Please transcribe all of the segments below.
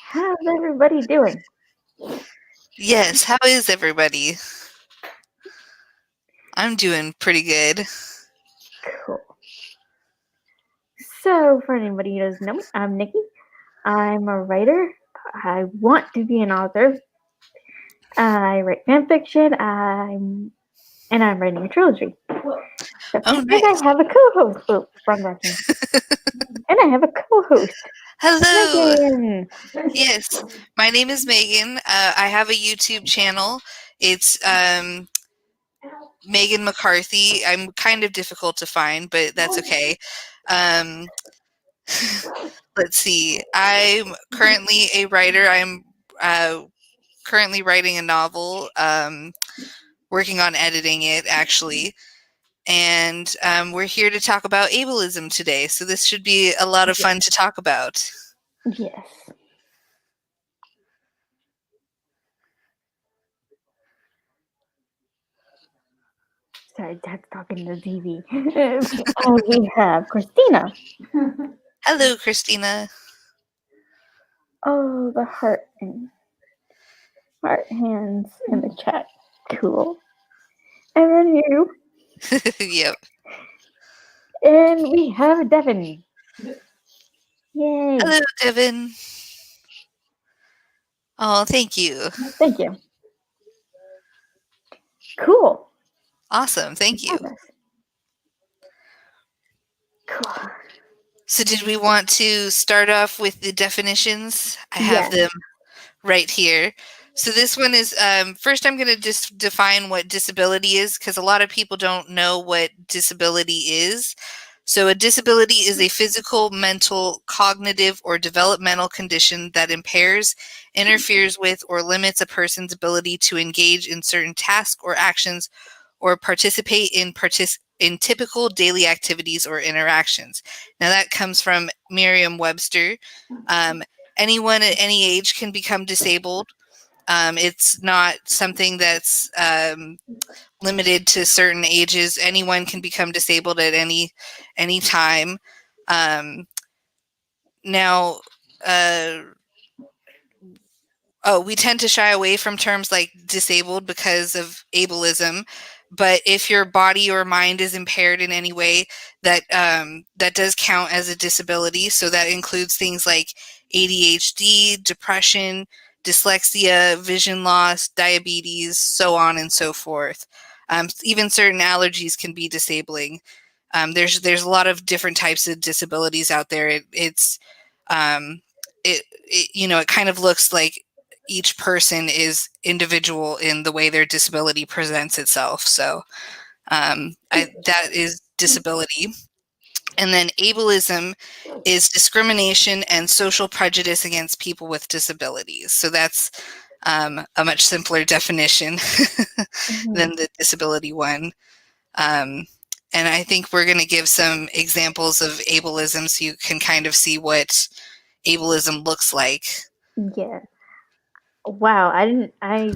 How's everybody doing? Yes, how is everybody? I'm doing pretty good. Cool. So, for anybody who doesn't know me, I'm Nikki. I'm a writer. I want to be an author. I write fan fiction. I'm writing a trilogy. So, Oh, and nice. I have a co-host. Oh, wrong button. And I have a co-host. Hello. Megan. Yes, my name is Megan. I have a YouTube channel. It's Megan McCarthy. I'm kind of difficult to find, but that's okay. Let's see. I'm currently a writer. I'm currently writing a novel, working on editing it, actually. And we're here to talk about ableism today. So this should be a lot of fun to talk about. Yes. Sorry, Dad's talking to the TV. We have Christina. Hello, Christina. Oh, the heart hands in the chat. Cool. And then you. Yep. And we have Devin. Yay. Hello, Devin. Oh, thank you. Thank you. Cool. Awesome. Thank you. Cool. So did we want to start off with the definitions? I have them right here. So this one is, first I'm going to just define what disability is, because a lot of people don't know what disability is. So a disability is a physical, mental, cognitive, or developmental condition that impairs, interferes with, or limits a person's ability to engage in certain tasks or actions or participate in typical daily activities or interactions. Now that comes from Merriam-Webster. Anyone at any age can become disabled. It's not something that's limited to certain ages. Anyone can become disabled at any time. Now, we tend to shy away from terms like disabled because of ableism. But if your body or mind is impaired in any way, that does count as a disability. So that includes things like ADHD, depression, dyslexia, vision loss, diabetes, so on and so forth. Even certain allergies can be disabling. There's a lot of different types of disabilities out there. It kind of looks like each person is individual in the way their disability presents itself. So that is disability. And then ableism is discrimination and social prejudice against people with disabilities. So that's a much simpler definition than the disability one. And I think we're going to give some examples of ableism so you can kind of see what ableism looks like. Yeah. Wow, I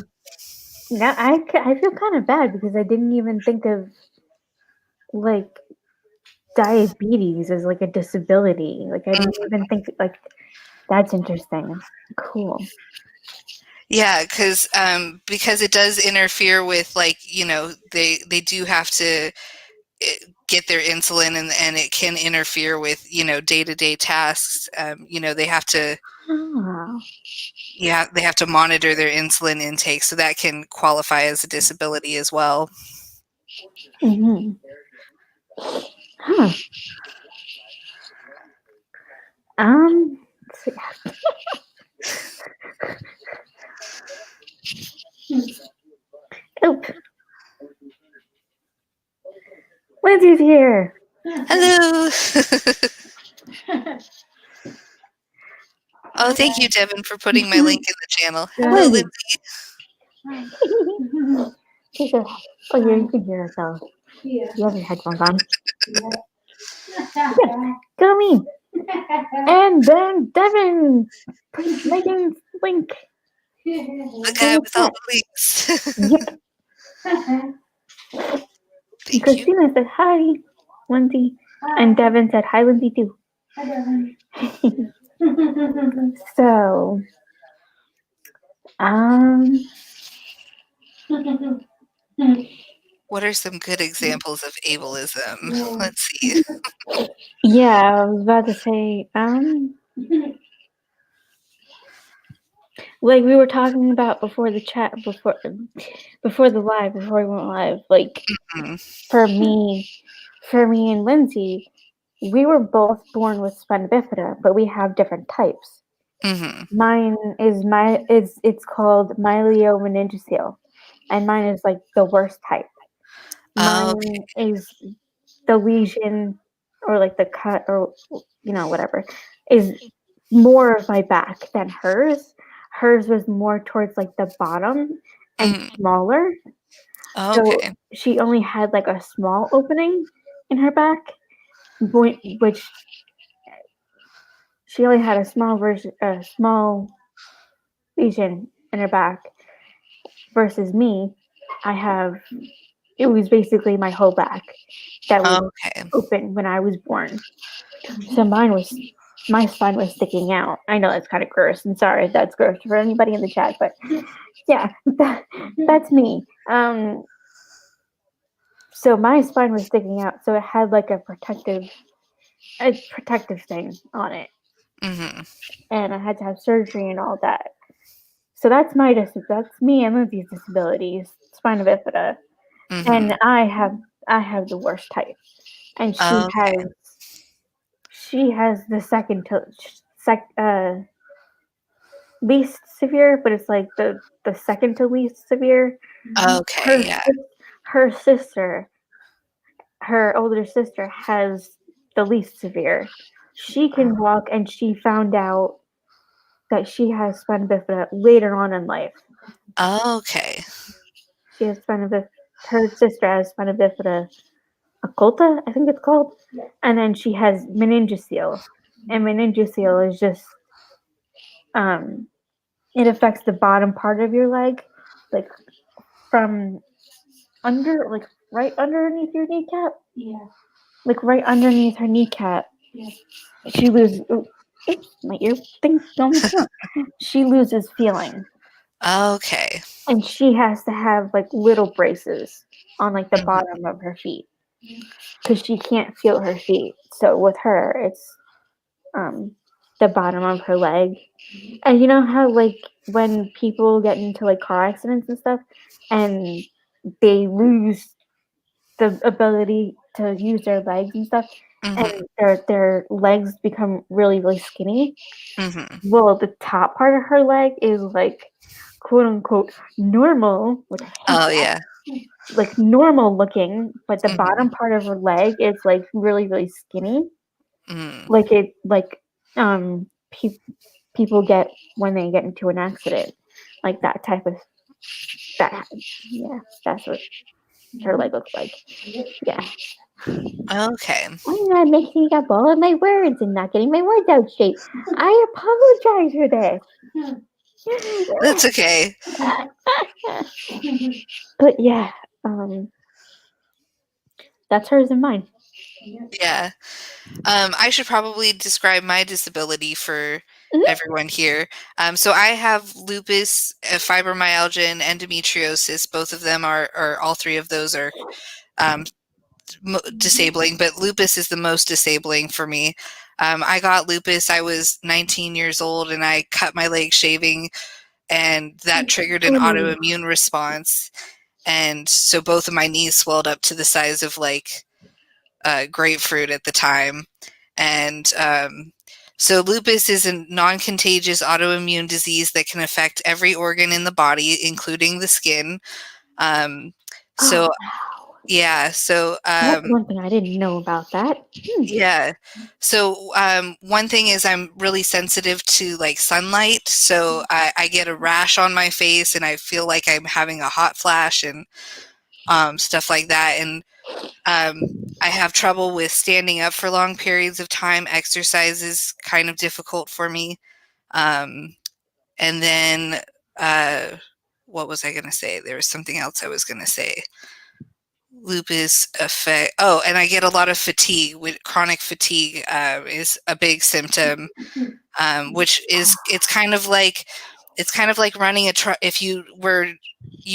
feel kind of bad because I didn't even think of like diabetes as like a disability. Like I didn't even think like that's interesting. Cool. Yeah, because it does interfere with, like, they do have to get their insulin, and it can interfere with day-to-day tasks. They have to they have to monitor their insulin intake, so that can qualify as a disability as well. Mm-hmm. Huh. Let's see. Oh. Lindsay's here. Hello. Oh, thank you, Devin, for putting my link in the channel. Hello, Lindsay. Oh, you can hear yourself. You have your headphones on. Go me. And then Devin. Megan's link. The guy with all the links. Yep. Thank Christina you. said hi, Lindsay. And Devin said hi, Lindsay, too. So, um, What are some good examples of ableism? Let's see. yeah, I was about to say, like we were talking about before the chat, before we went live, like Mm, for me and Lindsay, we were both born with spina bifida, but we have different types. mhm. Mine is it's called myeliomeningocele, and mine is like the worst type. Okay. Mine is the lesion or like the cut or whatever is more of my back than hers. Hers was more towards like the bottom and Mm, smaller. So okay. she only had like a small opening in her back, which she only had a small lesion in her back. Versus me, I have it was basically my whole back that was Okay. open when I was born. So my spine was sticking out. I know that's kind of gross, and sorry if that's gross for anybody in the chat, but yeah, that's me. So my spine was sticking out, so it had like a protective thing on it, Mhm. and I had to have surgery and all that. So that's me and Lindsay's disabilities, spina bifida, and Mhm. I have the worst type, and Okay. she has the least severe, but it's like the second to least severe. Okay, Her yeah. her sister, her older sister, has the least severe. She can walk, and she found out that she has spina bifida later on in life. Okay. She has spina bifida. Her sister has spina bifida occulta, I think it's called, and then she has meningocele, and meningocele is just um, it affects the bottom part of your leg, like from under, like right underneath your kneecap. Yeah. Like right underneath her kneecap. Yeah. She loses. Oops, my ear thing on the floor. She loses feeling, Okay. and she has to have like little braces on like the Mhm. bottom of her feet because she can't feel her feet. So with her, it's um the bottom of her leg. And you know how like when people get into like car accidents and stuff, and they lose the ability to use their legs and stuff, and Mhm. their legs become really really skinny. Mhm. Well, the top part of her leg is like quote unquote normal, which I hate Oh, that, yeah. like normal looking, but the Mhm. bottom part of her leg is like really really skinny, Mm. like it like people get when they get into an accident, like that type of that. Yeah, that's what her leg looks like. Yeah. Okay. I'm not mixing up all of my words and not getting my words out straight. I apologize for That's okay. this. But yeah, um, that's hers and mine. Yeah. I should probably describe my disability for Mhm. everyone here. So I have lupus, fibromyalgia, and endometriosis. Both of them or all three of those are um, disabling, but lupus is the most disabling for me. I got lupus. I was 19 years old, and I cut my leg shaving, and that triggered an Totally. autoimmune response. And so both of my knees swelled up to the size of like grapefruit at the time. And so lupus is a non-contagious autoimmune disease that can affect every organ in the body, including the skin. Um, Oh, so yeah, so that's one thing I didn't know about that. yeah. So one thing is I'm really sensitive to like sunlight. So I get a rash on my face and I feel like I'm having a hot flash and stuff like that. And I have trouble with standing up for long periods of time. Exercise is kind of difficult for me. Um, and then uh, what was I going to say? There was something else I was going to say. Lupus effect. Oh, and I get a lot of fatigue. With chronic fatigue is a big symptom, which is it's kind of like running if you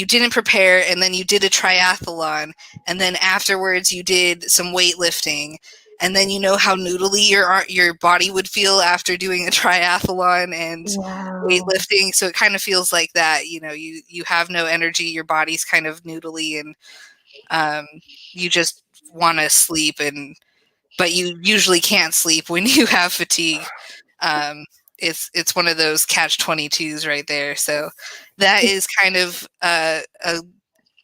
didn't prepare and then you did a triathlon and then afterwards you did some weightlifting, and then you know how noodly your body would feel after doing a triathlon and weightlifting. So it kind of feels like that. You have no energy, your body's kind of noodly, and you just want to sleep, but you usually can't sleep when you have fatigue. It's one of those catch-22s right there. So that is kind of a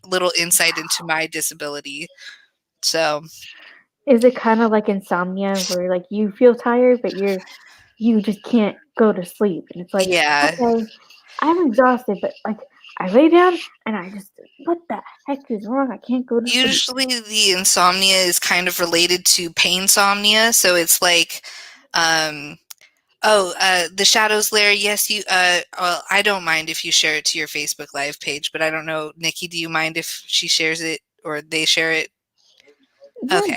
little insight into my disability. So is it kind of like insomnia where like you feel tired but you just can't go to sleep, and it's like, yeah, okay, I'm exhausted, but like I lay down and I just, what the heck is wrong? I can't go to sleep. usually the insomnia is kind of related to painsomnia. So it's like, the Shadows Lair. Yes, well, I don't mind if you share it to your Facebook Live page, but I don't know, Nikki, do you mind if she shares it or they share it? Yeah, Okay.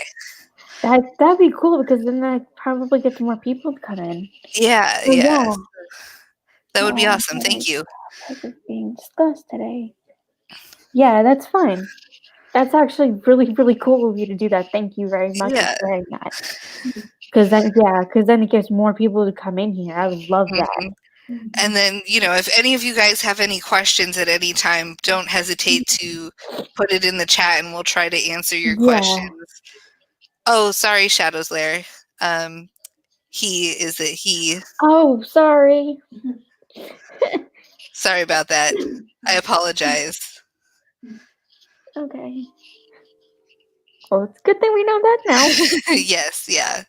that'd be cool because then that probably gets more people to come in. Yeah, So yeah. yeah, That would be awesome. Thank you. topic is being discussed today. Yeah, that's fine. That's actually really, really cool of you to do that. Thank you very much Yeah. for sharing that. Because then it gives more people to come in here. I would love that. Mhm. And then, if any of you guys have any questions at any time, don't hesitate to put it in the chat and we'll try to answer your questions. Oh, sorry, Shadows Lair. He. Oh, sorry. Sorry about that. I apologize. Okay. Well, it's a good thing we know that now. Yes, yeah.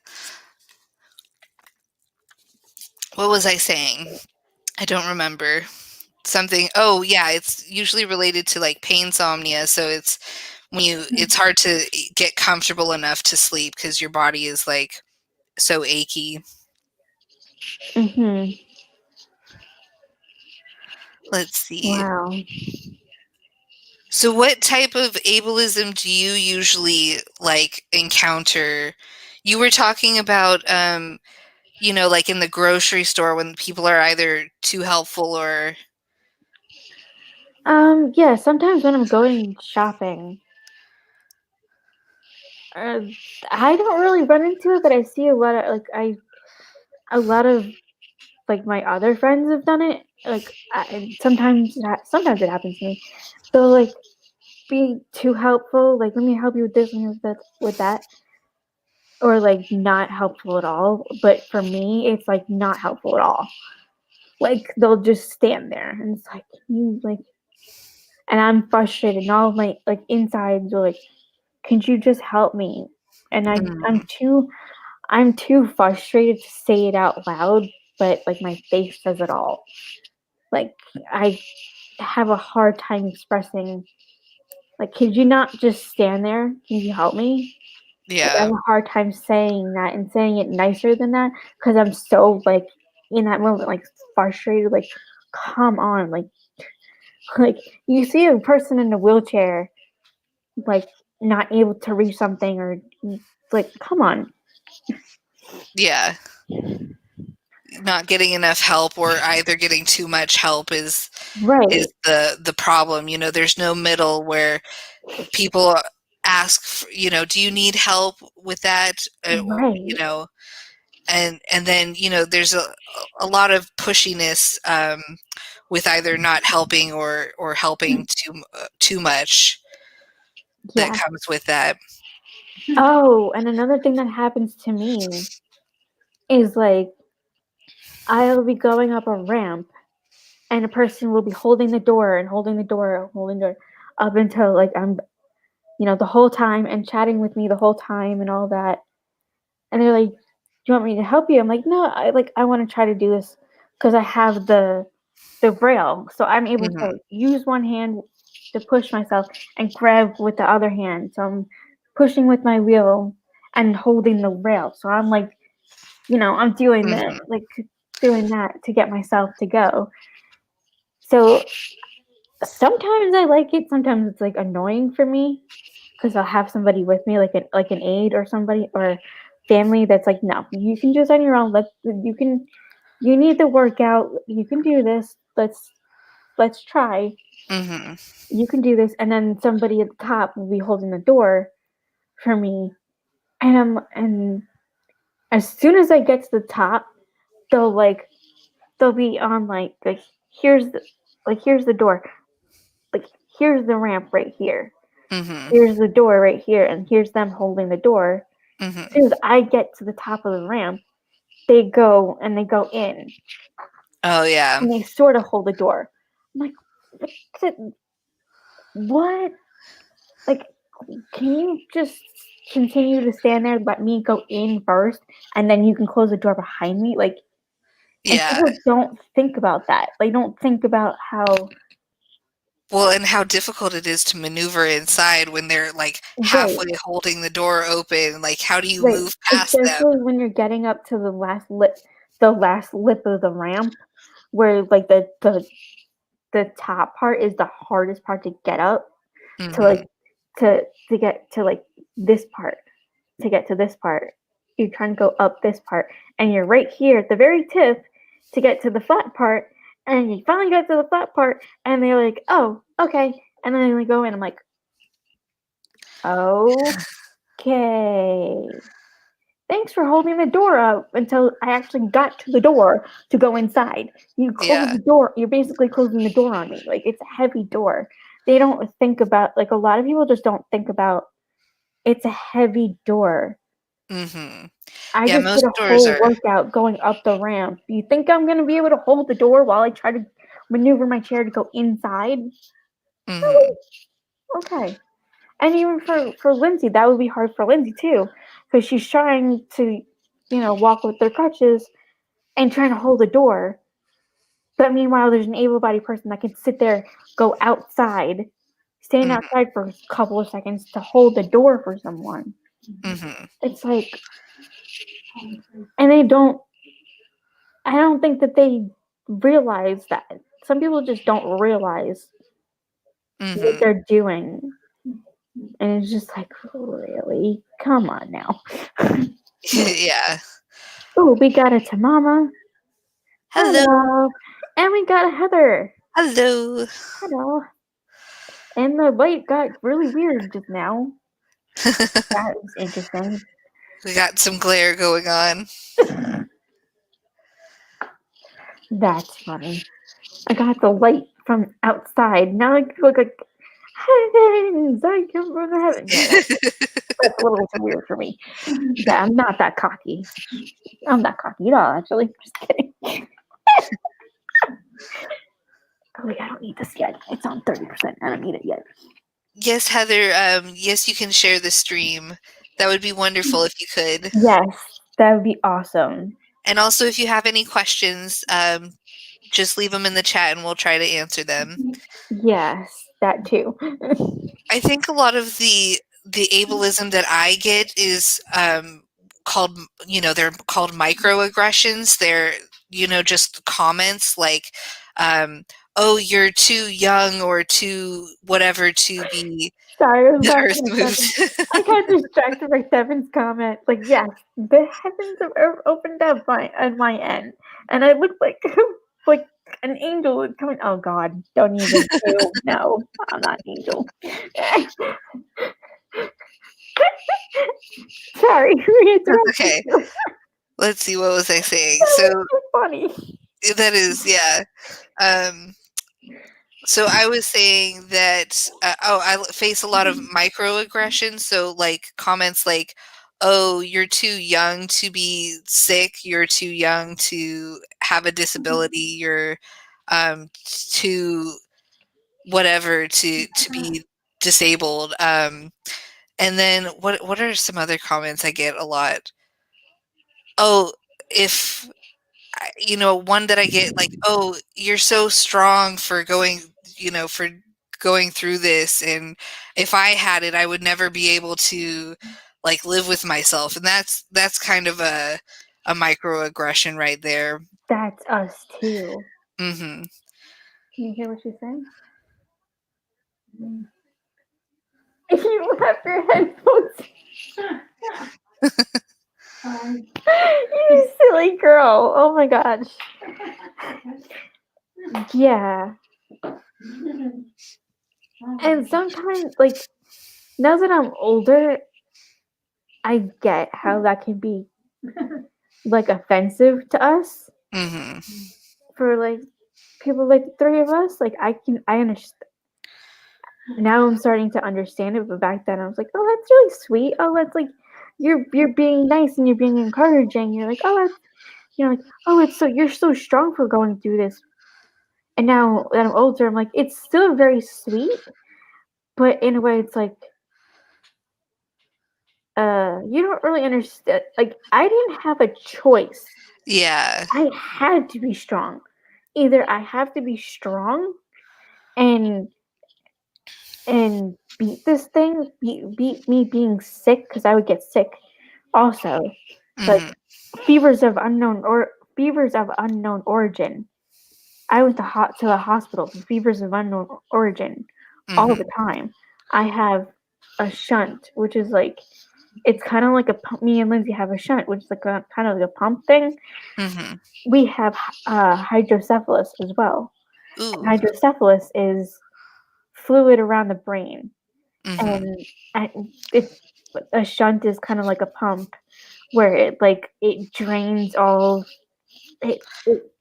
What was I saying? I don't remember. Something. Oh, yeah, it's usually related to like painsomnia. So it's it's hard to get comfortable enough to sleep because your body is like so achy. Mm-hmm. Let's see. Wow. So what type of ableism do you usually like encounter? You were talking about like in the grocery store when people are either too helpful or Yeah, sometimes when I'm going shopping, I don't really run into it, but I see a lot of like my other friends have done it. Like sometimes it happens to me. They'll like be too helpful. Like, let me help you with this and with that, or like not helpful at all. But for me, it's like not helpful at all. Like they'll just stand there, and it's like you like, and I'm frustrated, and all of my like insides are like, can you just help me? And I'm too frustrated to say it out loud, but like my face says it all. Like I have a hard time expressing, like, could you not just stand there? Can you help me? Like, I yeah. have a hard time saying that and saying it nicer than that because I'm so like in that moment, like frustrated. Like, come on, like you see a person in a wheelchair, like not able to reach something, or like, come on. Yeah. Not getting enough help or either getting too much help is Right. the problem. There's no middle where people ask, do you need help with that? Right. And then there's a lot of pushiness with either not helping or helping too much that Yeah. comes with that. Oh, and another thing that happens to me is like I'll be going up a ramp and a person will be holding the door and holding the door, holding the door up until like I'm, the whole time, and chatting with me the whole time and all that. And they're like, "Do you want me to help you?" I'm like, "No, I want to try to do this because I have the rail, so I'm able Mhm. to use one hand to push myself and grab with the other hand. So I'm pushing with my wheel and holding the rail. So I'm like, I'm doing Mhm. that to get myself to go. So sometimes I like it, sometimes it's like annoying for me because I'll have somebody with me, like an aide or somebody or family that's like, no, you can do this on your own. You need the workout. You can do this. Let's try. Mhm. You can do this. And then somebody at the top will be holding the door for me, and as soon as I get to the top, they'll like they'll be on like here's the door, like here's the ramp right here, Mhm. here's the door right here, and here's them holding the door. As Mhm. soon as I get to the top of the ramp, they go in Oh yeah. and they sort of hold the door. I'm like, what? Like, can you just continue to stand there, let me go in first, and then you can close the door behind me? Like, and Yeah. people don't think about that. They don't think about how Well, and how difficult it is to maneuver inside when they're, like, right, halfway holding the door open, like, how do you right, move past them? especially when you're getting up to the last lip of the ramp, where like the top part is the hardest part to get up to like Mhm. to get to like this part to get to this part. You're trying to go up this part, and you're right here at the very tip to get to the flat part, and you finally get to the flat part, and they're like, "Oh, okay," and then they go in. I'm like, "Okay, thanks for holding the door up until I actually got to the door to go inside. You close Yeah. the door. You're basically closing the door on me. Like it's a heavy door. They don't think about like a lot of people just don't think about it's a heavy door. Mhm. I Yeah, just did most a doors whole are workout going up the ramp. You think I'm gonna be able to hold the door while I try to maneuver my chair to go inside? Mhm. Okay. And even for Lindsay, that would be hard for Lindsay too, because she's trying to, walk with their crutches and trying to hold the door. But meanwhile, there's an able-bodied person that can sit there, go outside, stand Mhm. outside for a couple of seconds to hold the door for someone. Mhm. It's like, and they don't. I don't think that they realize that. Some people just don't realize what Mhm. they're doing, and it's just like, really, come on now. Yeah. Oh, we got a Tamama. Hello. Hello. And we got a Heather. Hello. Hello. And the light got really weird just now. That was interesting. We got some glare going on. That's funny. I got the light from outside. Now I look like heavens. I come from the heaven. Yeah, that's a little too weird for me. Yeah, I'm not that cocky. I'm not cocky at all, actually. Just kidding. Oh, wait, I don't need this yet. It's on 30%. I don't need it yet. Yes, Heather, yes, you can share the stream. That would be wonderful if you could. Yes, that would be awesome. And also, if you have any questions, just leave them in the chat and we'll try to answer them. Yes, that too. I think a lot of the ableism that I get is called, they're called microaggressions. They're, just comments like, um, "Oh, you're too young or too whatever to be Sorry, I was the laughing earth at Devin. moves." I got distracted by Devin's comment. Like, yes, the heavens have opened up on my end, and I looked like like an angel was coming. Oh God, don't even. Ew, no, I'm not an angel. Sorry, we That's interrupted okay. you. Let's see, what was I saying? That So was so funny. that is, yeah. Um, so I was saying that I face a lot of microaggressions. So like comments like, "Oh, you're too young to be sick. You're too young to have a disability. You're too whatever to be disabled." And then what are some other comments I get a lot? Oh, if one that I get like, "Oh, you're so strong for going through this, and if I had it, I would never be able to, like, live with myself." And that's kind of a microaggression right there. That's us too. Mhm. Can you hear what she's saying? You have your headphones. You silly girl. Oh my gosh. Yeah. And sometimes, like, now that I'm older, I get how that can be, like, offensive to us. Mm-hmm. For, like, people like the three of us. Like, I understand. Now I'm starting to understand it, but back then I was like, oh, that's really sweet. Oh, that's like, you're being nice and you're being encouraging. You're like, oh, that's, like, oh, it's so, you're so strong for going through this. And now that I'm older, I'm like, it's still very sweet, but in a way, it's like, you don't really understand. Like, I didn't have a choice. Yeah. I had to be strong. Either I have to be strong and beat this thing, beat me being sick, because I would get sick also, like Mm-hmm. fevers of unknown origin. I went to the hospital for fevers of unknown origin all Mm-hmm. the time. I have a shunt, which is like, it's kind of like a pump. Me and Lindsay have a shunt, which is like a kind of like a pump thing. Mm-hmm. We have hydrocephalus as well. Ooh. And hydrocephalus is fluid around the brain, Mm-hmm. and it's a shunt is kind of like a pump where it drains all, it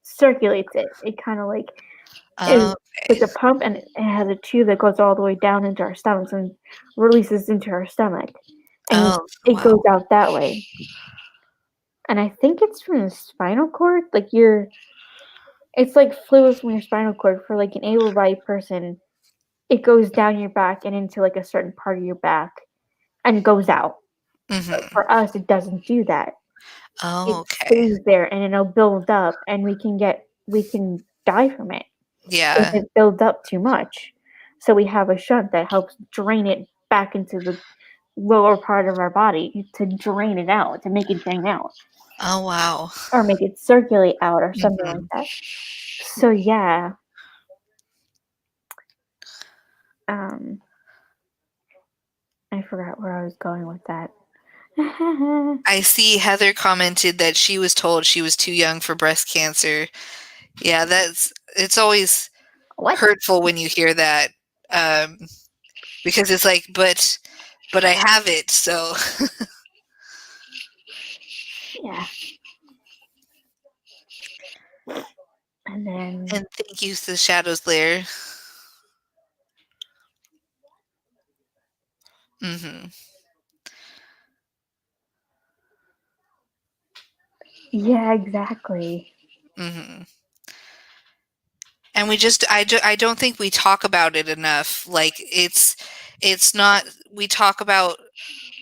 circulates it. It kind of like is like Okay. a pump, and it has a tube that goes all the way down into our stomachs and releases into our stomach, and Oh, it wow. goes out that way. And I think it's from the spinal cord. Like, it's like fluid from your spinal cord. For like an able-bodied person, it goes down your back and into like a certain part of your back and goes out. But Mm-hmm. for us, it doesn't do that. It Oh, okay. stays there and it'll build up, and we can die from it if Yeah. it builds up too much. So we have a shunt that helps drain it back into the lower part of our body, to drain it out, to make it drain out, Oh, wow. or make it circulate out, or something like Mm-hmm. that. So yeah, um, I forgot where I was going with that. I see Heather commented that she was told she was too young for breast cancer. Yeah, it's always What? hurtful when you hear that, um, because it's like, but I have it, so. Yeah. And then, And thank you to the Shadows Lair. Mm-hmm. yeah, exactly. Mm-hmm. And I don't think we talk about it enough. Like, it's not, we talk about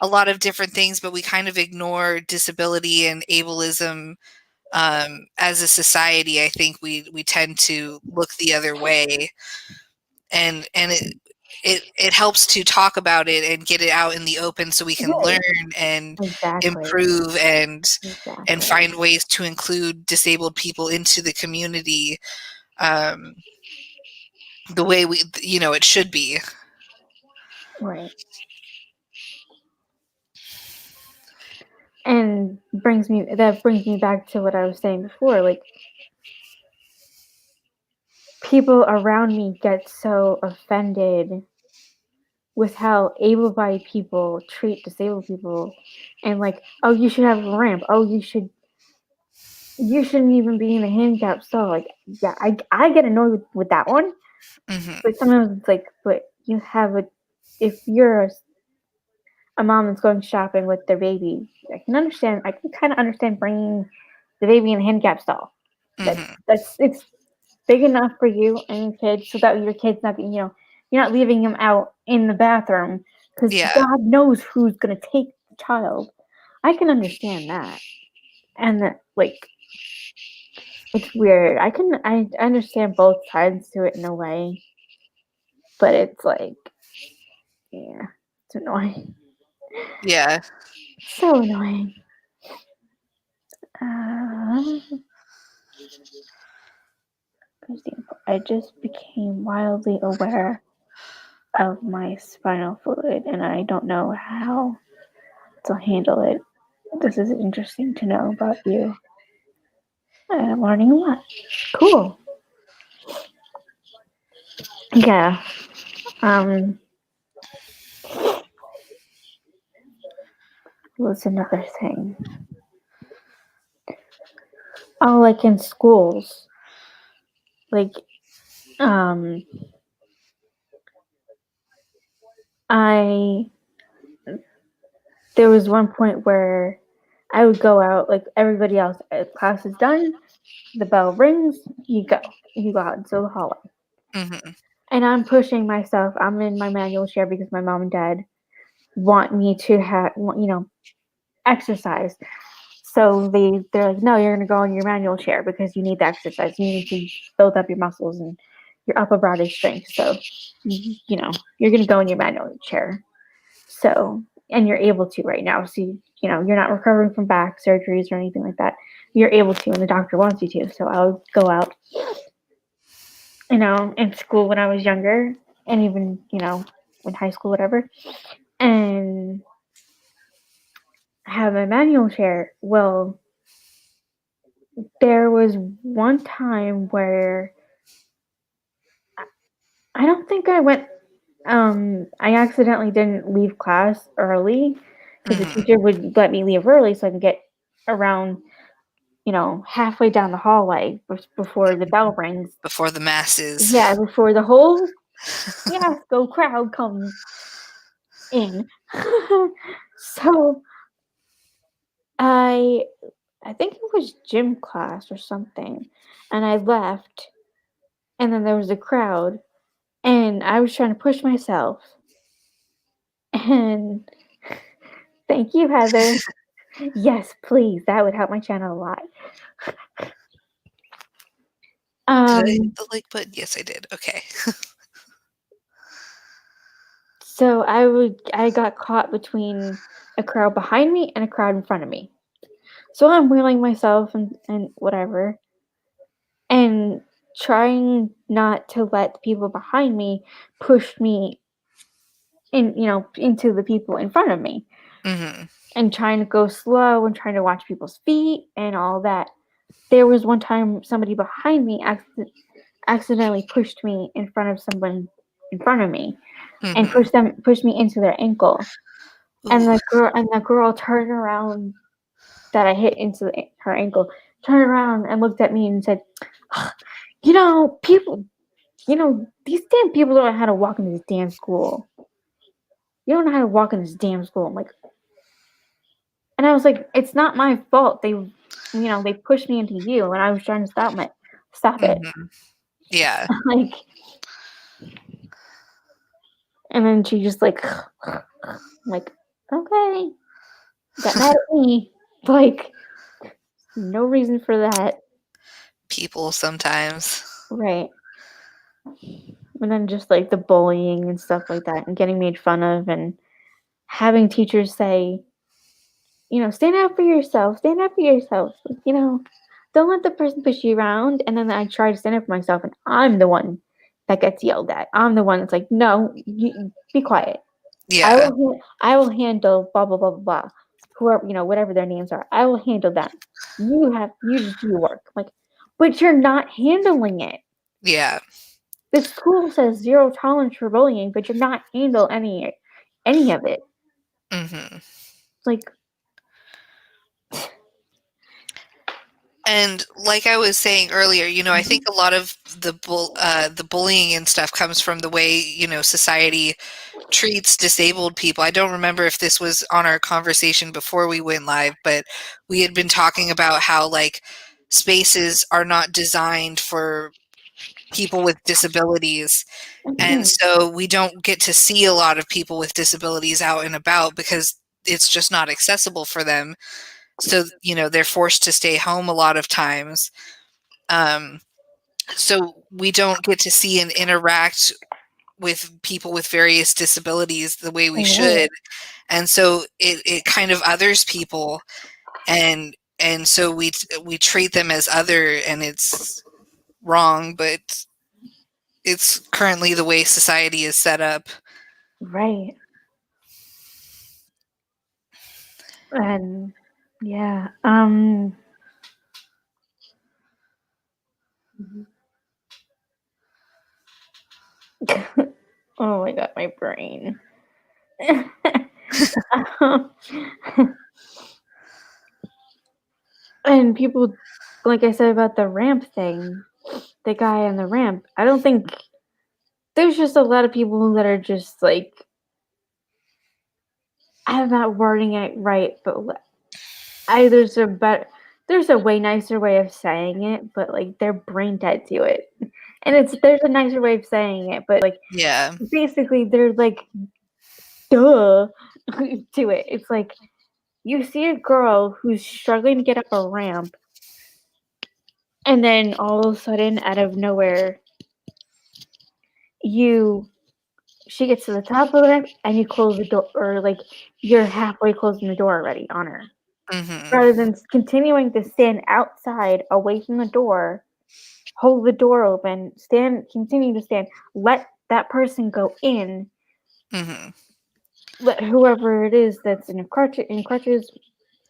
a lot of different things, but we kind of ignore disability and ableism. As a society, I think we tend to look the other way, and it helps to talk about it and get it out in the open so we can Right. learn and Exactly. improve and Exactly. find ways to include disabled people into the community, um, the way it should be. Right. And brings me back to what I was saying before. Like, people around me get so offended with how able-bodied people treat disabled people, and like, oh, you should have a ramp. Oh, you shouldn't even be in a handicap stall. Like, yeah, I get annoyed with that one. Hmm. But sometimes it's like, but you have a, if you're a mom that's going shopping with their baby, I can understand. I can kind of understand bringing the baby in a handicap stall. Hmm. That's it's big enough for you and your kids, so that your kid's not, you're not leaving him out in the bathroom, because Yeah. God knows who's gonna take the child. I can understand that, and that, like, it's weird. I understand both sides to it in a way, but it's like, yeah, it's annoying. Yeah. So annoying. Uh, I just became wildly aware. of my spinal fluid, and I don't know how to handle it. This is interesting to know about you. I'm learning a lot. Cool. Yeah. Um. What's another thing? Oh, like in schools, like um, I there was one point where I would go out, like everybody else, class is done, the bell rings, you go out into the hallway. Mm-hmm. And I'm pushing myself. I'm in my manual chair because my mom and dad want me to exercise. So they're like, no, you're gonna go in your manual chair because you need the exercise. You need to build up your muscles and your upper body strength. So you're gonna go in your manual chair. So and you're able to right now. So you're not recovering from back surgeries or anything like that. You're able to, and the doctor wants you to. So I would go out, in school when I was younger, and even in high school, whatever, and have a manual chair. Well, there was one time where I don't think I went. I accidentally didn't leave class early because the Mm-hmm. teacher would let me leave early so I could get around, halfway down the hallway before the bell rings. Before the masses. Yeah, before the whole fiasco crowd comes in. So I I think it was gym class or something, and I left, and then there was a crowd, and I was trying to push myself, and thank you, Heather. Yes, please, that would help my channel a lot. Did I hit Um, the like button? Yes, I did. Okay. so I got caught between a crowd behind me and a crowd in front of me. So I'm wheeling myself and whatever, and trying not to let the people behind me push me into the people in front of me, Mm-hmm. and trying to go slow and trying to watch people's feet and all that. There was one time somebody behind me accidentally pushed me in front of someone in front of me and Mm-hmm. pushed me into their ankle. And Ooh. the girl turned around, that I hit into her ankle, turned around and looked at me and said, people, these damn people don't know how to walk in this damn school. You don't know how to walk in this damn school. I'm like, and I was like, it's not my fault. They pushed me into you, and I was trying to stop it. Mm-hmm. Yeah. Like, and then she just like, like, okay, got mad at me. Like, no reason for that, People sometimes. right? And then just like the bullying and stuff like that, and getting made fun of, and having teachers say, stand up for yourself, stand up for yourself. Don't let the person push you around. And then I try to stand up for myself, and I'm the one that gets yelled at. I'm the one that's like, no, you be quiet. Yeah. I will handle blah blah blah blah blah. Whoever, whatever their names are, I will handle them. You just do your work. Like, but you're not handling it. Yeah. The school says zero tolerance for bullying, but you're not handle any of it. Mm-hmm. Like, And like I was saying earlier, I think a lot of the bullying and stuff comes from the way, society treats disabled people. I don't remember if this was on our conversation before we went live, but we had been talking about how like spaces are not designed for people with disabilities. And so we don't get to see a lot of people with disabilities out and about because it's just not accessible for them. So, they're forced to stay home a lot of times. Um, so we don't get to see and interact with people with various disabilities the way we right. should. And so it kind of others people, and so we treat them as other, and it's wrong, but it's currently the way society is set up. Right. And yeah. Oh my god, my brain. And people, like I said about the ramp thing, the guy on the ramp, I don't think there's just a lot of people that are just like, I'm not wording it right, but there's a way nicer way of saying it, but like they're brain dead to it. And there's a nicer way of saying it, but like Yeah. basically they're like duh to it. It's like you see a girl who's struggling to get up a ramp, and then all of a sudden, out of nowhere, she gets to the top of the ramp, and you close the door, or like you're halfway closing the door already on her, Mm-hmm. rather than continuing to stand outside, away from the door, hold the door open, continue to stand, let that person go in, Mm-hmm. let whoever it is that's in crutches,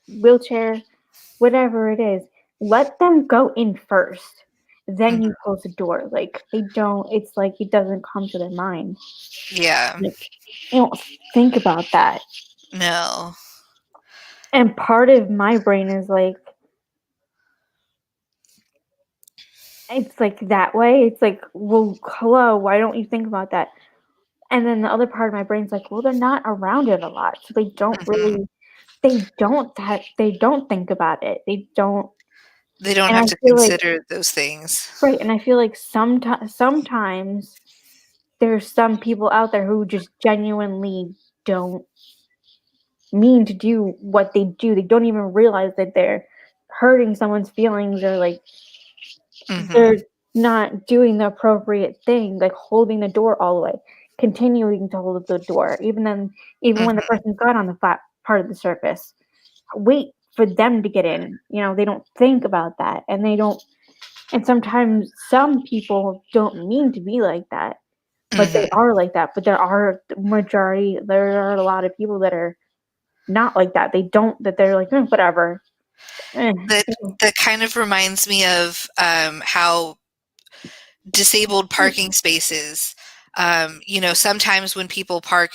wheelchair, whatever it is, let them go in first. Then Mm-hmm. you close the door. Like they don't. It's like it doesn't come to their mind. Yeah. Like they don't think about that. No. And part of my brain is like, it's like that way. It's like, well, hello, why don't you think about that? And then the other part of my brain's like, well, they're not around it a lot, so they don't Mm-hmm. really, they don't think about it. They don't. They don't And I have to feel like, consider those things. right, and I feel like sometimes there's some people out there who just genuinely don't mean to do what they do. They don't even realize that they're hurting someone's feelings, or like Mm-hmm. they're not doing the appropriate thing, like holding the door all the way, continuing to hold the door, even when the Mm-hmm. person got on the flat part of the surface. Wait for them to get in. They don't think about that, and they don't. And sometimes some people don't mean to be like that, but they Mm-hmm. are like that. But there are a lot of people that are not like that. They're like, whatever. Eh. That that kind of reminds me of how disabled parking spaces. Sometimes when people park,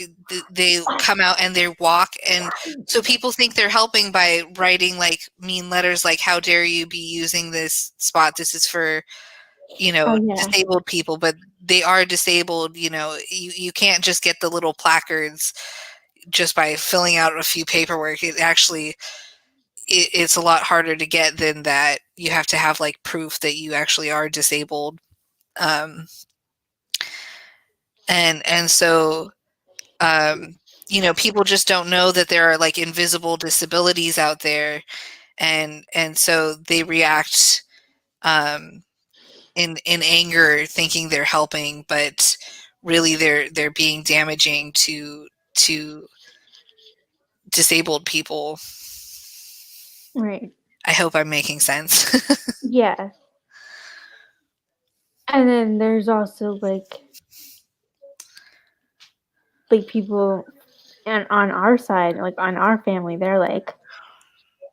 they come out and they walk, and so people think they're helping by writing like mean letters, like "How dare you be using this spot? This is for Oh yeah, disabled people," but they are disabled. You can't just get the little placards just by filling out a few paperwork. It's a lot harder to get than that. You have to have like proof that you actually are disabled. Um, and so people just don't know that there are like invisible disabilities out there, and so they react um, in anger, thinking they're helping, but really they're being damaging to disabled people. right. I hope I'm making sense. Yeah. And then there's also like people, and on our side, like on our family, they're like,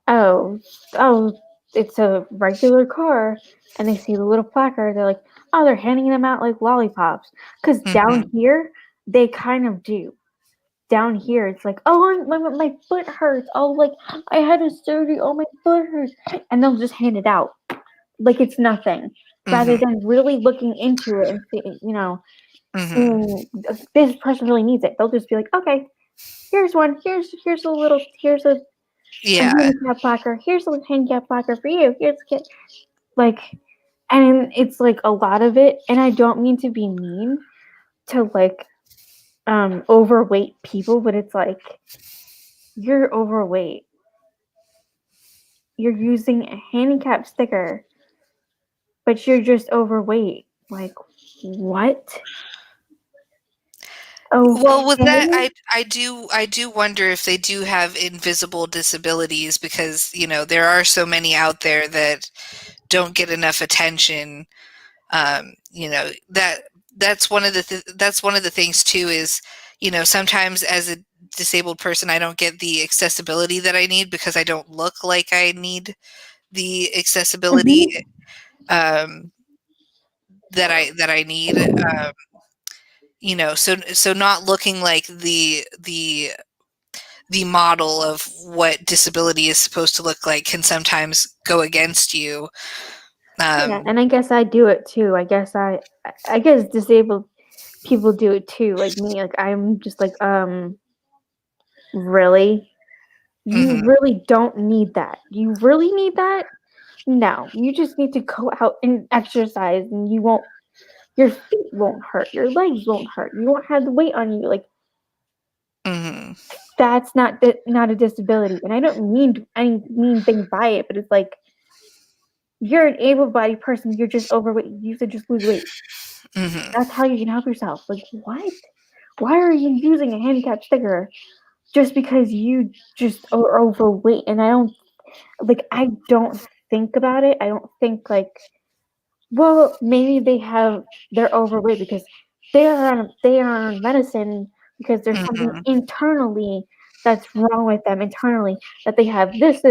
oh, oh, it's a regular car, and they see the little placard. They're like, oh, they're handing them out like lollipops. Because down Hmm. here, they kind of do. Down here, it's like, oh, my foot hurts. Oh, like I had a surgery. Oh, my foot hurts, and they'll just hand it out like it's nothing, rather Hmm. than really looking into it and Hmm. seeing this person really needs it. They'll just be like, okay, here's one. Here's a Yeah. handicap placard. Here's a handicap placard for you. Here's a kid. Like, and it's like a lot of it. And I don't mean to be mean to like overweight people, but it's like you're overweight. You're using a handicap sticker, but you're just overweight. Like, what? Well, with that, Okay. I do wonder if they do have invisible disabilities, because there are so many out there that don't get enough attention. That that's one of the things too, is sometimes as a disabled person, I don't get the accessibility that I need because I don't look like I need the accessibility Mhm. that I need. So not looking like the model of what disability is supposed to look like can sometimes go against you. Yeah, Um, and I guess I do it too. I guess disabled people do it too, like me. Like I'm just like, really? You mhm, really don't need that. You really need that? No, you just need to go out and exercise, and your feet won't hurt, your legs won't hurt, you won't have the weight on you. Like mhm, that's not a disability, and I don't mean any mean thing by it, but it's like you're an able-bodied person, you're just overweight, you have to just lose weight. mhm, That's how you can help yourself. Like what? Why are you using a handicap sticker just because you just are overweight? And I don't think about it. I don't think like, well, maybe they're overweight because they are on medicine because there's something mhm, internally that's wrong with them internally, that they have this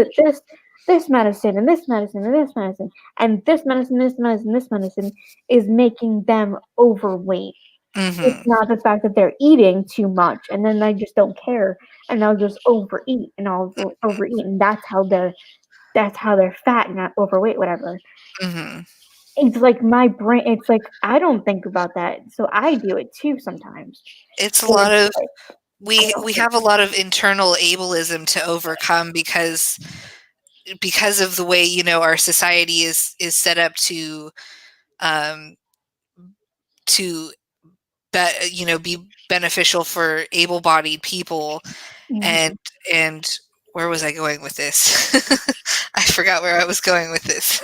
medicine and this medicine and this medicine and this medicine is making them overweight. It's mhm, not the fact that they're eating too much and then they just don't care and they'll just overeat and overeat, and that's how they're fat, not overweight, whatever. mhm. It's like my brain. It's like I don't think about that, so I do it too sometimes. It's a But lot it's of like I we don't think. have a lot of internal ableism to overcome because of the way our society is set up um, to be beneficial for able-bodied people. and Mhm. and where was I going with this? I forgot where I was going with this.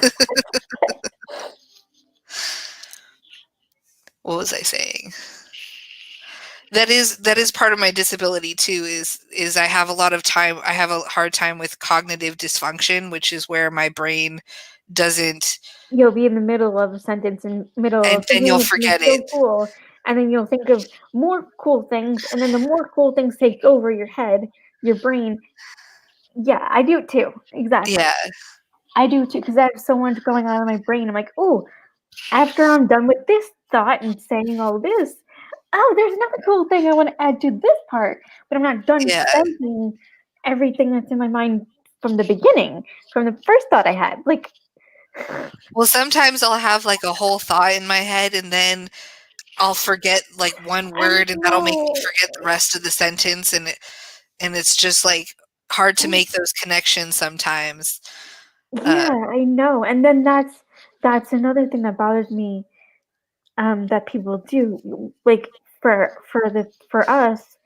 What was I saying? That is part of my disability too, is I have a hard time with cognitive dysfunction, which is where my brain doesn't, You'll be in the middle of a sentence, in middle and of then you'll thinking something forget it. so cool, and then you'll think of more cool things, and then the more cool things take over your head, your brain. Yeah, I do it too. Exactly. Yeah, I do too because I have so much going on in my brain. I'm like, oh, after I'm done with this thought and saying all this, oh, there's another cool thing I want to add to this part, but I'm not done yeah. thinking everything that's in my mind from the beginning, from the first thought I had. Like, Well, sometimes I'll have like a whole thought in my head, and then I'll forget like one I word, and that'll make me know. forget the rest of the sentence, and it's just like hard to make those connections sometimes. Uh, Yeah, I know. And then that's another thing that bothers me, that people do. Like for us,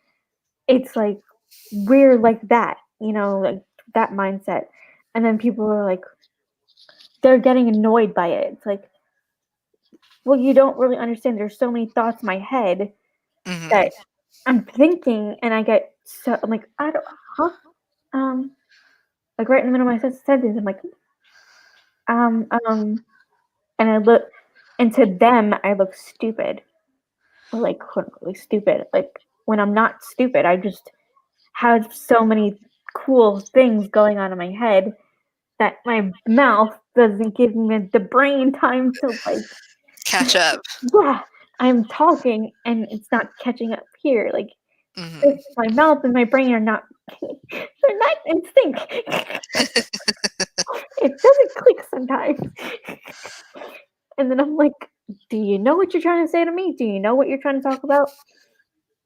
it's like we're like that, like that mindset. And then people are like they're getting annoyed by it. It's like, well, you don't really understand. There's so many thoughts in my head that mhm. I'm thinking, and I'm like, I don't, huh? Um, like right in the middle of my sentence, I'm like, um, um, and and to them, I look stupid, or like quote unquote stupid. Like when I'm not stupid, I just have so many cool things going on in my head that my mouth doesn't give me the brain time to like, Catch up. yeah, I'm talking and it's not catching up here. Like Mhm. my mouth and my brain are not they're not in sync. It doesn't click sometimes. And then I'm like, do you know what you're trying to say to me? Do you know what you're trying to talk about?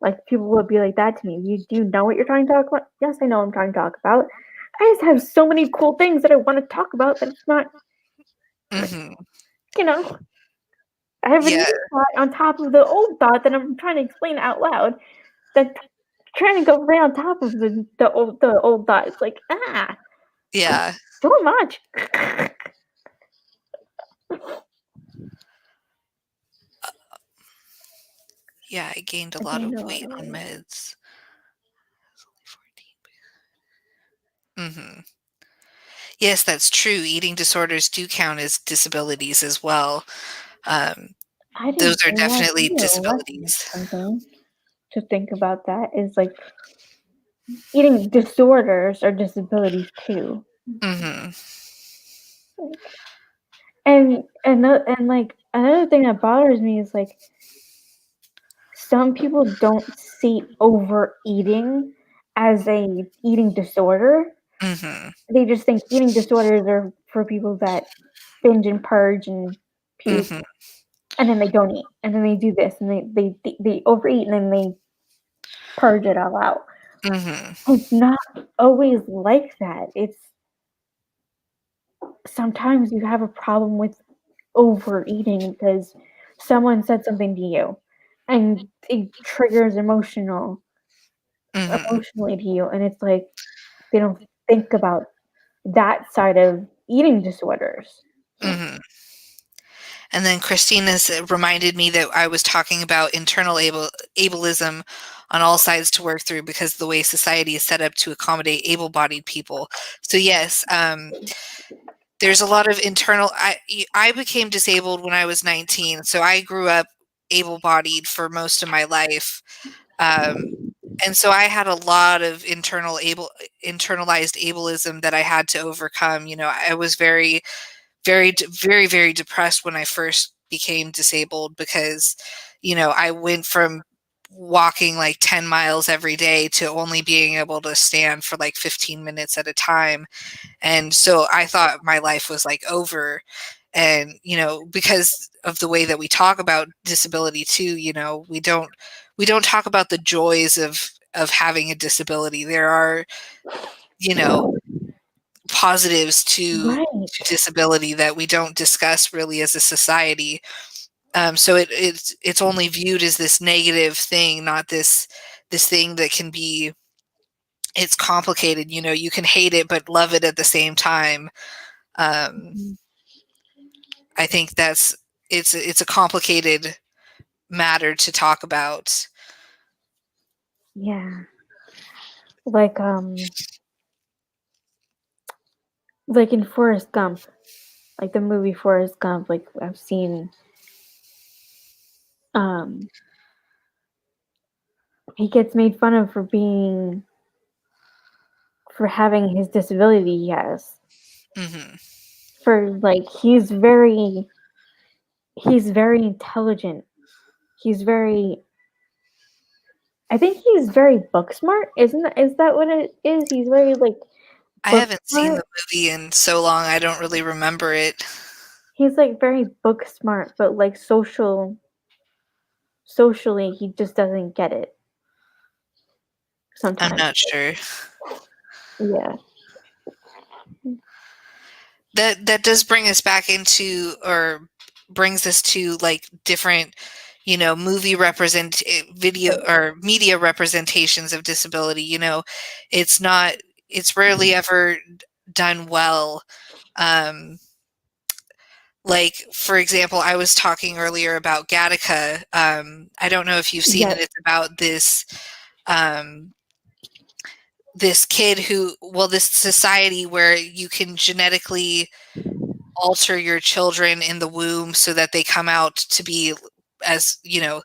Like people would be like that to me. Do you know what you're trying to talk about? Yes, I know what I'm trying to talk about. I just have so many cool things that I want to talk about that it's not, Mhm. you know, I have a Yeah, new thought on top of the old thought that I'm trying to explain out loud. That trying to go right on top of the old thought. It's like, yeah, too much. yeah, I gained a I lot of know, weight on right? meds. Mhm. Yes, that's true. Eating disorders do count as disabilities as well. Um, I those didn't are know that definitely either. Well, that's disabilities. something. to think about that is like eating disorders are disabilities too. Mm-hmm. And like another thing that bothers me is like some people don't see overeating as a eating disorder. Mm-hmm. They just think eating disorders are for people that binge and purge and puke, Mm-hmm. and then they don't eat, and then they do this, and they overeat, and then they purge it all out. Mm-hmm. It's not always like that. It's sometimes you have a problem with overeating because someone said something to you, and it triggers Mm-hmm. emotionally to you, and it's like they don't think about that side of eating disorders. Mm-hmm. And then Christina's reminded me that I was talking about internal ableism on all sides to work through because the way society is set up to accommodate able-bodied people. So yes, there's a lot of internal. I became disabled when I was 19, so I grew up able-bodied for most of my life, um, and so I had a lot of internalized ableism that I had to overcome. You know, I was very depressed when I first became disabled because, you know, I went from walking like 10 miles every day to only being able to stand for like 15 minutes at a time. And so I thought my life was like over. And, you know, because of the way that we talk about disability too, you know, we don't talk about the joys of having a disability. There are, you know, positives Right. to disability that we don't discuss really as a society. So it's only viewed as this negative thing, not this thing that can be. It's complicated, you know. You can hate it but love it at the same time. Um, Mhm. I think it's a complicated matter to talk about. Yeah. Like like in Forrest Gump, like the movie Forrest Gump, like I've seen um he gets made fun of for having his disability he has. Hmm. For like he's very intelligent. He's very I think he's very book smart. Is that what it is? He's very like I book haven't seen smart. the movie in so long, I don't really remember it. He's like very book smart, but like socially he just doesn't get it I'm sometimes. not sure. Yeah. That does bring us back into, or brings us to like different, you know, video or media representations of disability. You know, it's not it's rarely ever done well. um like, for example, I was talking earlier about Gattaca. I don't know if you've seen it. Yes. It's about um this kid who, well, this society where you can genetically alter your children in the womb so that they come out to be, as you know,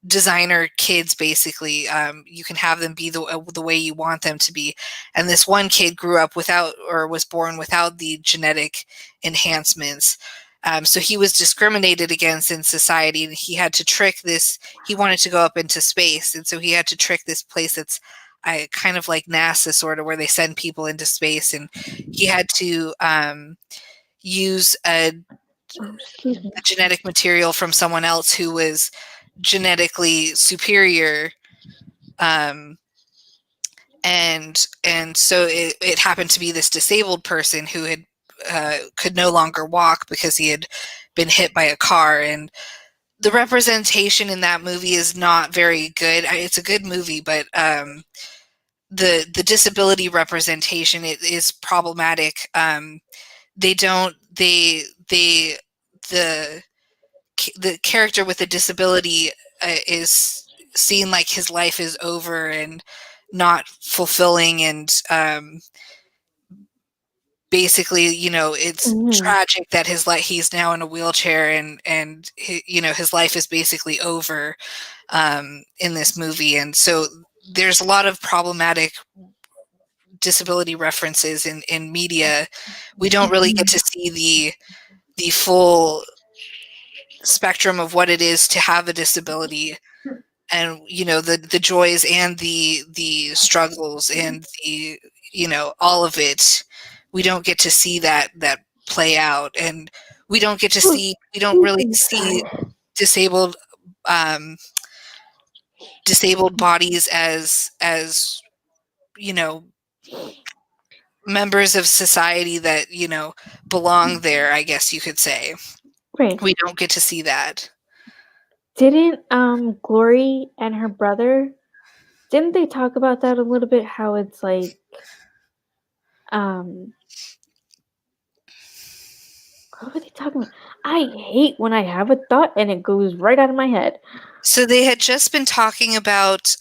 designer kids. Basically, you can have them be the way you want them to be. And this one kid grew up without, or was born without, the genetic enhancements. So he was discriminated against in society, and he had to trick this. He wanted to go up into space, and so he had to trick this place that's kind of like NASA, sort of, where they send people into space, and he had to use Oh, excuse me. the genetic material from someone else who was genetically superior. um, and so it happened to be this disabled person who had could no longer walk because he had been hit by a car. And the representation in that movie is not very good. It's a good movie, but the disability representation is problematic. They don't they the the character with the disability is seen like his life is over and not fulfilling, and basically, it's tragic that he's now in a wheelchair and his life is basically over in this movie. And so there's a lot of problematic disability references in media. We don't really get to see the full spectrum of what it is to have a disability, and the joys and the struggles and the all of it. We don't get to see that play out, and we don't really see disabled um, disabled bodies as members of society that belong there, I guess you could say. Right. We don't get to see that. Didn't Glory and her brother, didn't they talk about that a little bit, how it's like what were they talking about? I hate when I have a thought and it goes right out of my head. So they had just been talking about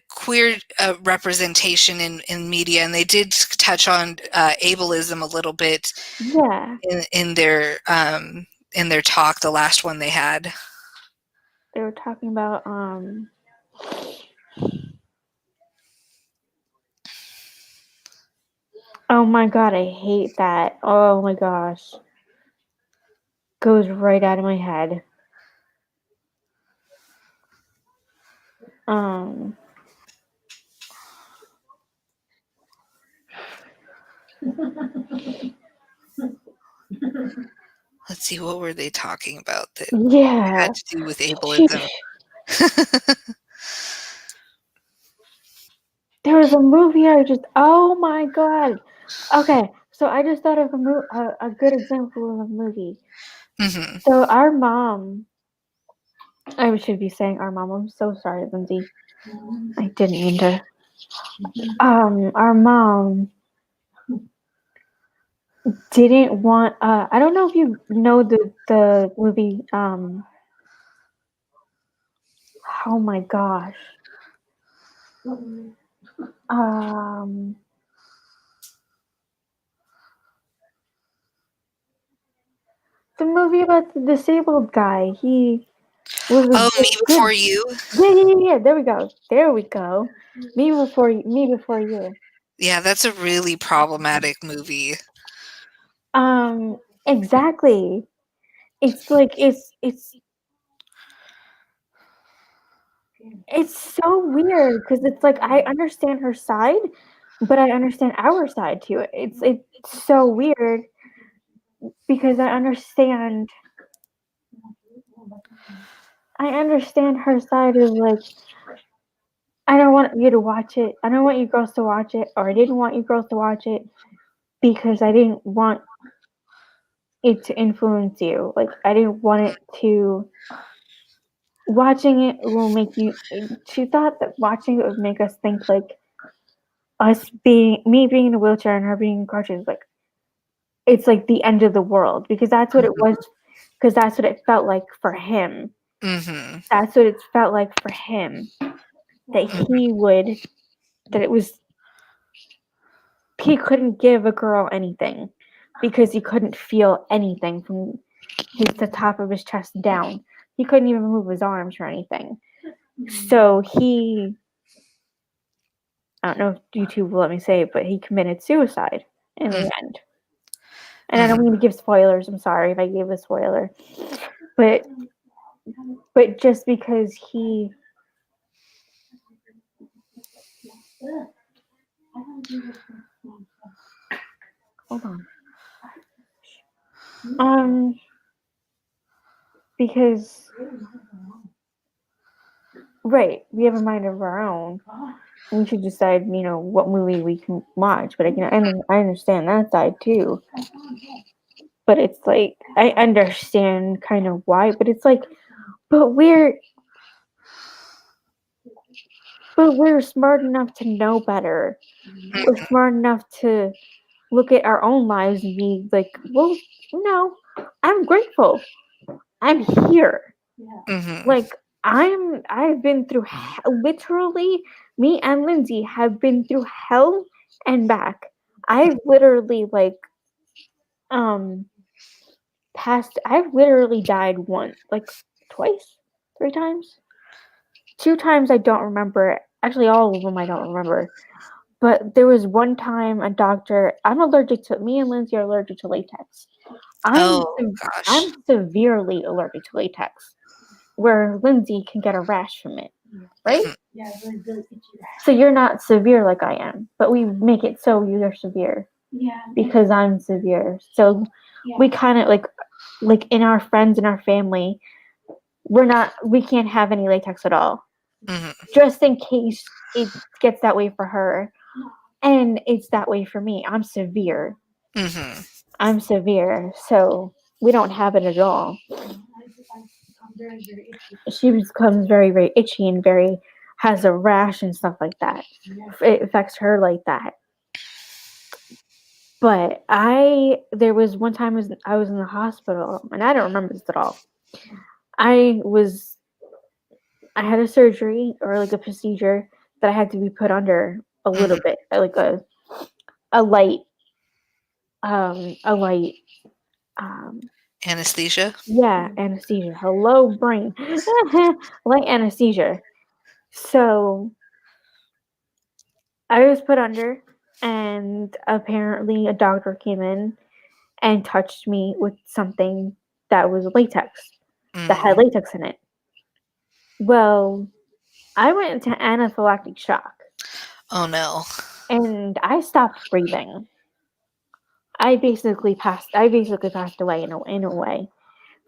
queer representation in media, and they did touch on ableism a little bit in their talk, the last one they had. They were talking about oh my god, I hate that. Oh my gosh. Goes right out of my head. Let's see, what were they talking about that had to do with ableism? There was a movie oh my god. Okay, so I just thought of a good example of a movie. Mm-hmm. So our mom, I should be saying our mom. I'm so sorry, Lindsay. I didn't mean to. Our mom didn't want. I don't know if you know the movie. Oh my gosh. The movie about the disabled guy. He was Me Before You. Yeah. There we go. Me Before You. Yeah, that's a really problematic movie. Exactly. It's like it's so weird because it's like I understand her side, but I understand our side too. It's so weird because I understand her side is like, I don't want you to watch it. I don't want you girls to watch it, or I didn't want you girls to watch it because I didn't want it to influence you. Like, I didn't want it to. Watching it will make you. She thought that watching it would make us think like me being in a wheelchair and her being in crutches, like it's like the end of the world, because that's what it was. Because that's what it felt like for him. Mm-hmm. That's what it felt like for him. That he couldn't give a girl anything because he couldn't feel anything from the top of his chest down. He couldn't even move his arms or anything. So I don't know if YouTube will let me say it, but he committed suicide in the end. And I don't mean to give spoilers. I'm sorry if I gave a spoiler. But just because he... Hold on. Because... Right, we have a mind of our own. We should decide, what movie we can watch. But I understand that side too. But it's like, I understand kind of why. But it's like, but we're smart enough to know better. We're smart enough to look at our own lives and be like, well, no, I'm grateful. I'm here. Mm-hmm. Like, I've been through literally, me and Lindsay have been through hell and back. I've literally like I've literally died once, like twice, 3 times. 2 times I don't remember. Actually, all of them I don't remember. But there was one time a doctor. Me and Lindsay are allergic to latex. Oh gosh. I'm severely allergic to latex, where Lindsay can get a rash from it, right? Mhm. So you're not severe like I am, but we make it so you're severe because I'm severe. So we kind of like in our friends and our family, we can't have any latex at all, Mhm. just in case it gets that way for her, and it's that way for me. Mhm. I'm severe, so we don't have it at all. She becomes very, very itchy and very has a rash and stuff like that. It affects her like that. But there was one time I was in the hospital, and I don't remember this at all. I was, I had a surgery or like a procedure that I had to be put under a little Mhm. bit, like a light, a light, um, Anesthesia. yeah, anesthesia. Hello, brain, light anesthesia. So I was put under, and apparently a doctor came in and touched me with something that was latex, that had Mhm. latex in it. Well, I went into anaphylactic shock Oh no. and I stopped breathing. I basically passed away in a way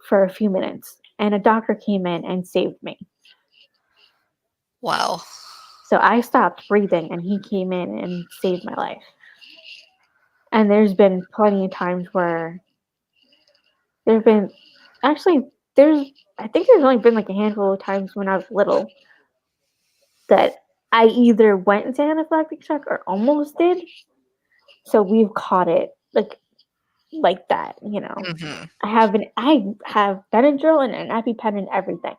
for a few minutes, and a doctor came in and saved me. Wow. So I stopped breathing and he came in and saved my life. And there's been plenty of times where there've been actually there's I think there's only been like a handful of times when I was little that I either went into anaphylactic shock or almost did. So we've caught it like that, you know. Mhm. I have Benadryl and an EpiPen and everything.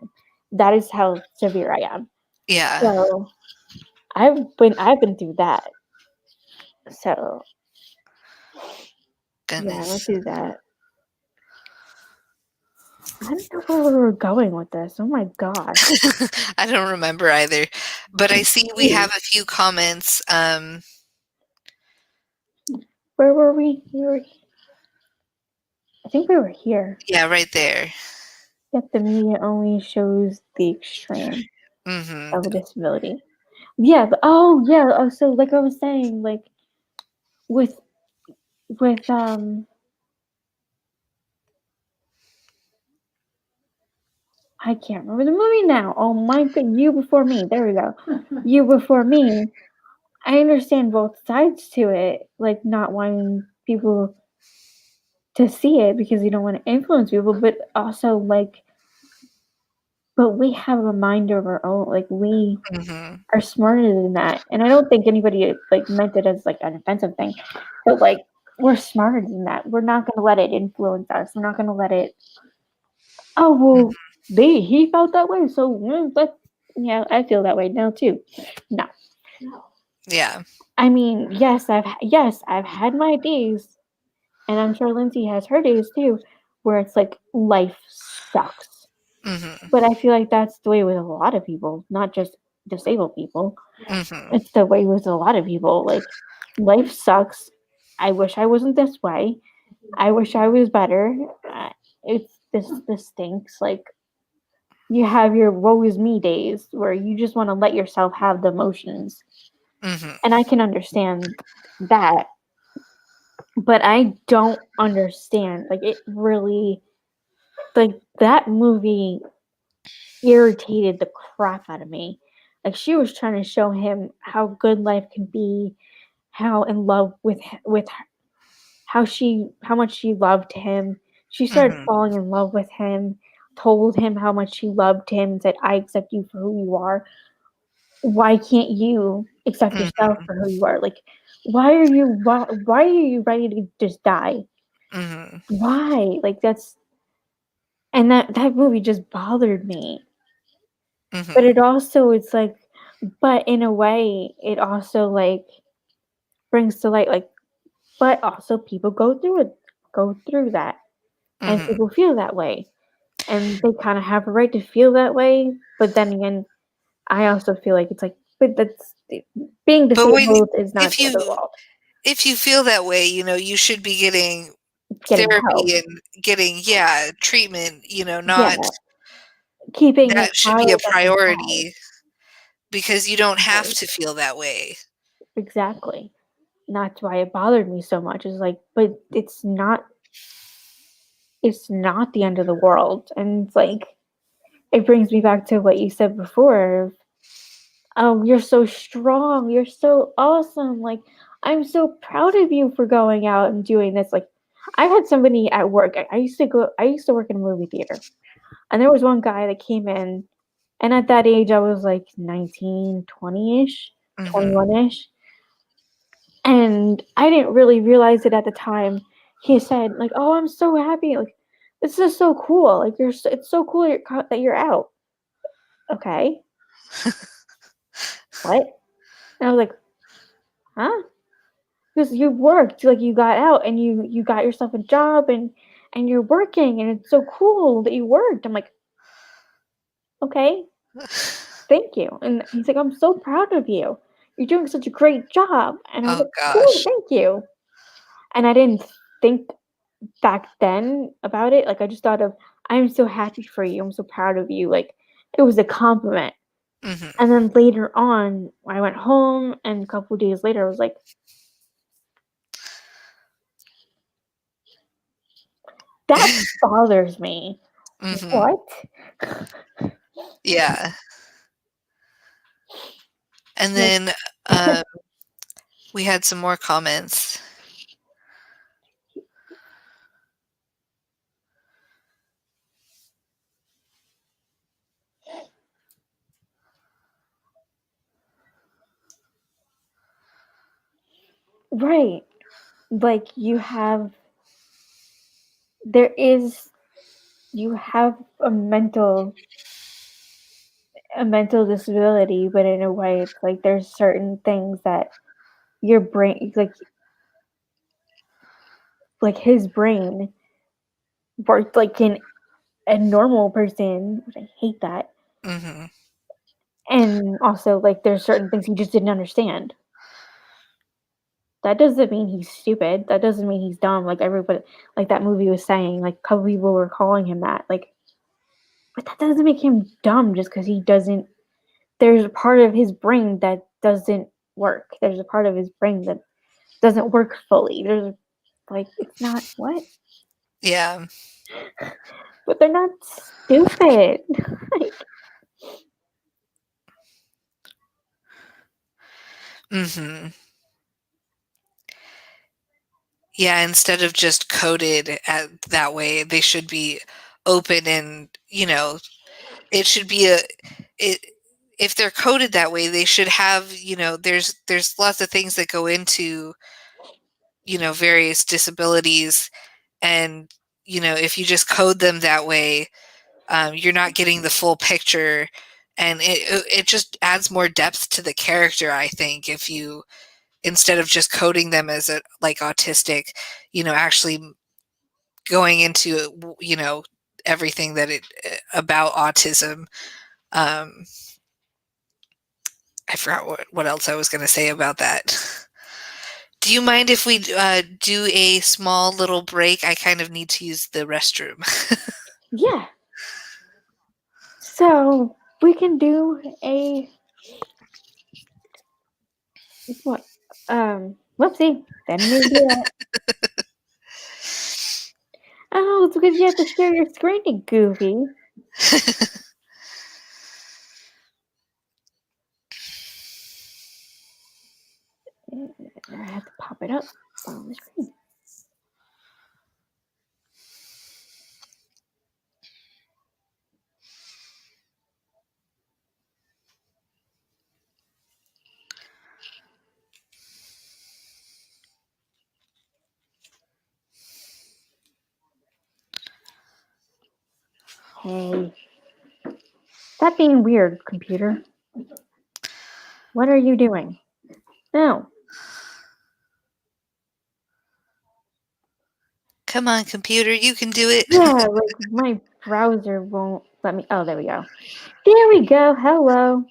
That is how severe I am. Yeah. So I've been through that. So yeah, I went Goodness. through that. I don't know where we were going with this. Oh my god. I don't remember either. But I see we have a few comments. Where were we? I think we were here. Yeah, right there. Yet the media only shows the extreme Mhm. of a disability. Yeah, oh yeah. Oh, so like I was saying, like with with I can't remember the movie now. Oh my god, You Before Me. There we go. You Before Me. I understand both sides to it, like not wanting people to see it because you don't want to influence people, but also like, but we have a mind of our own. Like we Mhm. are smarter than that, and I don't think anybody like meant it as like an offensive thing, but like we're smarter than that. We're not going to let it influence us. We're not going to let it. Oh well, he felt that way, so but yeah, I feel that way now too. No, Yeah. I mean I've had my days, and I'm sure Lindsay has her days too, where it's like life sucks. Mhm. But I feel like that's the way with a lot of people, not just disabled people. Mhm. It's the way with a lot of people. Like life sucks. I wish I wasn't this way. I wish I was better. It's this stinks. Like you have your woe is me days where you just want to let yourself have the emotions. Mhm. And I can understand that, but I don't understand. Like it really like that movie irritated the crap out of me. Like she was trying to show him how good life can be, how in love with how much she loved him. She started Mhm. falling in love with him, told him how much she loved him, said, I accept you for who you are. Why can't you accept yourself Mhm. for who you are? Like, why are you ready to just die? Mhm. Why? Like that's and that movie just bothered me. But Mhm. it also it's like but in a way it also like brings to light like But also people go through that, and Mhm. people feel that way, and they kind of have a right to feel that way. But then again, I also feel like it's like, but that's being But when disabled is not if the end of the you world. if you feel that way, you should be getting Getting help, therapy and getting, yeah, treatment, yeah, not keeping a that should be a child at the side, priority because you don't have right? to feel that way. Exactly. And that's why it bothered me so much. Is like, but it's not the end of the world, and it's like it brings me back to what you said before. Oh, you're so strong. You're so awesome. Like, I'm so proud of you for going out and doing this. Like, I had somebody at work. I used to work in a movie theater. And there was one guy that came in, and at that age, I was like 19, 20 ish, Mhm. 21 ish. And I didn't really realize it at the time. He said, like, oh, I'm so happy. Like, this is so cool. Like, it's so cool that you're out. Okay. What? And I was like, huh? Because you worked, like you got out and you got yourself a job and you're working and it's so cool that you worked. I'm like, okay, thank you. And he's like, I'm so proud of you. You're doing such a great job. And I was Oh like, cool, gosh. thank you. And I didn't think back then about it. Like I just thought of, I'm so happy for you. I'm so proud of you. Like it was a compliment. Mhm. And then later on, I went home and a couple of days later, I was like, that bothers me. Mhm. What? Yeah. And then, um, we had some more comments. Right. Like there is you have a mental disability, but in a way it's like there's certain things that your brain like his brain worked like in a normal person, which I hate that. Mhm. And also like there's certain things he just didn't understand. That doesn't mean he's stupid. That doesn't mean he's dumb like everybody like that movie was saying. Like a couple people were calling him that. Like but that doesn't make him dumb just because he doesn't there's a part of his brain that doesn't work. There's a part of his brain that doesn't work fully. There's like it's not what? Yeah. But they're not stupid. Like Mhm. Yeah, instead of just coded at that way, they should be open and, it should be it if they're coded that way, they should have, there's lots of things that go into, various disabilities and, if you just code them that way, you're not getting the full picture and it just adds more depth to the character, I think, if you instead of just coding them as a like autistic, actually going into everything that it about autism. um I forgot what else I was going to say about that. Do you mind if we do a small little break? I kind of need to use the restroom. yeah. So we can do a what? Whoopsie. Didn't mean to do that. Oh, it's because you have to share your screen, you goofy. I have to pop it up on the screen. Hey, stop being weird, computer. What are you doing? No. Come on, computer, you can do it. Yeah, like my browser won't let me. Oh, there we go. There we go. Hello.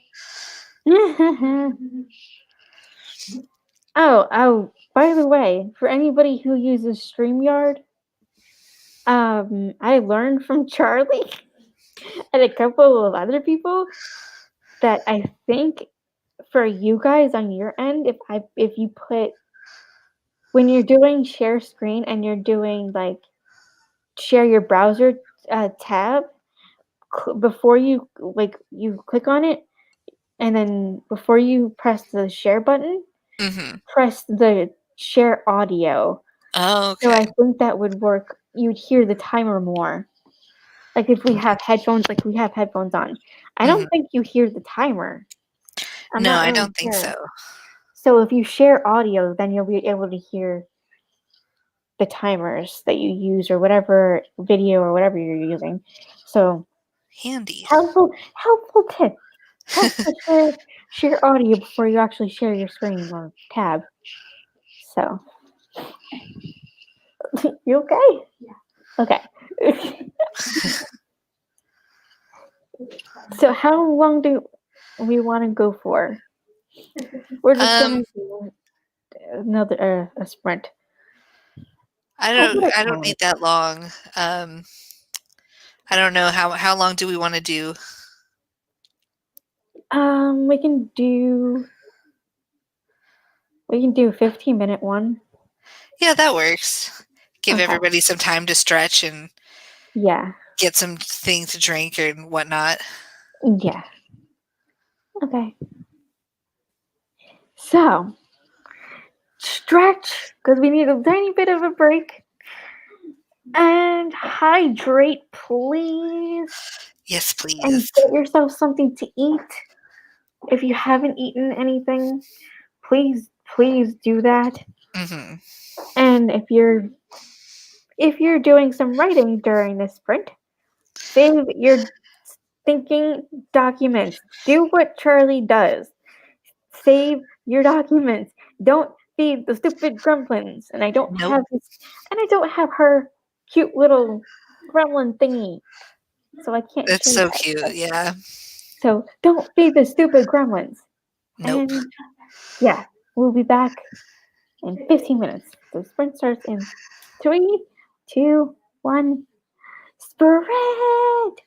Oh, by the way, for anybody who uses StreamYard, I learned from Charlie and a couple of other people that I think for you guys on your end, if you put when you're doing share screen and you're doing like share your browser tab before you you click on it, and then before you press the share button, press the share audio. Oh, So okay. I think that would work. You'd hear the timer more. Like if we have headphones, like we have headphones on. I don't think you hear the timer. I'm No, not I really don't think sure. so. So if you share audio, then you'll be able to hear the timers that you use or whatever video or whatever you're using. So Handy. helpful tip. Test to share audio before you actually share your screen or tab. So you okay? Okay. So how long do we want to go for? We're just gonna Um, do another a sprint. I Oh, don't what a I don't time. need that long. I don't know how long do we want to do? We can do 15-minute one. Yeah, that works. Give Okay. everybody some time to stretch and Yeah. get some things to drink and whatnot. Yeah. Okay. So stretch because we need a tiny bit of a break. And hydrate, please. Yes, And please. get yourself something to eat. If you haven't eaten anything, please do that. Hmm. And if you're doing some writing during this sprint, save your thinking documents. Do what Charlie does. Save your documents. Don't feed the stupid gremlins. And Nope. I don't have her cute little gremlin thingy. So I can't It's show so that. cute. Yeah. So don't feed the stupid gremlins. Nope. And yeah, we'll be back in 15 minutes. The sprint starts in 3, 2, 1. Sprint!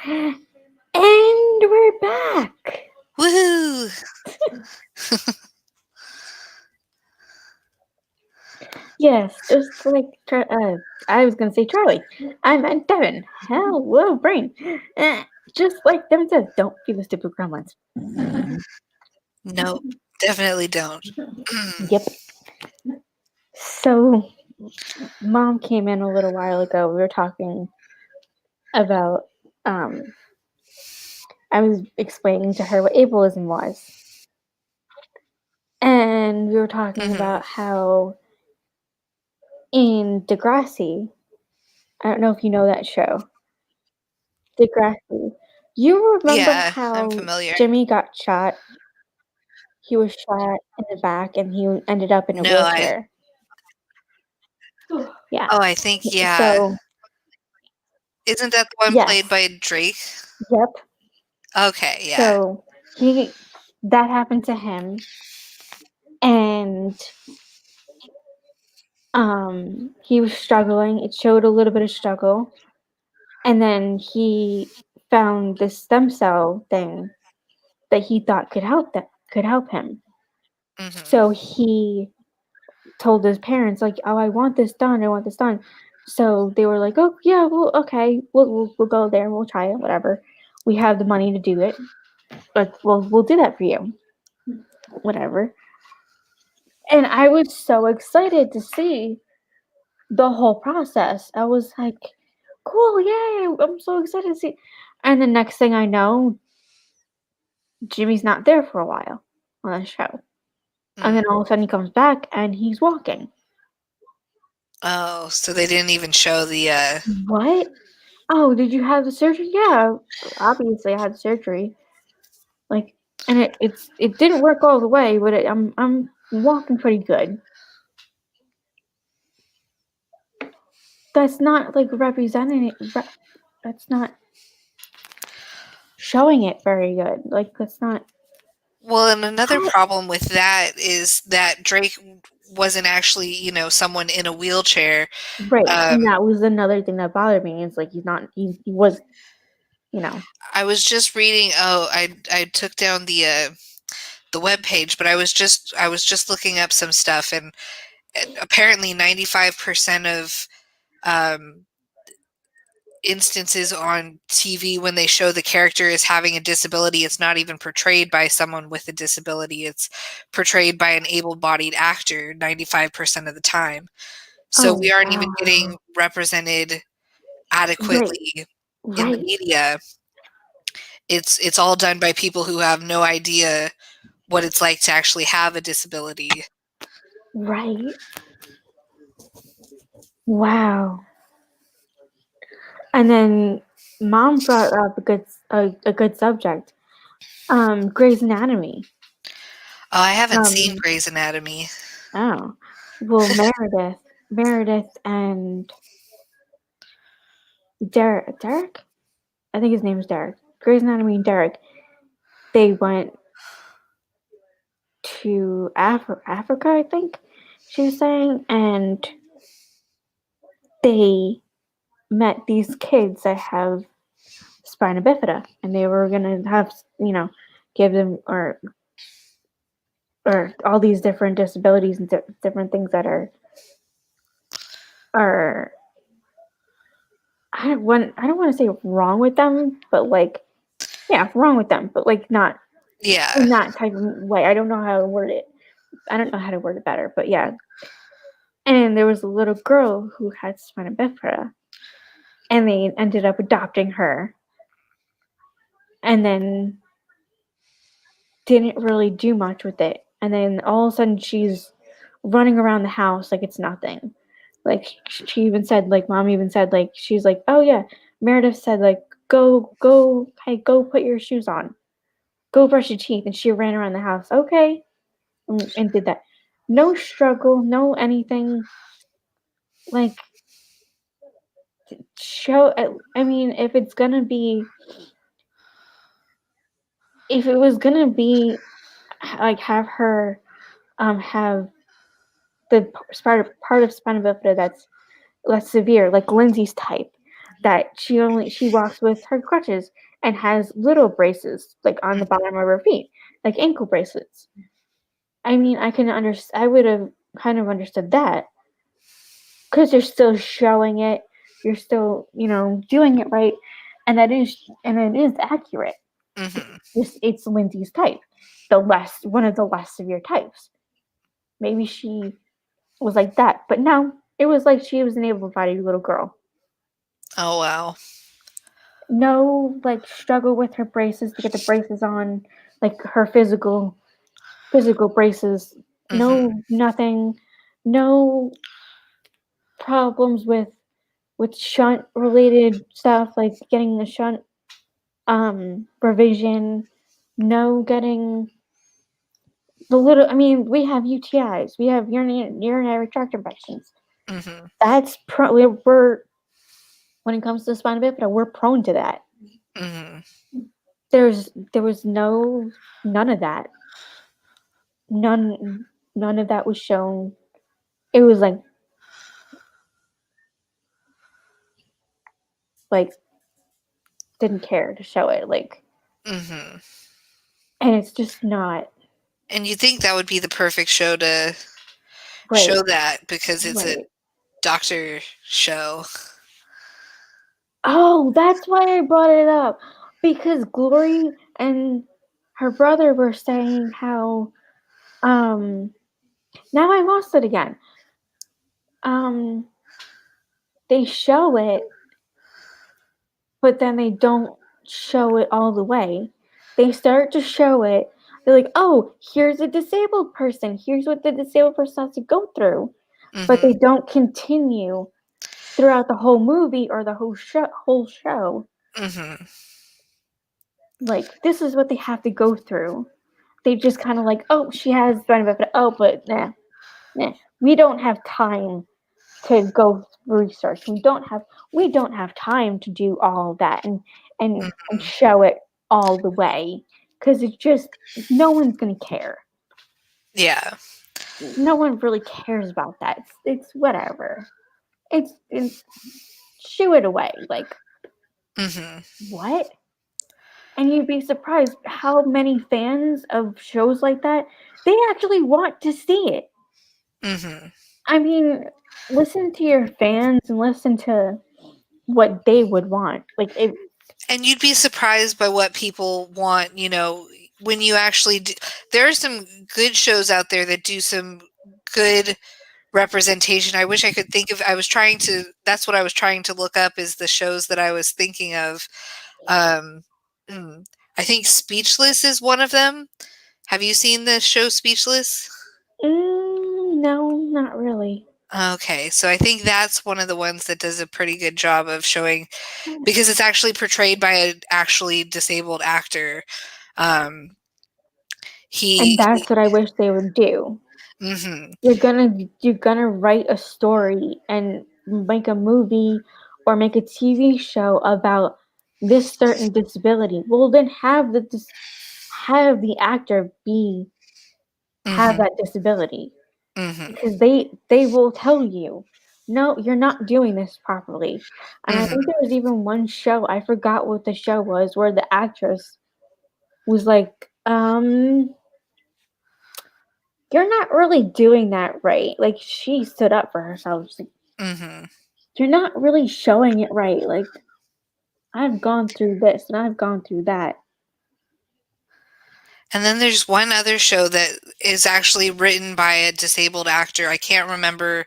And we're back. Woohoo! Yes, just like I was gonna say Charlie. I meant Devin. Hello, brain. Just like Devin says, don't be the stupid gremlins. Nope, definitely don't. Yep. So, Mom came in a little while ago. We were talking about. I was explaining to her what ableism was, and we were talking about how in Degrassi, I don't know if you know that show, Degrassi. You remember Yeah, I'm how familiar. Jimmy got shot? He was shot in the back and he ended up in a No, I wheelchair. Yeah. oh, I think, yeah. So, Isn't that the one played yes. by Drake? Yep. Okay, yeah. So, that happened to him, and he was struggling. It showed a little bit of struggle, and then he found this stem cell thing that he thought could help him. Mhm. So he told his parents, like, "Oh, I want this done. I want this done." So they were like, "Oh, yeah, well, okay, we'll go there. We'll try it. Whatever. We have the money to do it, but we'll do that for you. Whatever." And I was so excited to see the whole process. I was like, "Cool, yay! I'm so excited to see." And the next thing I know, Jimmy's not there for a while on the show, and Mm. then all of a sudden he comes back and he's walking. Oh, so they didn't even show the What? Oh, did you have the surgery? Yeah, obviously I had surgery. Like, and it didn't work all the way, but I'm walking pretty good. That's not like representing it. That's not showing it very good. Like that's not well, and another how problem with that is that Drake wasn't actually, someone in a wheelchair. right. And Um, that was another thing that bothered me. It's like he's not. He was. You know. I was just reading, I took down the webpage, but I was just looking up some stuff, and apparently 95% of um, instances on TV when they show the character as having a disability, it's not even portrayed by someone with a disability. It's portrayed by an able-bodied actor 95% of the time. So Oh we aren't even wow. getting represented Right. adequately in the Right. media. It's all done by people who have no idea what it's like to actually have a disability. Right. Wow. And then mom brought up a good subject. Grey's Anatomy. Oh, I haven't seen Um, Grey's Anatomy. oh, well, Meredith and Derek. I think his name is Derek. Grey's Anatomy and Derek. They went to Africa, I think she was saying, and they met these kids that have spina bifida, and they were gonna have give them or all these different disabilities and different things that are I don't want to say wrong with them, but like yeah, wrong with them, but like not Yeah. in that type of way. I don't know how to word it. I don't know how to word it better, but yeah. And there was a little girl who had spina bifida, and they ended up adopting her, and then didn't really do much with it. And then all of a sudden, she's running around the house like it's nothing. Like she even said, like mom even said, like she's like, oh yeah, Meredith said like go, hey go put your shoes on, go brush your teeth, and she ran around the house. Okay, and did that. No struggle, no anything. Like show. I mean, if it was gonna be like have her have the part of spina bifida that's less severe, like Lindsay's type. that she walks with her crutches and has little braces like on the bottom of her feet, like ankle bracelets. I mean, I would have kind of understood that because you're still showing it, you're still doing it right, and it is accurate. Mm-hmm. It's Lindsay's type, one of the less severe types. Maybe she was like that, but no, it was like she was an able-bodied little girl. Oh, wow. No, like struggle with her braces to get the braces on, like her physical braces. Mm-hmm. No, nothing. No problems with shunt related stuff like getting the shunt revision. No getting the little. I mean, we have UTIs. We have urinary tract infections. Mm-hmm. That's we're when it comes to spina bifida, we're prone to that. Mm-hmm. There was none of that. None of that was shown. It was like didn't care to show it Mm-hmm. and it's just not And you think that would be the perfect show to right. show that because it's a Right. doctor show. Oh, that's why I brought it up because Glory and her brother were saying how now I lost it again. Um they show it but then they don't show it all the way. They start to show it. They're like, "Oh, here's a disabled person. Here's what the disabled person has to go through." But Mm-hmm. they don't continue throughout the whole movie or the whole show. Mm-hmm. Like this is what they have to go through. They just kind of like, "Oh, she has spina bifida. Oh, but nah. We don't have time to go research. We don't have time to do all of that and Mm-hmm. show it all the way because it's just no one's gonna care. Yeah. No one really cares about that. It's whatever. It's shoo it away. Like Mm-hmm. what? And you'd be surprised how many fans of shows like that they actually want to see it. Mm-hmm. I mean, listen to your fans and listen to what they would want. Like it. And you'd be surprised by what people want, when you actually do. There are some good shows out there that do some good representation. I wish I could think of that's what I was trying to look up is the shows that I was thinking of. Um, I think Speechless is one of them. Have you seen the show Speechless? No, not really. Okay, so I think that's one of the ones that does a pretty good job of showing because it's actually portrayed by an actually disabled actor. Um, And he, that's what I wish they would do. mm-hmm, You're gonna write a story and make a movie or make a TV show about this certain disability. Well, then have the actor be have mm-hmm, that disability mm-hmm, because they will tell you, no, you're not doing this properly. And I think mm-hmm, there was even one show, I forgot what the show was, where the actress was like, you're not really doing that right. Like she stood up for herself. She's like, mm-hmm. you're not really showing it right. Like I've gone through this and I've gone through that. And then there's one other show that is actually written by a disabled actor. I can't remember,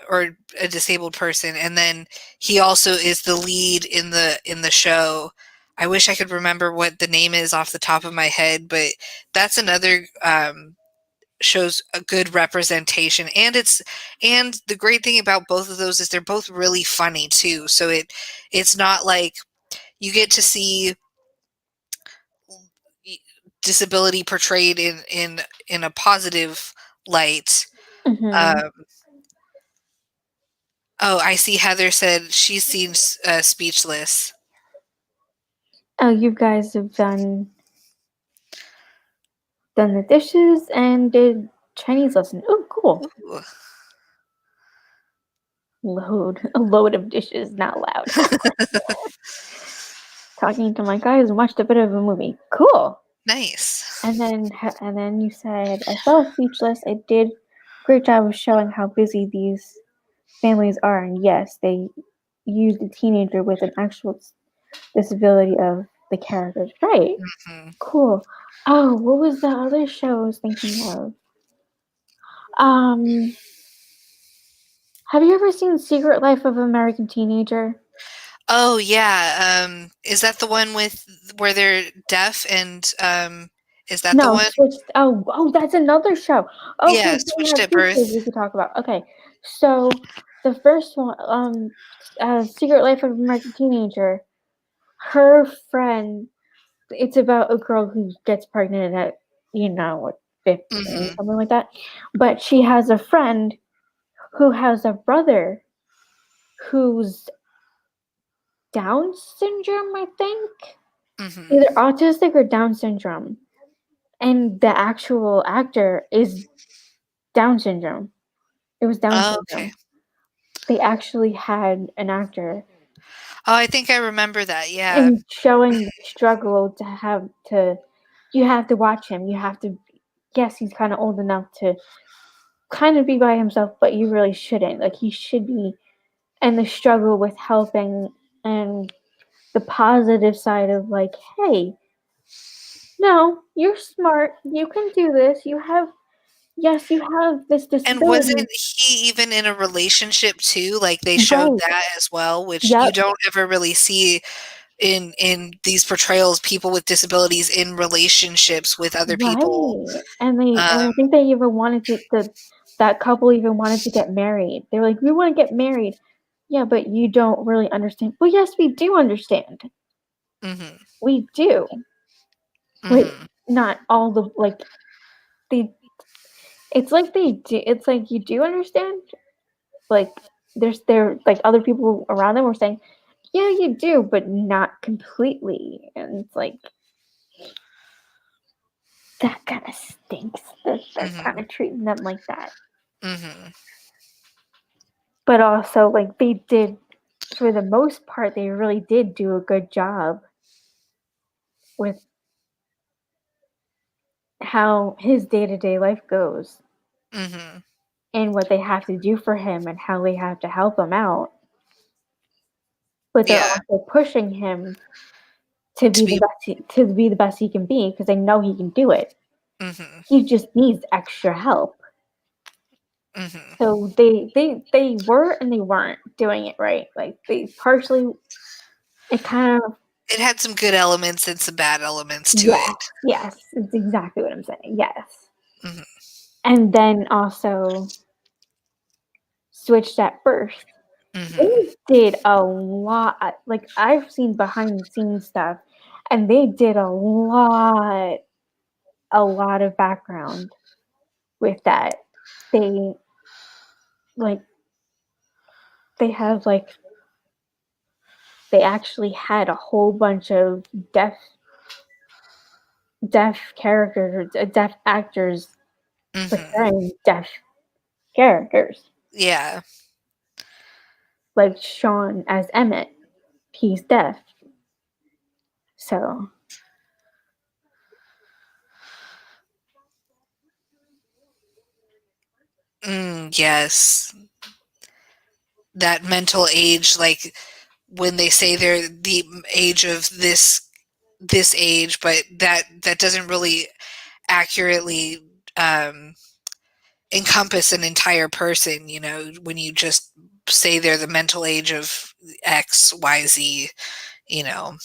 or a disabled person. And then he also is the lead in the show. I wish I could remember what the name is off the top of my head, but that's another shows a good representation. And the great thing about both of those is they're both really funny too. So it's not like you get to see disability portrayed in a positive light. Mm-hmm. Um, oh, I see. Heather said she's seen Speechless. Oh, you guys have done the dishes and did Chinese lesson. Oh, cool. Ooh. load of dishes, not loud. Talking to my guys and watched a bit of a movie. Cool. Nice. And then you said, I felt speechless. It did a great job of showing how busy these families are. And yes, they used a teenager with an actual disability of the characters. Right. Mhm. Cool. Oh, what was the other show I was thinking of? Um, have you ever seen Secret Life of American Teenager? Oh, yeah, is that the one with where they're deaf and, is that the No, one? switched. Oh, that's another show. Okay, Yeah, so we Switched have at two shows Birth. we could talk about. Okay, so the first one, Secret Life of American Teenager. Her friend. It's about a girl who gets pregnant at what 15, Mhm, something like that. But she has a friend who has a brother who's Down syndrome, I think. mhm. Either autistic or Down syndrome. And the actual actor is Down syndrome. It was Down Oh, okay. syndrome. They actually had an actor Oh, I think I remember that, yeah. and showing the struggle you have to watch him. You have to yes, he's kind of old enough to kind of be by himself, but you really shouldn't. Like he should be and the struggle with helping and the positive side of like, hey, no, you're smart. You can do this. Yes, you have this And wasn't disability. he even in a relationship too? Like, they showed Right. that as well, which you Yep. don't ever really see in these portrayals, people with disabilities in relationships with other people. Right. And Um, I think they even wanted that couple even wanted to get married. They were like, "We want to get married." Yeah, but you don't really understand. Well, yes, we do understand. mhm, We do. But mhm, not all the like they it's like they do it's like you do understand. Like there like other people around them were saying, "Yeah, you do, but not completely." And it's like that kind of stinks that they're kind mhm, of treating them like that. mhm. But also, like, they did for the most part, they really did do a good job with how his day-to-day life goes Mhm. and what they have to do for him and how they have to help him out, but they're Yeah, also pushing him to to be the be best he can be because they know he can do it. mhm, He just needs extra help. mhm. So they were and they weren't doing it right. Like, they partially it kind of It had some good elements and some bad elements to yes, it. yes, it's exactly what I'm saying, yes. Mhm, And then also switched at birth. They mhm, did a lot. Like I've seen behind the scenes stuff, and they did a lot of background with that. They like they have like they actually had a whole bunch of deaf characters, deaf actors mhm. portraying deaf characters. Yeah. Like Sean as Emmett, he's deaf. So Yes. That mental age, like, when they say they're the age of this age, but that doesn't really accurately, um, encompass an entire person, when you just say they're the mental age of X, Y, Z, you know?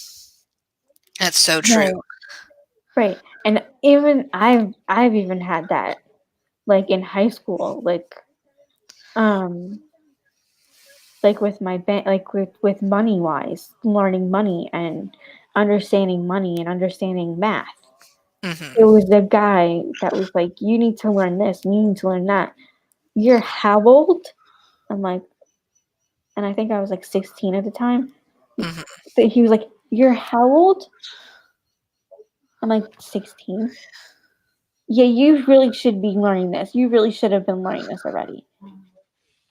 That's so true. right, right. And even I've even had that like in high school, um like with my bank, like with money wise, learning money and understanding math. It Mhm, was the guy that was like, "You need to learn this, and you need to learn that." You're how old? I'm like, and I think I was like 16 at the time. mhm, He was like, "You're how old?" I'm like, 16. Yeah, you really should be learning this. You really should have been learning this already.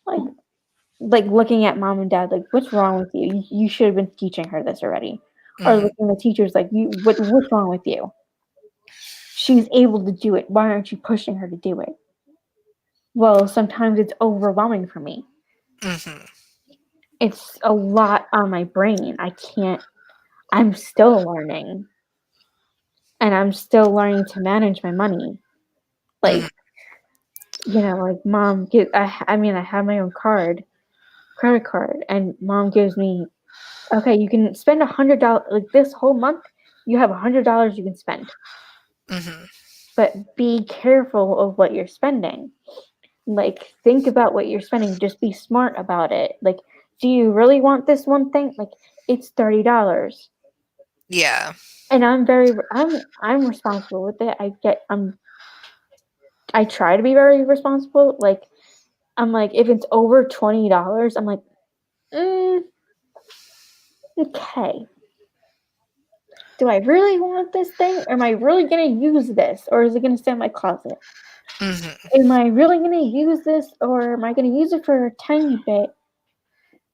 Like, like looking at mom and dad, like, what's wrong with you? You should have been teaching her this already. Or Mhm. looking at the teachers like, what's wrong with you? She's able to do it. Why aren't you pushing her to do it? Well, sometimes it's overwhelming for me. Mhm. It's a lot on my brain. I'm still learning. And I'm still learning to manage my money. Like, Mhm. like mom I have my own credit card, and mom gives me, okay, you can spend $100, like this whole month, you have $100 you can spend, Mhm. but be careful of what you're spending. Like, think about what you're spending. Just be smart about it. Like, do you really want this one thing? Like, it's $30. Yeah. And I'm responsible with it. I try to be very responsible. Like, I'm like, if it's over $20, I'm like, okay. Do I really want this thing? Am I really gonna use this, or is it gonna stay in my closet? Mhm. Am I really gonna use this, or am I gonna use it for a tiny bit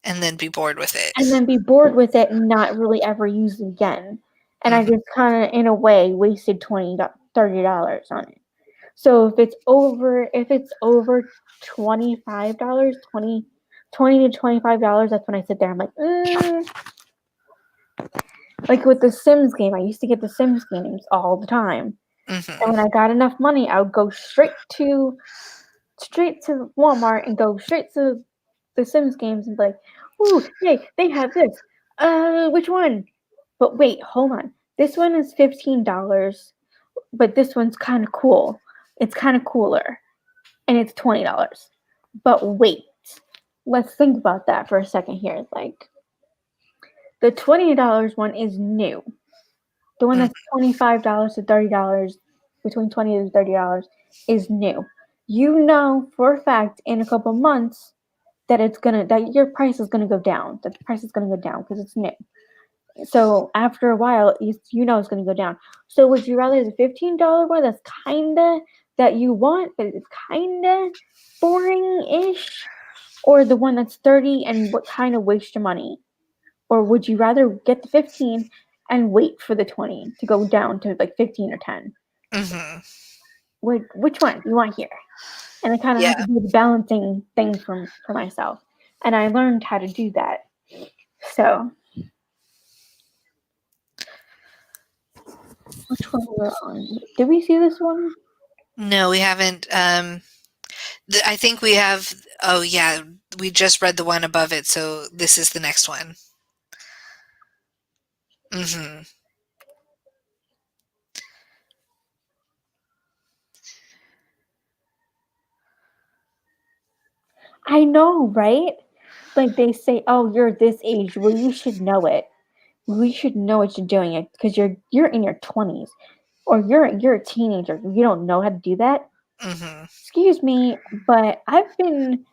And then be bored with it. and then be bored with it and not really ever use it again? And I Mhm. just kind of, in a way, wasted $30 on it. So if it's over $25, 20 to $25, that's when I sit there. I'm like, like with the Sims game, I used to get the Sims games all the time. And Mhm. when I got enough money, I would go straight to Walmart and go straight to the Sims games and be like, "Ooh, yay! They have this. Which one? But wait, hold on. This one is $15, but this one's kind of cool. It's kind of cooler, and it's $20. But wait, let's think about that for a second here. Like, the $20 one is new. The one Mhm. that's $25 to $30, between $20 to $30, is new. You know for a fact in a couple months that your price is gonna go down. That the price is gonna go down because it's new. So after a while, it's gonna go down. So would you rather the $15 one that's kinda that you want, but it's kinda boring-ish, or the one that's 30 and what kind of waste your money? Or would you rather get the 15 and wait for the 20 to go down to like 15 or 10? Mhm. Which one you want here? And I kind of have to Yeah. do the balancing thing for myself. And I learned how to do that. So, which one we're on? Did we see this one? No, we haven't. I think we have. Oh, yeah. We just read the one above it, so this is the next one. Mhm. I know, right? Like they say, "Oh, you're this age. Well, you should know it. You should know what you're doing it because you're in your 20s, or you're a teenager. You don't know how to do that." Mhm. Excuse me, but I've been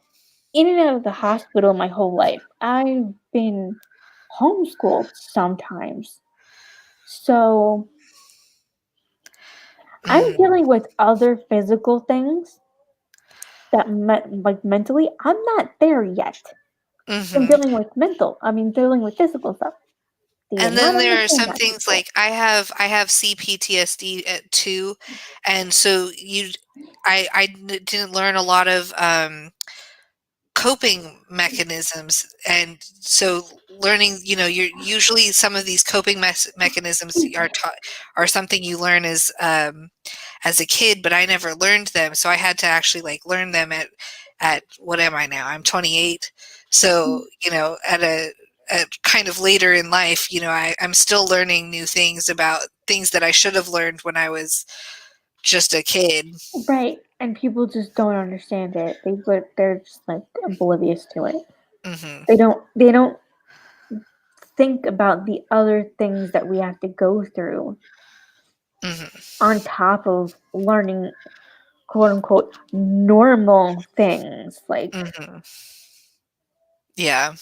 in and out of the hospital my whole life. I've been homeschooled sometimes. So I'm Mhm. dealing with other physical things like mentally, I'm not there yet. I'm Mhm. dealing with dealing with physical stuff. Do you And not then there are understand some that, things people? like I have CPTSD at 2, and so didn't learn a lot of coping mechanisms, and so learning, you're usually some of these coping mechanisms are something you learn as a kid, but I never learned them, so I had to actually like learn them at what am I now? I'm 28, so at kind of later in life, I'm still learning new things about things that I should have learned when I was just a kid. Right, and people just don't understand it. They're just like oblivious to it. Hmm. They don't think about the other things that we have to go through Hmm. on top of learning quote unquote normal things, like Hmm. Yeah.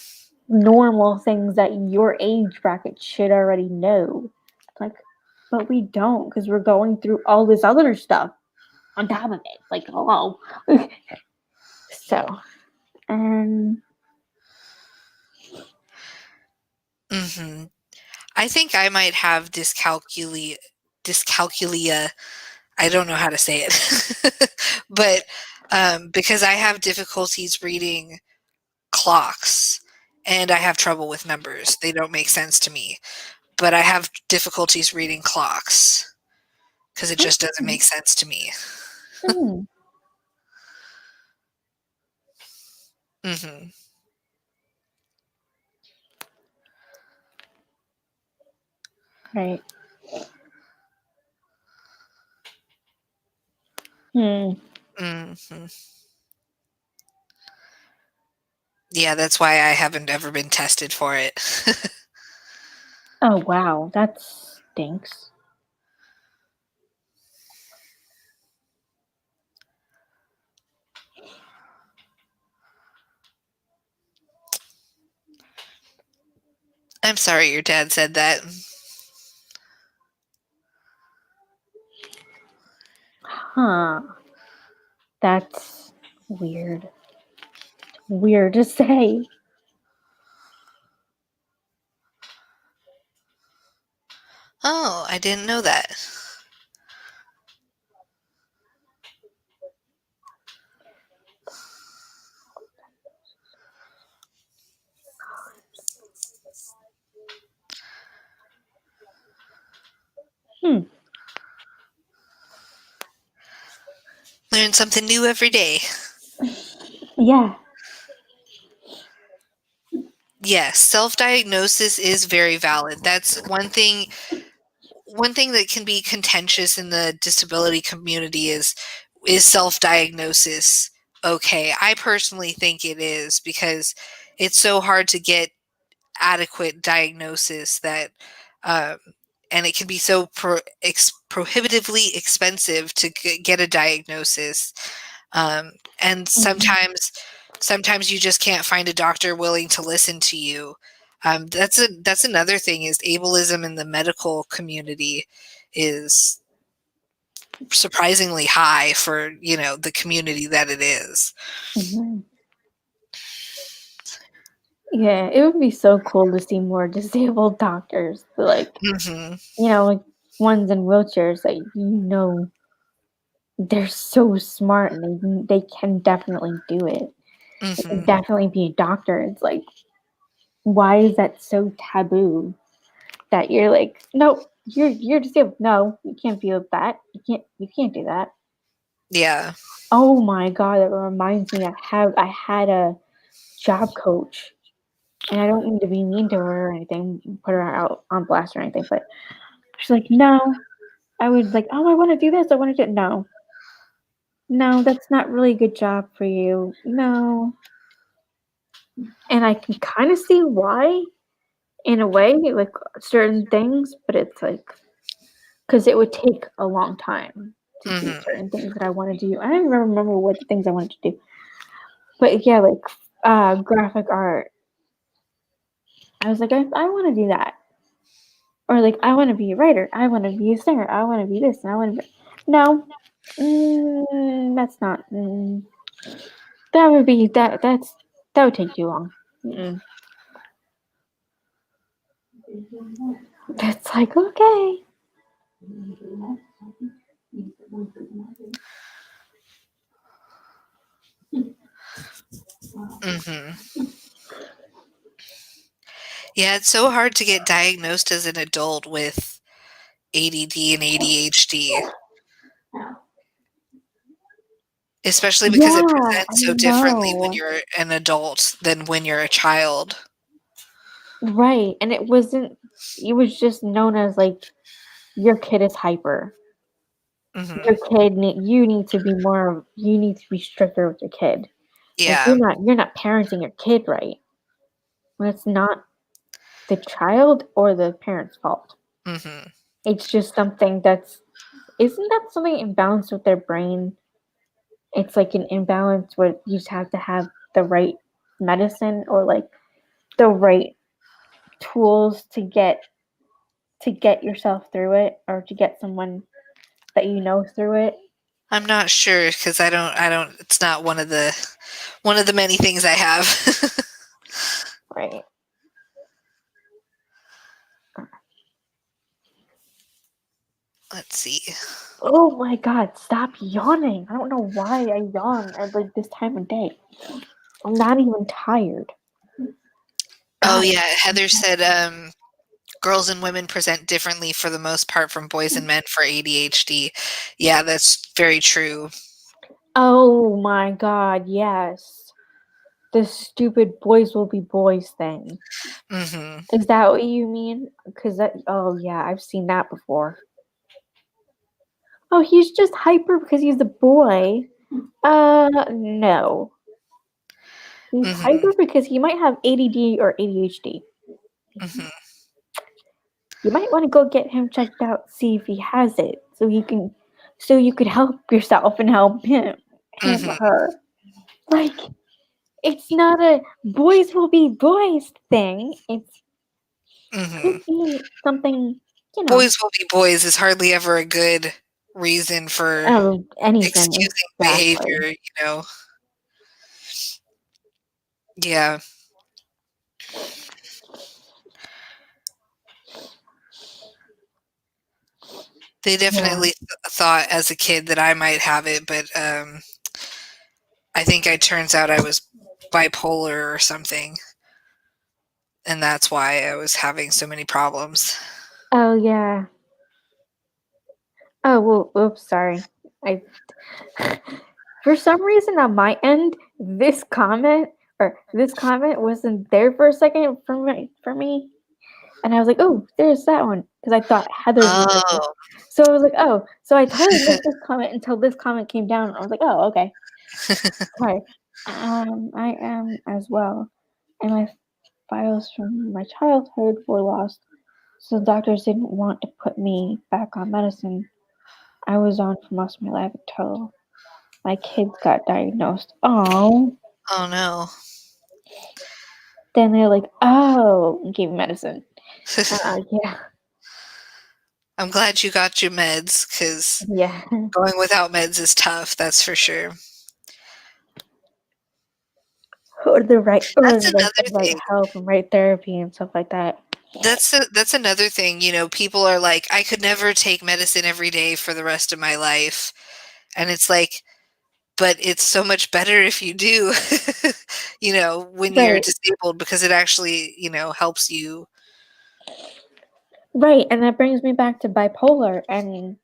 normal things that your age bracket should already know. Like, but we don't because we're going through all this other stuff on top of it. Like, hello. So, and Mhm. I think I might have dyscalculia. I don't know how to say it. But, because I have difficulties reading clocks, and I have trouble with numbers. They don't make sense to me. But I have difficulties reading clocks because it just doesn't make sense to me. Mm, Mhm. right. Hmm. Mhm. Yeah, that's why I haven't ever been tested for it. Oh wow, that stinks. I'm sorry your dad said that. Huh. That's weird. Weird to say. Oh, I didn't know that. Hmm. Learn something new every day. Yeah. Yes, self-diagnosis is very valid. That's one thing that can be contentious in the disability community is self-diagnosis okay? I personally think it is because it's so hard to get adequate diagnosis that um, and it can be so prohibitively expensive to get a diagnosis and Mhm. sometimes you just can't find a doctor willing to listen to you. That's another thing is ableism in the medical community is surprisingly high for the community that it is. Mhm. Yeah, it would be so cool to see more disabled doctors, like Hmm. like ones in wheelchairs that they're so smart and they can definitely do it. They can Hmm. definitely be a doctor. It's like, why is that so taboo? That you're like, no, you're disabled. No, you can't feel that. You can't do that. Yeah. Oh my god, that reminds me. I had a job coach, and I don't mean to be mean to her or anything, put her out on blast or anything, but she's like, no. I would like, oh, I want to do this. I want to do no, no. That's not really a good job for you. No, and I can kind of see why in a way, like certain things, but it's like because it would take a long time to do Hmm. certain things that I want to do. I don't even remember what the things I wanted to do, but yeah, like graphic art. I was like, I want to do that, or like I want to be a writer. I want to be a singer. I want to be this, and I want to be. No, that's not. That would be that would take too long. Mm-mm. That's like okay. Hmm. Yeah, it's so hard to get diagnosed as an adult with ADD and ADHD, especially because it Yeah, I presents so differently when know. you're an adult than when you're a child. Right, and it wasn't. It was just known as like your kid is hyper. Hmm. Your kid you need to be more. You need to be stricter with your kid. Like Yeah. you're not parenting your kid right. When it's not the child or the parent's fault. Hmm. It's just something that's isn't that something imbalanced with their brain. It's like an imbalance where you just have to have the right medicine or like the right tools to get yourself through it or to get someone that you know through it. I'm not sure because I don't. It's not one of the many things I have. Right. Oh my god, stop yawning. I don't know why I yawn at like this time of day. I'm not even tired. Oh God. yeah, Heather said girls and women present differently for the most part from boys and men for ADHD. Yeah, that's very true. Oh my god, yes. This stupid boys will be boys thing. Mhm. Is that what you mean? Because that, oh yeah, I've seen that before. Oh, he's just hyper because he's a boy. No. He's Mhm. hyper because he might have ADD or ADHD. Mhm. You might want to go get him checked out, see if he has it, so you could help yourself and help him or Mhm. her. Like, it's not a boys will be boys thing. It's could Mhm. be something, you know, Boys will be boys is hardly ever a good reason for anything excusing exactly. behavior, you know. Yeah. They Yeah. definitely thought as a kid that I might have it, but I think it turns out I was bipolar or something, and that's why I was having so many problems. Oh yeah. Oh well. Oops. Sorry. I For some reason on my end, this comment wasn't there for a second for me, and I was like, "Oh, there's that one," because I thought Heather's was there. Oh. So I was like, "Oh," so I totally missed this comment until this comment came down. And I was like, "Oh, okay, sorry." I am as well, and my files from my childhood were lost, so the doctors didn't want to put me back on medicine I was on for most of my life until my kids got diagnosed. Oh. Oh, no. Then they're like, "Oh," and gave me medicine. Yeah, I'm glad you got your meds, because yeah. going without meds is tough, that's for sure. Or That's like the another right thing. help and right therapy and stuff like that. That's another thing, people are like, "I could never take medicine every day for the rest of my life." And it's like, but it's so much better if you do, when you're Right, disabled, because it actually, helps you. right, and that brings me back to bipolar and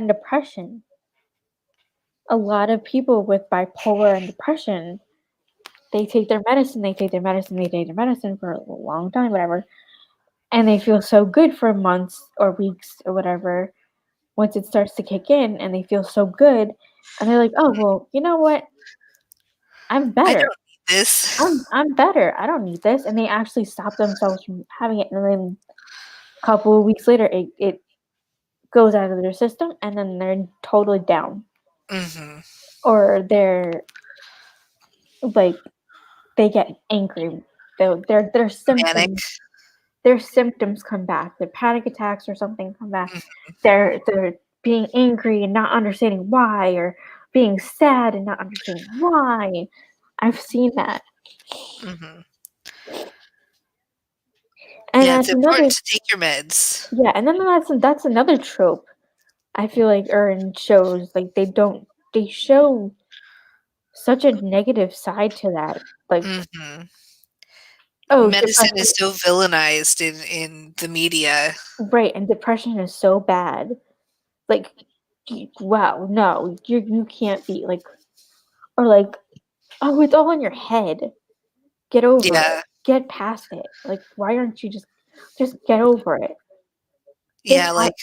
depression. A lot of people with bipolar and depression, they take their medicine, they take their medicine, they take their medicine for a long time, whatever, and they feel so good for months or weeks or whatever. Once it starts to kick in, and they feel so good, and they're like, "Oh well, you know what? I'm I better. don't need this. I'm better. I don't need this," and they actually stop themselves from having it, and then a couple of weeks later, it goes out of their system, and then they're totally down, Mhm. or they're like they get angry. Their Manic. symptoms come back. Their panic attacks or something come back. Mm. They're being angry and not understanding why, or being sad and not understanding why. I've seen that, Mhm. and Yeah, it's that's important another. to take your meds. Yeah, and then that's another trope I feel like are in shows, like, they show such a negative side to that, like, Mhm. oh, Medicine depression. is so villainized in the media. Right, and depression is so bad, like, wow, no, you can't be, like, or like, "Oh, it's all in your head. Get over it. Yeah. Get past it. Like, why aren't you just get over it? This Yeah, ha like,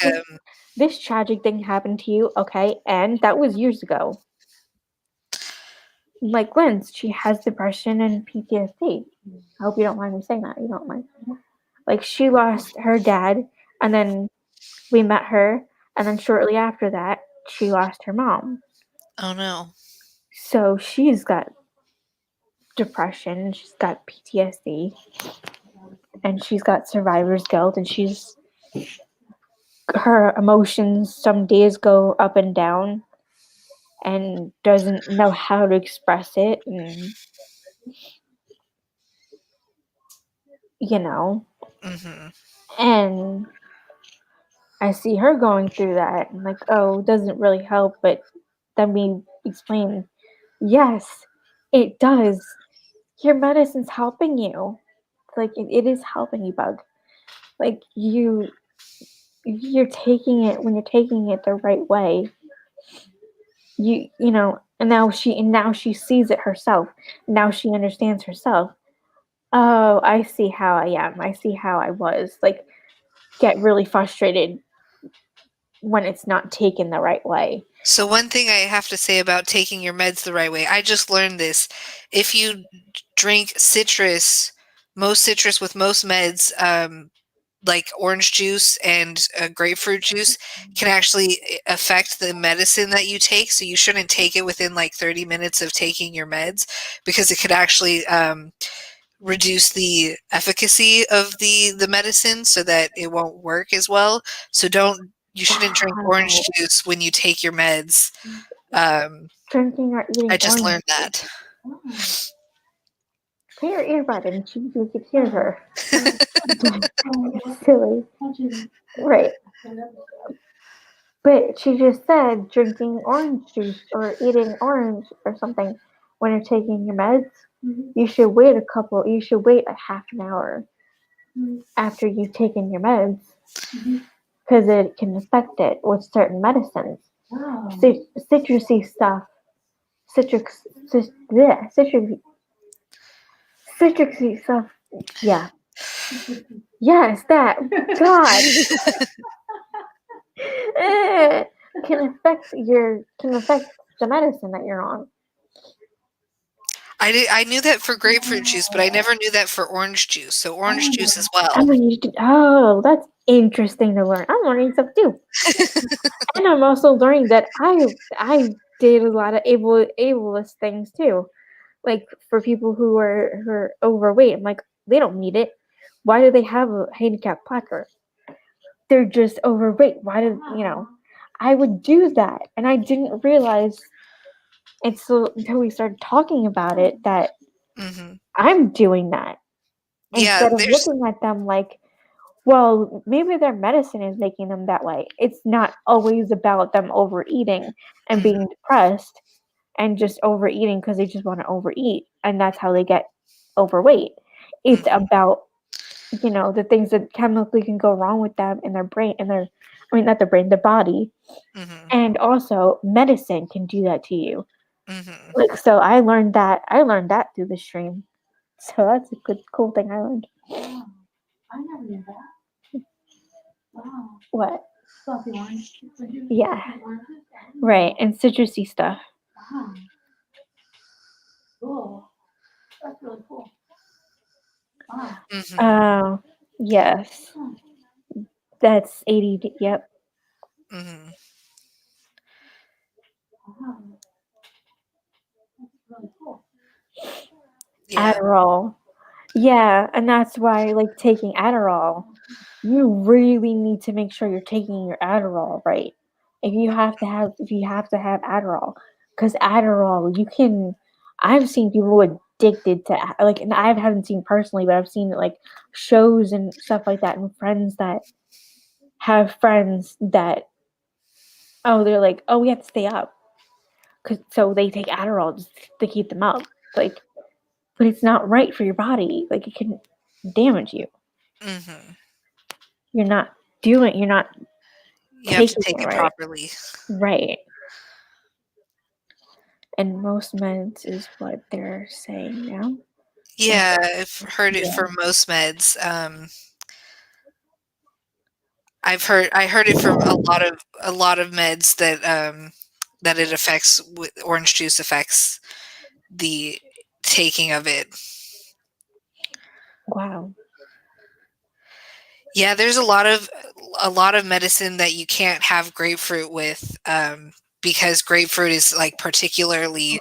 this tragic thing happened to you, okay, and that was years ago." Like Lynn's, she has depression and PTSD. I hope you don't mind me saying that. You don't mind. Like she lost her dad, and then we met her, and then shortly after that, she lost her mom. oh, no. So she's got depression, she's got PTSD, and she's got survivor's guilt, and she's her emotions some days go up and down and doesn't know how to express it, and you know, Mhm. and I see her going through that and like, oh, it doesn't really help, but then we explain, yes, it does. Your medicine's helping you. Like it is helping you, bug. Like you're taking it when you're taking it the right way. You know, and now she sees it herself. Now she understands herself. Oh, I see how I am. I see how I was. Like get really frustrated when it's not taken the right way. So one thing I have to say about taking your meds the right way, I just learned this. If you drink citrus, most citrus with most meds, like orange juice and grapefruit juice, can actually affect the medicine that you take. So you shouldn't take it within like 30 minutes of taking your meds because it could actually reduce the efficacy of the medicine so that it won't work as well. So you shouldn't drink orange Wow. juice when you take your meds. Um, Drinking or eating I just orange learned that. Put your earbud in, you could hear her. Silly. Right. But she just said drinking orange juice or eating orange or something when you're taking your meds. You should wait a half an hour after you've taken your meds because it can affect it with certain medicines. Citrusy stuff, citrus, citrusy stuff. Yeah. Yes, that. God. Can affect the medicine that you're on. I knew that for grapefruit juice, but I never knew that for orange juice. So orange juice as well. Oh, that's interesting to learn. I'm learning stuff too, and I'm also learning that I did a lot of ableist things too. Like for people who are overweight, I'm like they don't need it. Why do they have a handicap placard? They're just overweight. Why do you know? I would do that, and I didn't realize until we started talking about it that Mm-hmm. I'm doing that Yeah, instead of there's. looking at them like, well, maybe their medicine is making them that way. It's not always about them overeating and Mm-hmm, being depressed and just overeating because they just want to overeat and that's how they get overweight. It's mm-hmm, about the things that chemically can go wrong with them in their brain and I mean not their brain, their body. mm-hmm, And also medicine can do that to you. mm-hmm. Like so I learned that through the stream. So that's a good cool thing I learned. I never knew that. Wow. What? About the orange. Yeah. Right, and citrusy stuff. Wow. Cool. That's really cool. Wow. Mm-hmm. Oh, yes. That's ADD. Yep. Mm-hmm. Wow. That's really cool. Yeah. Adderall. Yeah, and that's why like taking Adderall, you really need to make sure you're taking your Adderall right. If you have to have Adderall, because Adderall you can. I've seen people addicted to like, and I haven't seen personally, but I've seen like shows and stuff like that, and friends that have friends that they're like, oh, we have to stay up, so they take Adderall just to keep them up, like, but it's not right for your body, like it can damage you. Mm-hmm. You're not you're not You have to taking take it it right. properly. Right. And most meds is what they're saying now. Yeah, I've heard it Yeah. for most meds. I heard it from a lot of meds that it affects. Orange juice affects the taking of it. Wow. Yeah, there's a lot of medicine that you can't have grapefruit with, because grapefruit is like particularly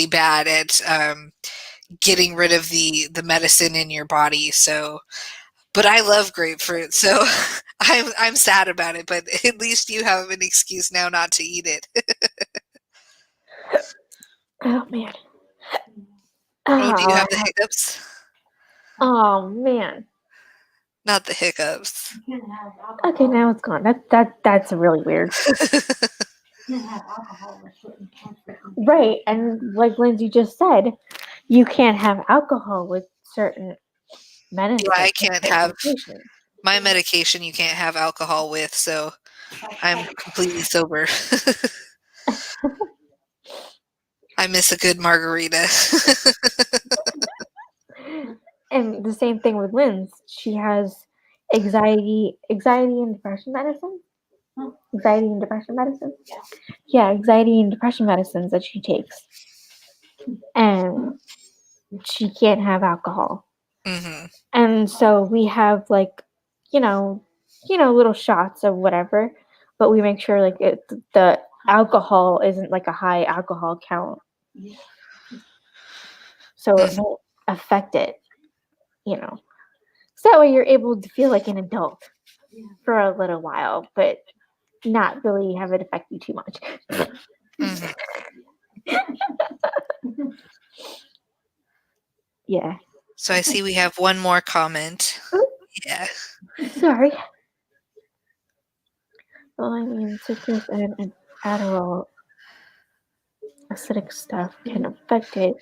bad at getting rid of the medicine in your body. So, but I love grapefruit, so I'm sad about it. But at least you have an excuse now not to eat it. Oh man. Oh, do you Oh, have the hiccups? oh man. Not the hiccups. You can't have alcohol. Okay, now it's gone. That's really weird. You can't have alcohol with certain cancer. Right, and like Lindsay just said, you can't have alcohol with certain medicine. I can't have medication. my medication you can't have alcohol with, so I'm completely sober. I miss a good margarita. And the same thing with Lynn's. She has anxiety and depression medicine. Anxiety and depression medicine. Yeah, anxiety and depression medicines that she takes, and she can't have alcohol. Hmm. And so we have like, you know, little shots of whatever, but we make sure like the alcohol isn't like a high alcohol count, so it won't affect it. So that way you're able to feel like an adult for a little while, but not really have it affect you too much. Hmm. Yeah. So I see we have one more comment. Yeah. Sorry. Well, I mean, citrus and Adderall acidic stuff can affect it,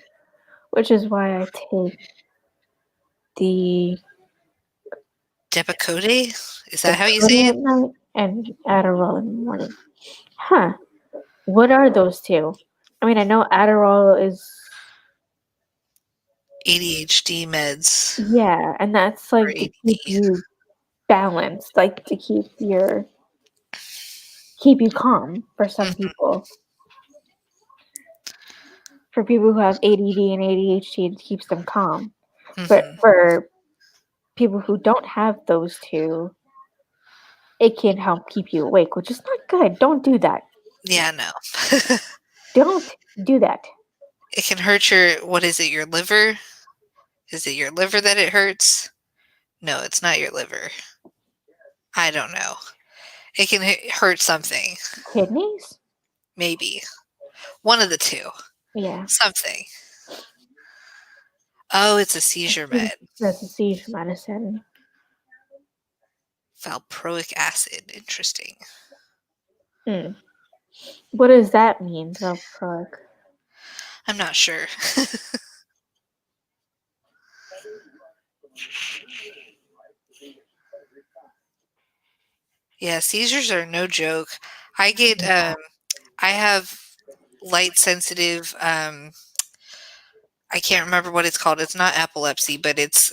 which is why I take the Depakote? Is that how you say Decoder it? at night and Adderall in the morning. Huh. What are those two? I mean, I know Adderall is, ADHD meds yeah, and that's for like to keep ADD. you balanced, like to keep you calm for some people. For people who have ADD and ADHD, it keeps them calm. But Hmm. for people who don't have those two, it can help keep you awake, which is not good. Don't do that. Yeah, no. Don't do that. It can hurt your liver? Is it your liver that it hurts? No, it's not your liver. I don't know. It can hurt something. Kidneys? Maybe. One of the two. Yeah. Something. Oh, it's a seizure med. That's a seizure medicine. Valproic acid. Interesting. What does that mean, Velcro? I'm not sure. Yeah, seizures are no joke. I have light sensitive, I can't remember what it's called. It's not epilepsy, but it's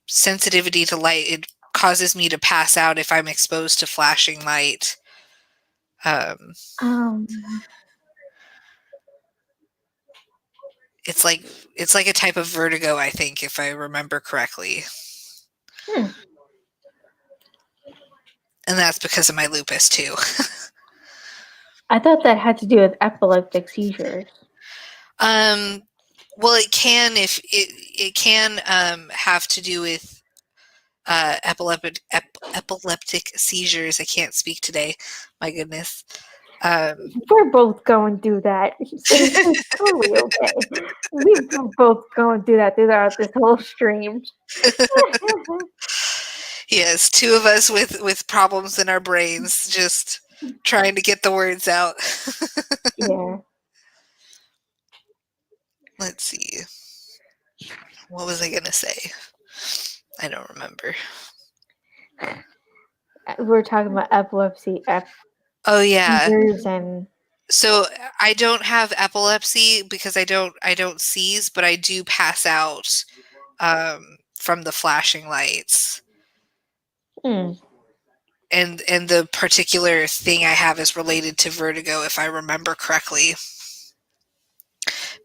sensitivity to light. It causes me to pass out if I'm exposed to flashing light. Um, It's like a type of vertigo, I think, if I remember correctly. And that's because of my lupus too. I thought that had to do with epileptic seizures. Well, it can if it can have to do with epileptic seizures. I can't speak today. My goodness. We're both going through that. It's totally okay. We've been both going through that throughout this whole stream. Yes, two of us with problems in our brains, just trying to get the words out. Yeah. Let's see. What was I going to say? I don't remember. We're talking about epilepsy, Oh yeah. seizures, and So I don't have epilepsy because I don't seize, but I do pass out from the flashing lights. mm, And the particular thing I have is related to vertigo, if I remember correctly,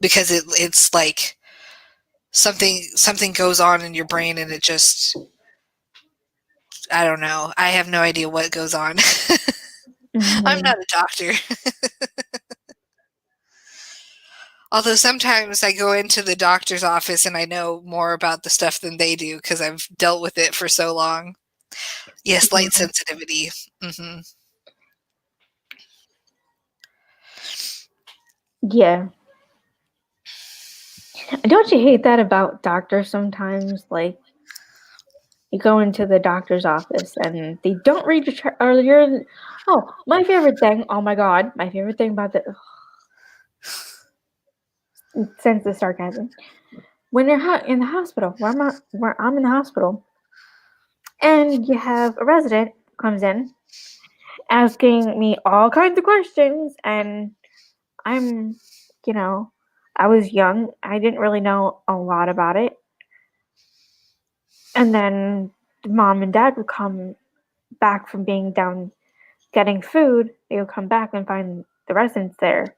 because it's like something goes on in your brain and it just, I don't know. I have no idea what goes on. I'm not a doctor. Although sometimes I go into the doctor's office and I know more about the stuff than they do because I've dealt with it for so long. Yes, light sensitivity. Hmm. yeah. Don't you hate that about doctors sometimes? Like, you go into the doctor's office and they don't read your chart. Or you're, oh, my favorite thing. Oh my god, my favorite thing about the sense of sarcasm. When you're in the hospital, where I'm in the hospital, and you have a resident comes in asking me all kinds of questions, and I'm, you know, I was young. I didn't really know a lot about it. And then mom and dad would come back from being down getting food. They would come back and find the residents there.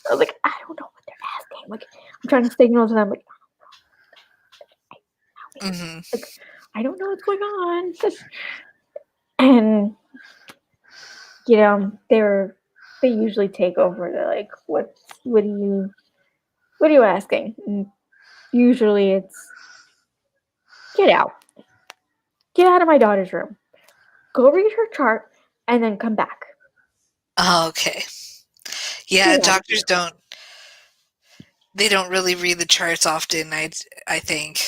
I was like, I don't know what they're asking. Like, I'm trying to signal to them, like, Mm-hmm. like I don't know what's going on. And they usually take over. They're like, what are you asking? And usually it's get out. Get out of my daughter's room. Go read her chart and then come back. Oh, okay. Yeah, doctors don't really read the charts often, I think.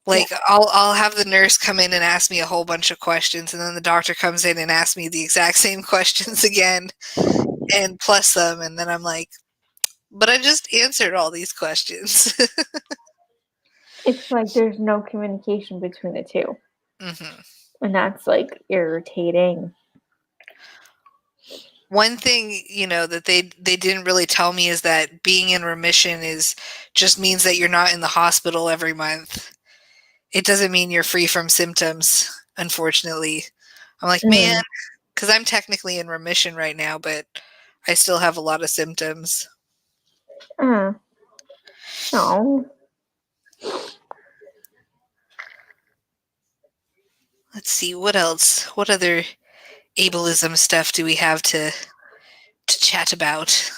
Like I'll have the nurse come in and ask me a whole bunch of questions, and then the doctor comes in and asks me the exact same questions again and plus them, and then I'm like, but I just answered all these questions. It's like there's no communication between the two. Mm-hmm. And that's like irritating. One thing, that they didn't really tell me is that being in remission just means that you're not in the hospital every month. It doesn't mean you're free from symptoms, unfortunately. I'm like, man, because I'm technically in remission right now, but I still have a lot of symptoms. No. Let's see, what else? What other ableism stuff do we have to chat about?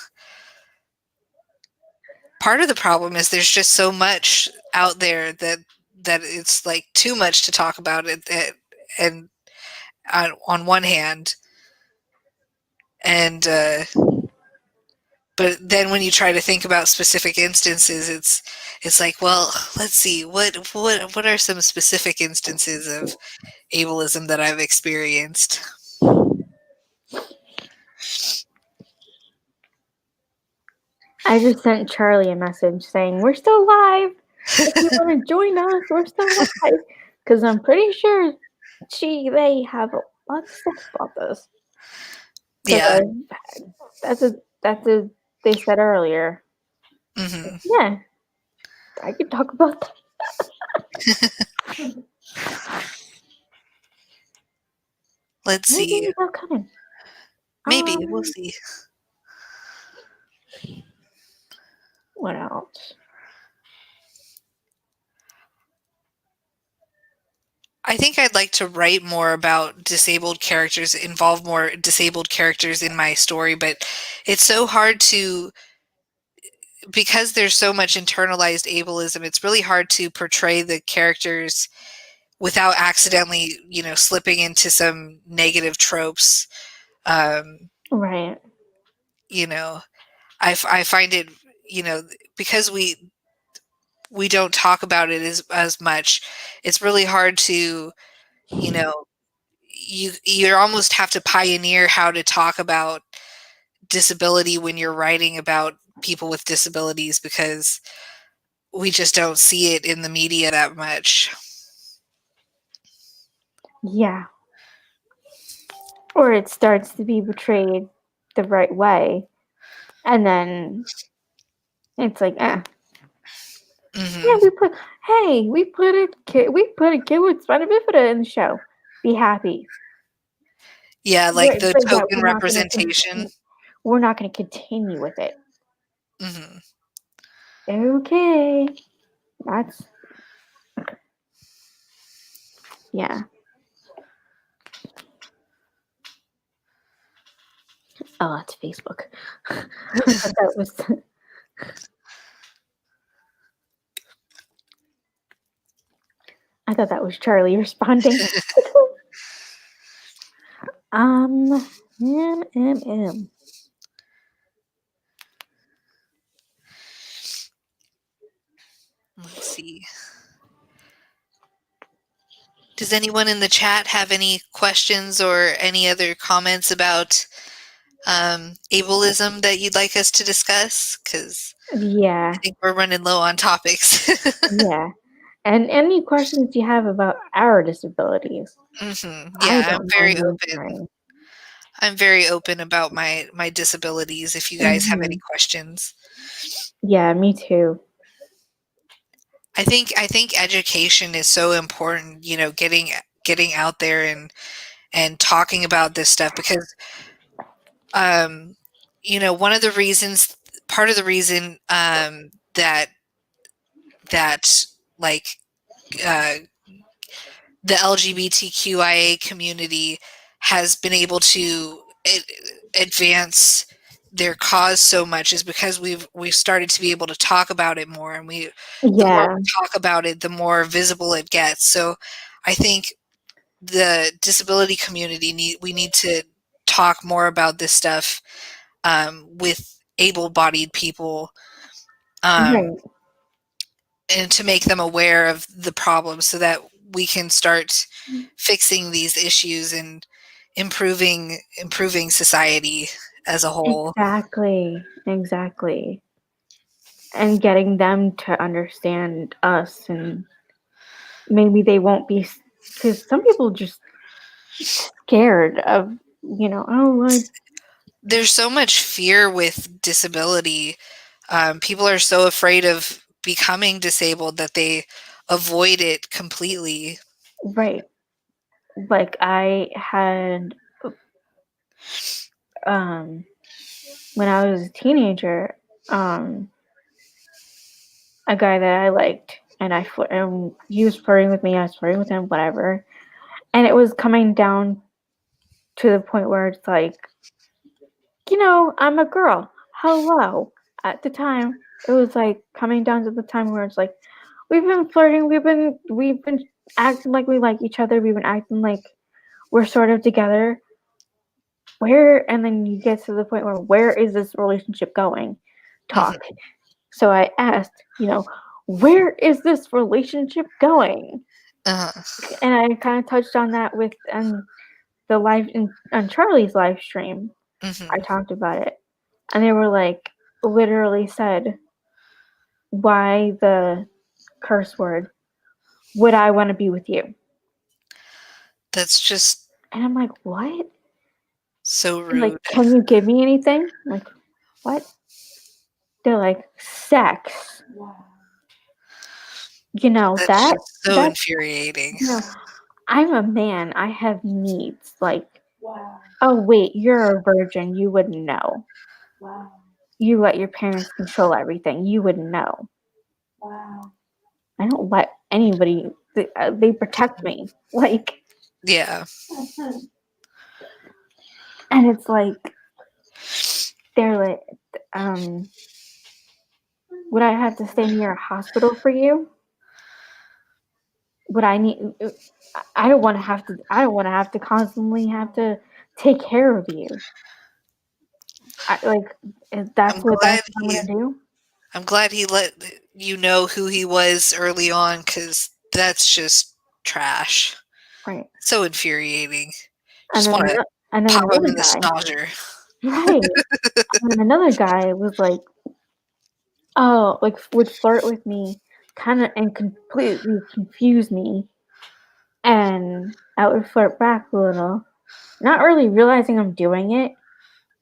Part of the problem is there's just so much out there that it's like too much to talk about it, and on one hand, and but then when you try to think about specific instances, it's like, well, let's see, what are some specific instances of ableism that I've experienced? I just sent Charlie a message saying, we're still live. If you want to join us, we're still live. Because I'm pretty sure they have a lot to say about this. Yeah. That's what they said earlier. Mm-hmm. Yeah. I could talk about that. Let's see. Coming. Maybe we'll see. What else? I think I'd like to write more about disabled characters, involve more disabled characters in my story, but it's so hard because there's so much internalized ableism, it's really hard to portray the characters without accidentally, slipping into some negative tropes. Right. I find it, because we don't talk about it as much, it's really hard to, you almost have to pioneer how to talk about disability when you're writing about people with disabilities, because we just don't see it in the media that much. Yeah. Or it starts to be portrayed the right way, and then it's like, Mm-hmm. Yeah, we put a kid with spina bifida in the show. Be happy. Yeah, like the token representation. We're not going to continue with it. Mm-hmm. Okay. Yeah. Oh, that's Facebook. That was. I thought that was Charlie responding. MMM. Let's see. Does anyone in the chat have any questions or any other comments about ableism that you'd like us to discuss? Because Yeah. I think we're running low on topics. Yeah. And any questions you have about our disabilities, I Yeah, don't mind answering. I'm very open about my disabilities if you guys have any questions. Yeah, me too. I think education is so important, you know, getting out there and talking about this stuff because you know, part of the reason that like uh, the LGBTQIA community has been able to advance their cause so much is because we've started to be able to talk about it more, and the more Yeah. we talk about it, the more visible it gets. So I think the disability community we need to talk more about this stuff with able-bodied people, Right. and to make them aware of the problem so that we can start fixing these issues and improving society as a whole. Exactly. And getting them to understand us, and maybe they won't be, because some people just scared of, There's so much fear with disability. People are so afraid of becoming disabled that they avoid it completely. right. Like I had, when I was a teenager, a guy that I liked, and and he was flirting with me. I was flirting with him, whatever. And it was coming down to the point where it's like, I'm a girl. Hello. At the time, it was like coming down to the time where it's like, we've been flirting. We've been acting like we like each other. We've been acting like we're sort of together. And then you get to the point where is this relationship going? Talk. So I asked, where is this relationship going? And I kind of touched on that with the on Charlie's live stream. I talked about it, and they were like, literally said, why the curse word? Would I want to be with you? That's just And I'm like, what? so And like, rude. can you give me anything? I'm like, what? They're like, sex. That's just so that infuriating. I'm a man. I have needs. Like, oh wait, you're a virgin. You wouldn't know. You let your parents control everything. You wouldn't know. I don't let anybody. They protect me. Like, Yeah. and it's like they're like, would I have to stay near a hospital for you? Would I need? I don't want to have to. I don't want to have to constantly have to take care of you. If I'm that's what glad I'm gonna do. I'm glad he let you know who he was early on, because that's just trash. Right. So infuriating. And Just then want to pop him another in the guy. snauzer. Right. And then another guy was like, oh, like would flirt with me, kind of, and completely confuse me, and I would flirt back a little, not really realizing I'm doing it,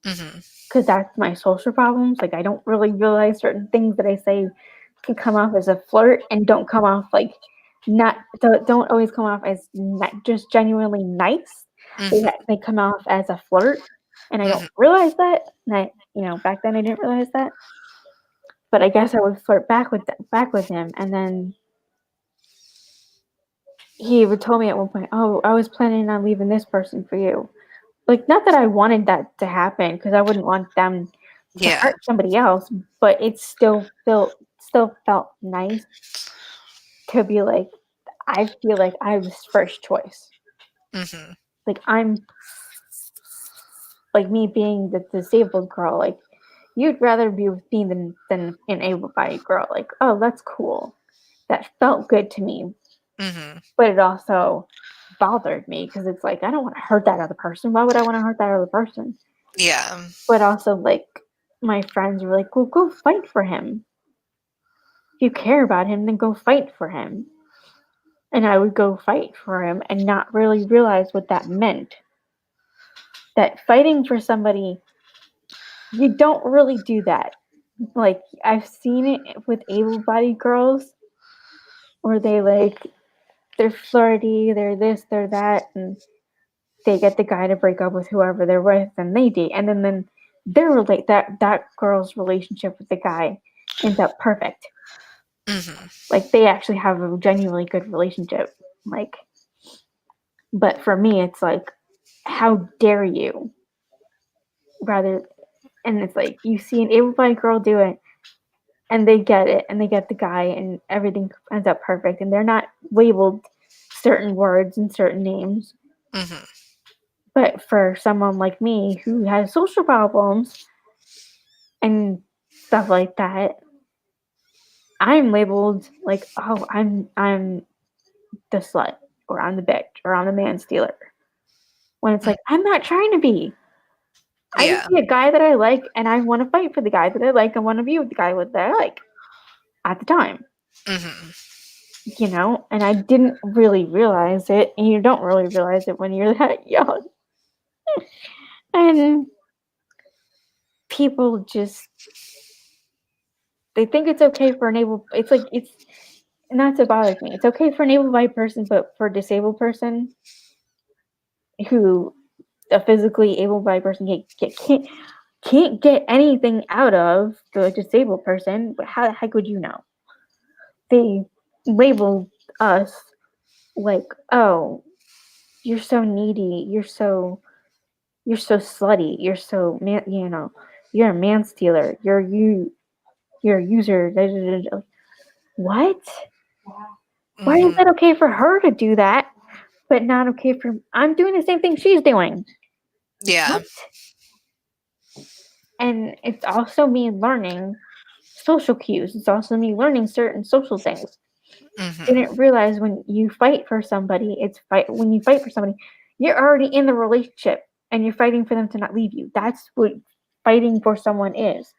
because that's my social problems. Like I don't really realize certain things that I say can come off as a flirt and don't come off like don't always come off as just genuinely nice. They come off as a flirt, and I don't realize that. And back then I didn't realize that. But I guess I would flirt back with him, and then he would tell me at one point, "Oh, I was planning on leaving this person for you." Like, not that I wanted that to happen, because I wouldn't want them to Yeah. hurt somebody else, but it still felt nice to be like, I feel like I was first choice. Like I'm like me being the disabled girl. Like you'd rather be with me than an able-bodied girl. Like, oh, that's cool. That felt good to me. Mm-hmm. But it also bothered me because it's like, I don't want to hurt that other person. Why would I want to hurt that other person? Yeah. But also, like, my friends were like, well, go fight for him. If you care about him, then go fight for him. And I would go fight for him and not really realize what that meant. That fighting for somebody, you don't really do that. Like, I've seen it with able-bodied girls where they're flirty, they're this, they're that, and they get the guy to break up with whoever they're with, and they date, and then that girl's relationship with the guy ends up perfect. Mm-hmm. Like, they actually have a genuinely good relationship. Like, but for me, it's like, how dare you? And it's like, you see an able-bodied girl do it, and they get it, and they get the guy, and everything ends up perfect, and they're not labeled certain words and certain names. Mm-hmm. But for someone like me who has social problems and stuff like that, I'm labeled like, oh, I'm the slut, or I'm the bitch, or I'm the man stealer. When it's like, I'm not trying to be. I just Yeah. see a guy that I like, and I want to fight for the guy that I like, and want to be with the guy that I like at the time. Mm-hmm. You know, and I didn't really realize it, and you don't really realize it when you're that young. And people just, they think it's okay for an able, it's like, it's not to bother me. It's okay for an able-bodied person, but for a disabled person who a physically able-bodied person can't get anything out of the disabled person, but how the heck would you know? They label us like, oh, you're so needy, you're so slutty, you're so man, you're a man stealer, you're a user. What? Why is Mm-hmm. that okay for her to do that, but not okay for I'm doing the same thing she's doing? Yeah. What? And it's also me learning social cues. It's also me learning certain social things. Mm-hmm. Didn't realize when you fight for somebody, when you fight for somebody, you're already in the relationship and you're fighting for them to not leave you. That's what fighting for someone is.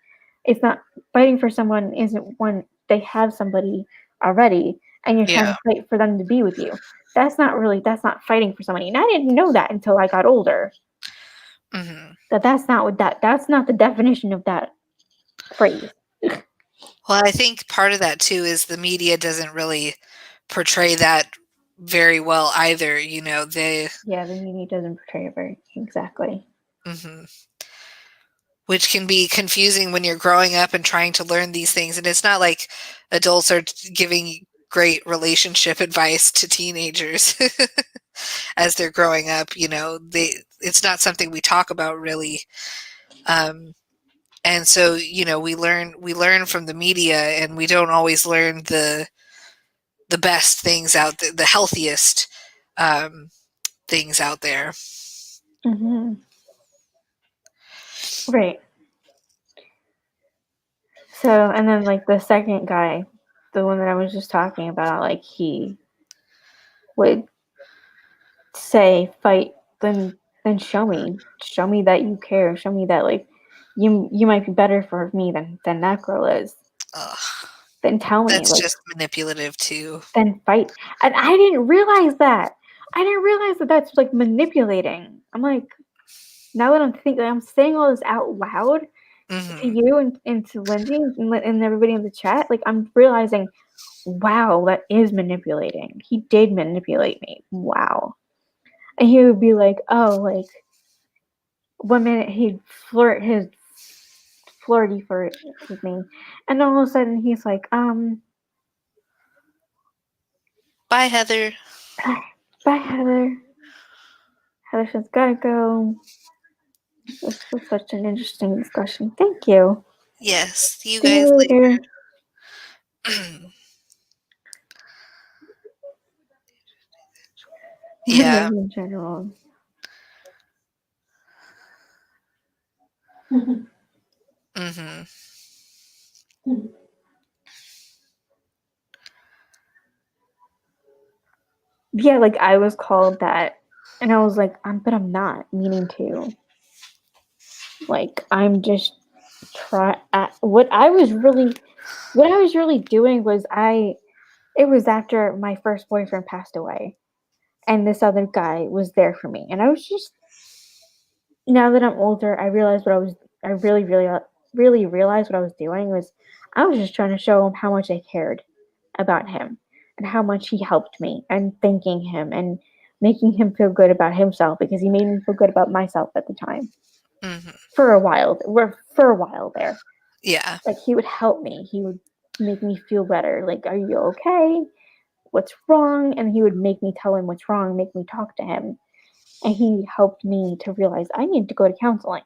It's not fighting for someone isn't when they have somebody already and you're trying Yeah. to fight for them to be with you. That's not fighting for somebody. And I didn't know that until I got older. Mm-hmm. That's not the definition of that phrase. Well, I think part of that too is the media doesn't really portray that very well either. Yeah, the media doesn't portray it very exactly. Mm-hmm. Which can be confusing when you're growing up and trying to learn these things. And it's not like adults are giving great relationship advice to teenagers as they're growing up. It's not something we talk about really. And so, we learn from the media, and we don't always learn the best things out there, the healthiest things out there. Mm-hmm. Right. So, and then like the second guy, the one that I was just talking about, like he would say, "Fight, then show me that you care, show me that like you might be better for me than that girl is. Ugh, Then tell me, that's like, just manipulative too. then fight." And I didn't realize that. I didn't realize that that's like manipulating. I'm like, now that I'm saying all this out loud to Mm-hmm. you and to Lindsay and everybody in the chat, like I'm realizing, wow, that is manipulating. He did manipulate me. Wow. And he would be like, oh, like 1 minute he'd flirty with me, and all of a sudden he's like, Bye, Heather. bye, Heather. Heather says, gotta go. This was such an interesting discussion. Thank you. Yes, see you See guys you later. later. Maybe Yeah. in general. Mm-hmm. Yeah, like I was called that, and I was like, but I'm not meaning to. Like I'm just what I was really doing was it was after my first boyfriend passed away, and this other guy was there for me, and I was just, now that I'm older, I really realized what I was doing was I was just trying to show him how much I cared about him and how much he helped me, and thanking him and making him feel good about himself because he made me feel good about myself at the time. Mm-hmm. For a while there. Yeah. Like he would help me. He would make me feel better. Like, are you okay? What's wrong? And he would make me tell him what's wrong, make me talk to him. And he helped me to realize I need to go to counseling.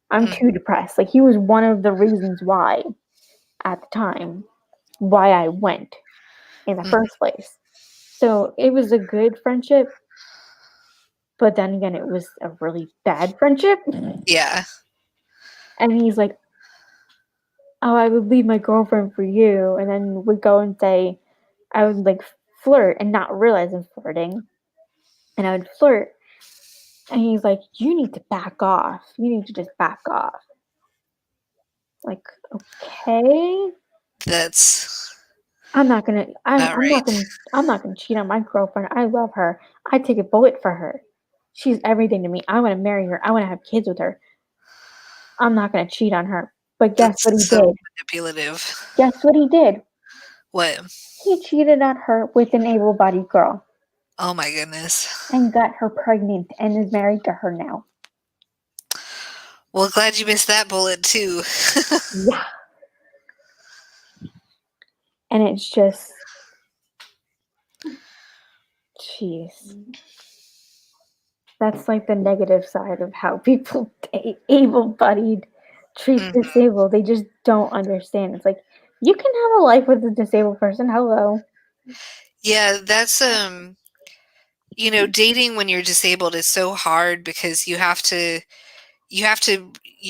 I'm Mm-hmm. too depressed. Like he was one of the reasons why at the time why I went in the first place. So it was a good friendship, but then again it was a really bad friendship. Yeah. And he's like, "Oh, I would leave my girlfriend for you," and then would go and say, I would like flirt and not realize I'm flirting, and I would flirt, and he's like, "You need to back off. You need to just back off." Like, okay, That's I'm not gonna, not right. I'm not gonna cheat on my girlfriend. I love her. I take a bullet for her. She's everything to me. I want to marry her. I want to have kids with her. I'm not gonna cheat on her. But guess what he That's so did? manipulative. Guess what he did? What? He cheated on her with an able-bodied girl Oh my goodness. and got her pregnant and is married to her now. Well, glad you missed that bullet too. Yeah. And it's just, jeez. That's like the negative side of how people able-bodied treat Mhm. disabled. They just don't understand. It's like, you can have a life with a disabled person. Hello. Yeah, that's dating when you're disabled is so hard because you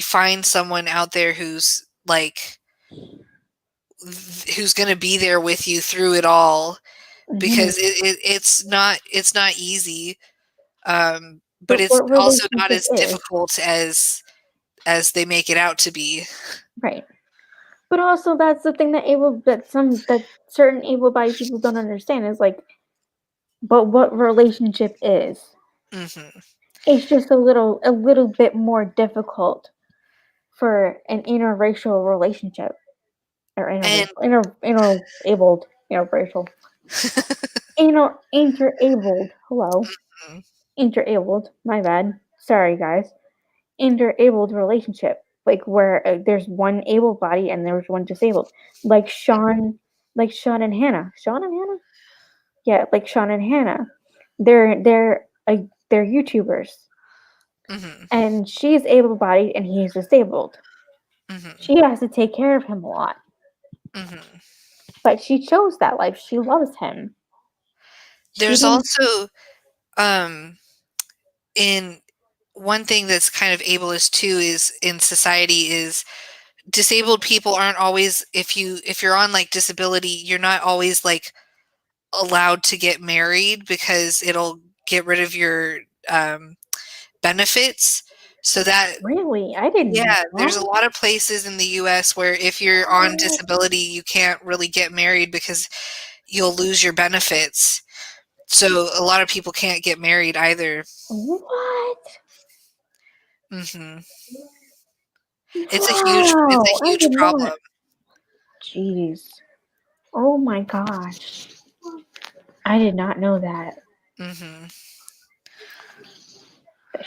find someone out there who's like who's going to be there with you through it all Mhm. because it's not easy, but But it's what also not relationship as is? difficult as they make it out to be. Right. But also that's the thing that certain able-bodied people don't understand is like, but what relationship is. Hmm. It's just a little bit more difficult for an interracial relationship or And interabled interracial interabled. Hello, interabled. My bad. Sorry, guys. Interabled relationship, like where there's one able body and there's one disabled, like Sean and Hannah. Sean and Hannah. Yeah, like Sean and Hannah. They're YouTubers, hmm and she's able bodied and he's disabled. hmm She has to take care of him a lot, hmm but she chose that life. She loves him. She there's didn't. also um in one thing that's kind of ableist too is in society is disabled people aren't always, if you're on like disability, you're not always like allowed to get married because it'll get rid of your um, benefits. So that, Really, I didn't know yeah, there's a that. lot of places in the US where if you're on disability, you can't really get married because you'll lose your benefits. So a lot of people can't get married either. What? Hmm. It's Wow, a I huge did not. problem. Jeez. Oh my gosh. I did not know that. Hmm. The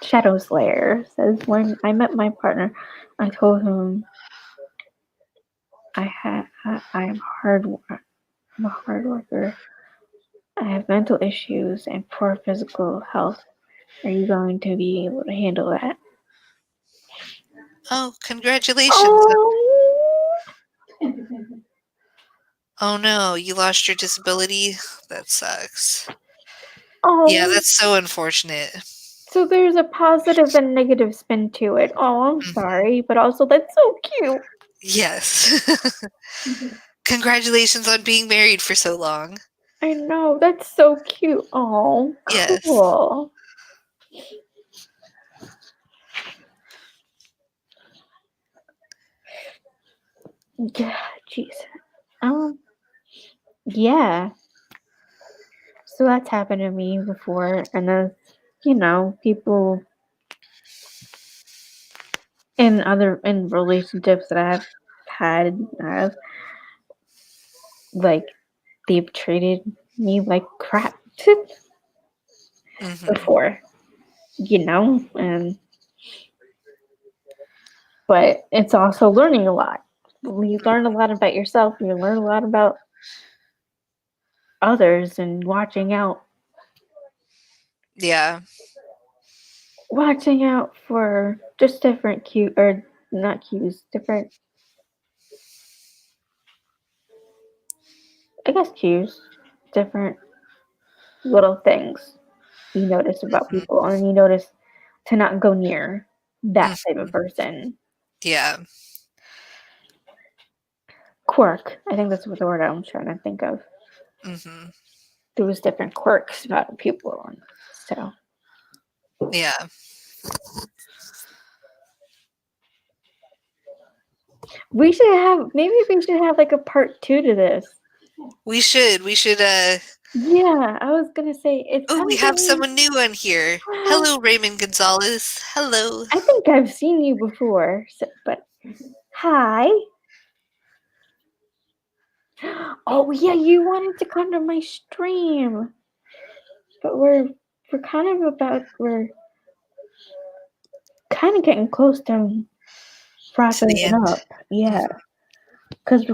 Shadow Slayer says, when I met my partner, I told him I'm a hard worker. I have mental issues and poor physical health. Are you going to be able to handle that? Oh, congratulations. Oh, Oh no, you lost your disability? That sucks. Yeah, oh. that's so unfortunate. So there's a positive and negative spin to it. Oh, I'm Mhm. sorry, but also that's so cute. Yes. Congratulations on being married for so long. I know, that's so cute. Oh, Yes. cool. Yeah, jeez. Yeah. So that's happened to me before, and then, people in relationships that I've had, like, they've treated me like crap Hmm. before, and but it's also learning a lot. You learn a lot about yourself. You learn a lot about others and Yeah. watching out for just different cue or not cues, different, I guess, cues, different little things you notice about Hmm. people, and you notice to not go near that type Hmm. of person. Yeah. Quirk, I think that's what the word I'm trying to think of. Hmm. There was different quirks about people, and so Yeah. we should have like a part 2 to this. We should. Yeah, I was gonna say it Oh, we sounds have like someone new on here. Hello, Raymond Gonzalez. Hello. I think I've seen you before, but hi. Oh yeah, you wanted to come to my stream, but we're kind of getting close to To wrapping the it end. up. Yeah, Mhm. because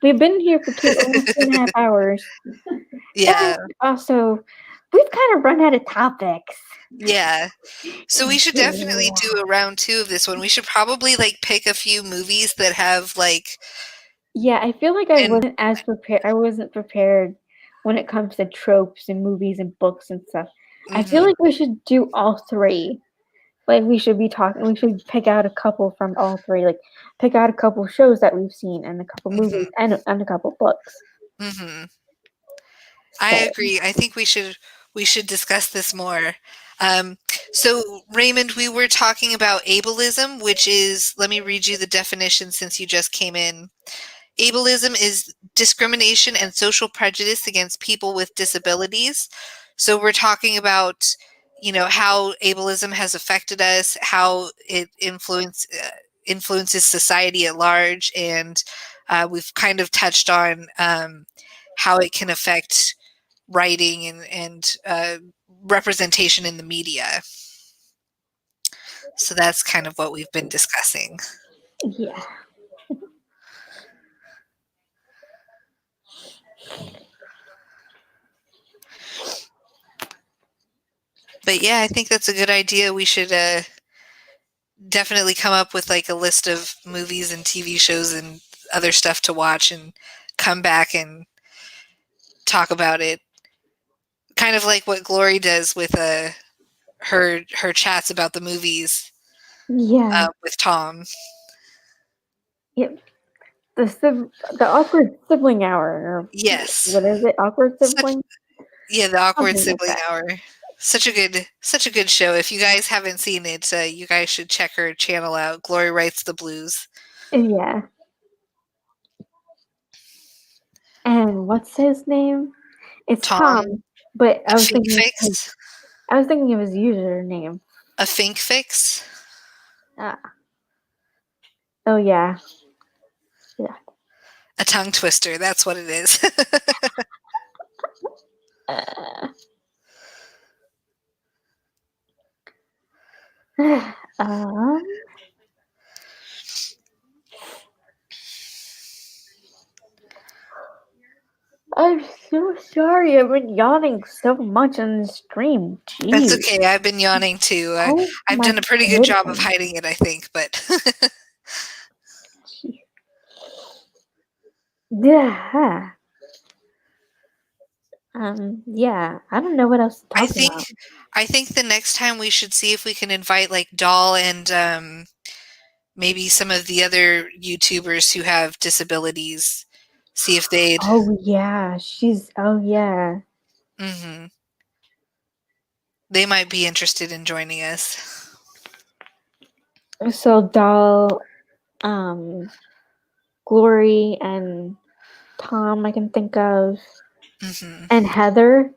we've been here for almost 2.5 hours, and Yeah. also we've kind of run out of topics. Yeah. So we should definitely Yeah, do a round 2 of this one. We should probably like pick a few movies that have like I feel like and I wasn't prepared when it comes to tropes and movies and books and stuff. I feel mhm, like we should do all three. Like we should pick out a couple from all three. Like pick out a couple shows that we've seen and a couple mhm, movies and a couple books. mhm. I So agree. I think we should discuss this more. Um, so Raymond, we were talking about ableism, which is, let me read you the definition since you just came in. Ableism is discrimination and social prejudice against people with disabilities. So we're talking about, how ableism has affected us, how it influences society at large, and we've kind of touched on how it can affect writing and representation in the media. So that's kind of what we've been discussing. yeah. But yeah, I think that's a good idea. We should definitely come up with like a list of movies and TV shows and other stuff to watch and come back and talk about it. Kind of like what Glory does with her chats about the movies Yeah. with Tom. Yep. The awkward sibling hour, or Yes. what is it? Awkward Such sibling? Yeah, the awkward Something like sibling that. hour. Such a good show. If you guys haven't seen it, you guys should check her channel out. Glory Writes the Blues. Yeah. And what's his name? It's Tom, Tom, but a fink fix. I was thinking of his username. A fink fix. Ah. Oh yeah. Yeah. A tongue twister. That's what it is. Uh, um, I'm so sorry. I've been yawning so much on the stream. That's Jeez. okay. I've been yawning too. Oh I've my done a pretty good job of goodness. hiding it, I think, but Jeez. Yeah. Yeah. I don't know what else to I talk think about. I think the next time we should see if we can invite like Doll and maybe some of the other YouTubers who have disabilities See if they'd. Oh yeah, oh yeah. Mm-hmm. They might be interested in joining us. So Doll, Glory, and Tom I can think of, Mm-hmm. and Heather,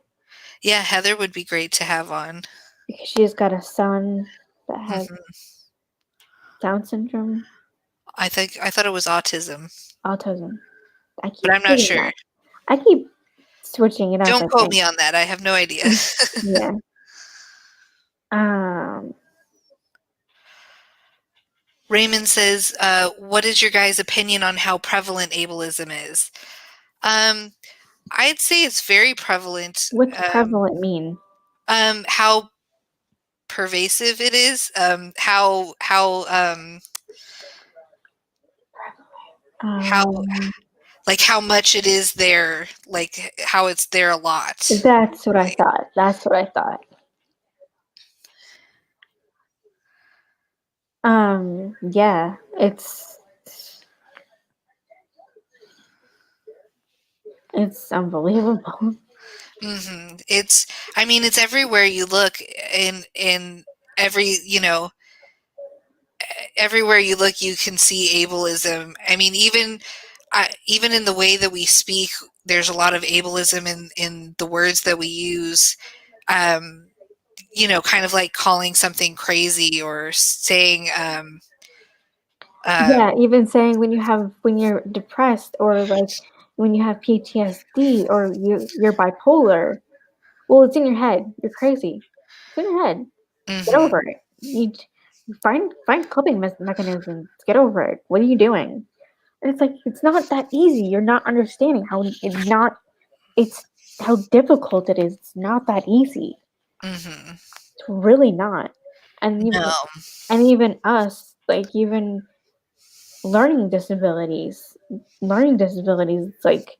Yeah, Heather would be great to have on. because she's got a son that has Mm-hmm. Down syndrome, I thought it was autism, autism. I but keep I'm not forgetting sure. that. I keep switching it up, Don't I quote think. me on that. I have no idea. Yeah. Um, Raymond says, "What is your guys' opinion on how prevalent ableism is?" I'd say it's very prevalent. what's prevalent mean? How pervasive it is. How Um, like how much it is there. Like how it's there a lot. that's what I thought. That's what I thought. Yeah, it's unbelievable. Mm-hmm. I mean, it's everywhere you look. In every everywhere you look, you can see ableism. I mean, even in the way that we speak, there's a lot of ableism in the words that we use. Um, kind of like calling something crazy or saying, Yeah, even saying when you're depressed, or like when you have PTSD, or you're bipolar. Well, it's in your head. You're crazy. It's in your head. Get mhm, over it. You find coping mechanisms. Get over it. What are you doing? And it's like, it's not that easy. You're not understanding it's how difficult it is. It's not that easy. mhm. It's really not. And No. even us, like, even learning disabilities, it's like,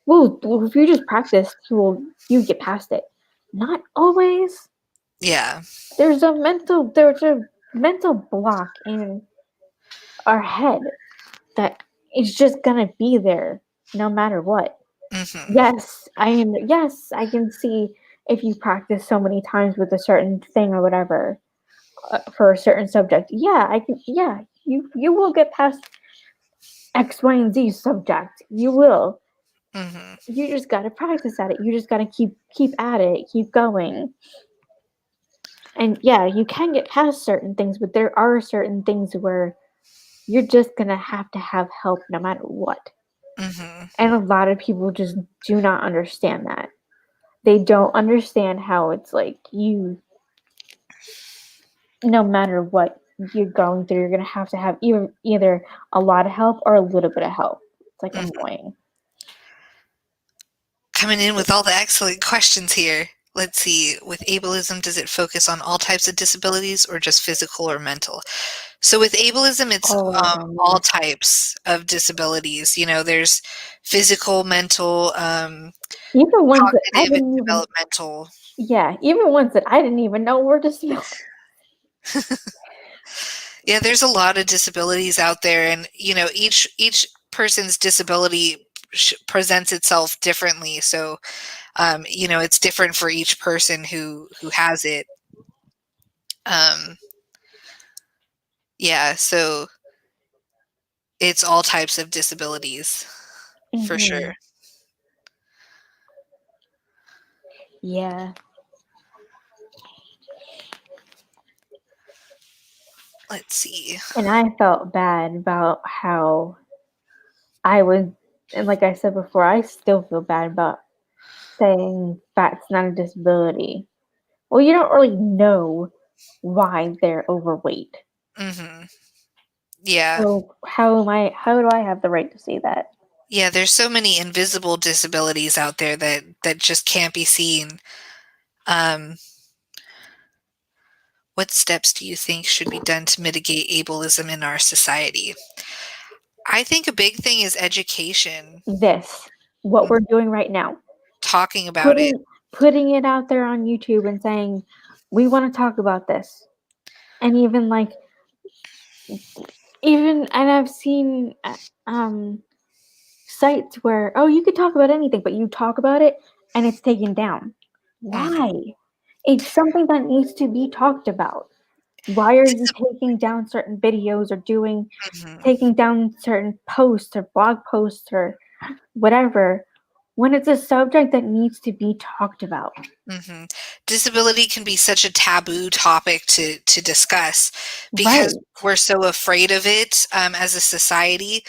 well, if you just practice, you get past it. Not always. Yeah. There's a mental block in our head that is just gonna be there no matter what. Mhm. Yes, I can see if you practice so many times with a certain thing or whatever, for a certain subject. Yeah, I can. Yeah, you will get past X, Y, and Z subject. You will. Mhm. You just gotta practice at it. You just gotta keep at it. Keep going. And yeah, you can get past certain things, but there are certain things where you're just gonna have to have help no matter what. Mhm. And a lot of people just do not understand that. They don't understand how it's like, no matter what you're going through, you're gonna have to have either a lot of help or a little bit of help. It's like Mhm. annoying. Coming in with all the excellent questions here. Let's see. With ableism, does it focus on all types of disabilities or just physical or mental? So with ableism, it's all Oh, types of disabilities. There's physical, mental, even ones that I cognitive, and didn't even developmental. even ones that I didn't even know were disabilities. Yeah, there's a lot of disabilities out there, and each person's disability presents itself differently. So it's different for each person who has it. Um, yeah, so it's all types of disabilities for Mm-hmm. sure. Yeah. Let's see. And I felt bad about how I would, and like I said before, I still feel bad about saying fat's not a disability. Well, you don't really know why they're overweight. Hmm. Yeah. So how do I have the right to say that? Yeah, there's so many invisible disabilities out there that just can't be seen. Um, what steps do you think should be done to mitigate ableism in our society? I think a big thing is education, What we're doing right now. talking about it. Putting it out there on YouTube and saying, we want to talk about this. And and I've seen, sites where, oh, you could talk about anything, but you talk about it and it's taken down. Why? It's something that needs to be talked about. Why are you taking down certain videos or taking down certain posts or blog posts or whatever when it's a subject that needs to be talked about? Disability can be such a taboo topic to discuss because Right. we're so afraid of it as a society.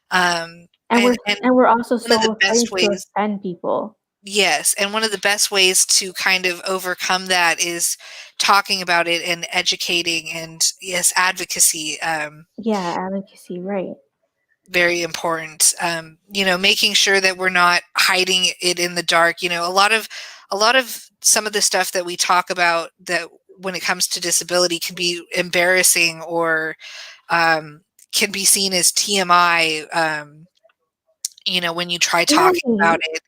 And And we're also one of the so best afraid to ways, offend people. yes, and one of the best ways to kind of overcome that is talking about it and educating and, yes, advocacy. Yeah, advocacy, right. Very important. Making sure that we're not hiding it in the dark. A lot of some of the stuff that we talk about that when it comes to disability can be embarrassing or can be seen as TMI. When you try talking about Right. it,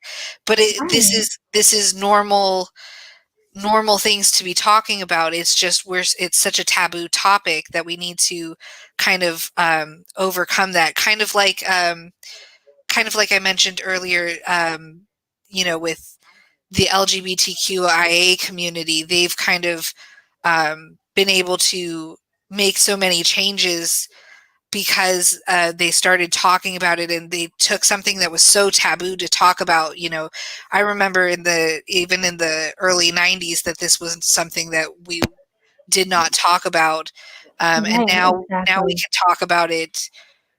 but Right. this is normal things to be talking about. It's just it's such a taboo topic that we need to kind of overcome that. Kind of like I mentioned earlier, with the LGBTQIA community, they've kind of been able to make so many changes because they started talking about it and they took something that was so taboo to talk about. I remember even in the early 90s that this was something that we did not talk about. And Right, now we exactly. can talk about it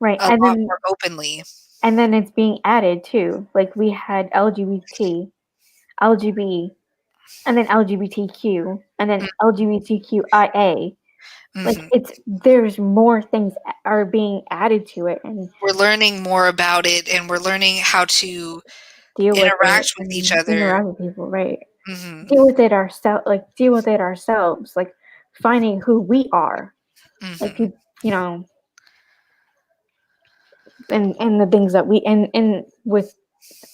Right. a lot more openly. And then it's being added too. Like we had LGBT, LGB, and then LGBTQ, and then LGBTQIA. Like Mhm. there's more things are being added to it and We're learning more about it, and we're learning how to deal with it interact with each and other. interact with people, right? Mhm. Deal with it ourselves, like finding who we are. Like Mhm. you know, and the things that we and with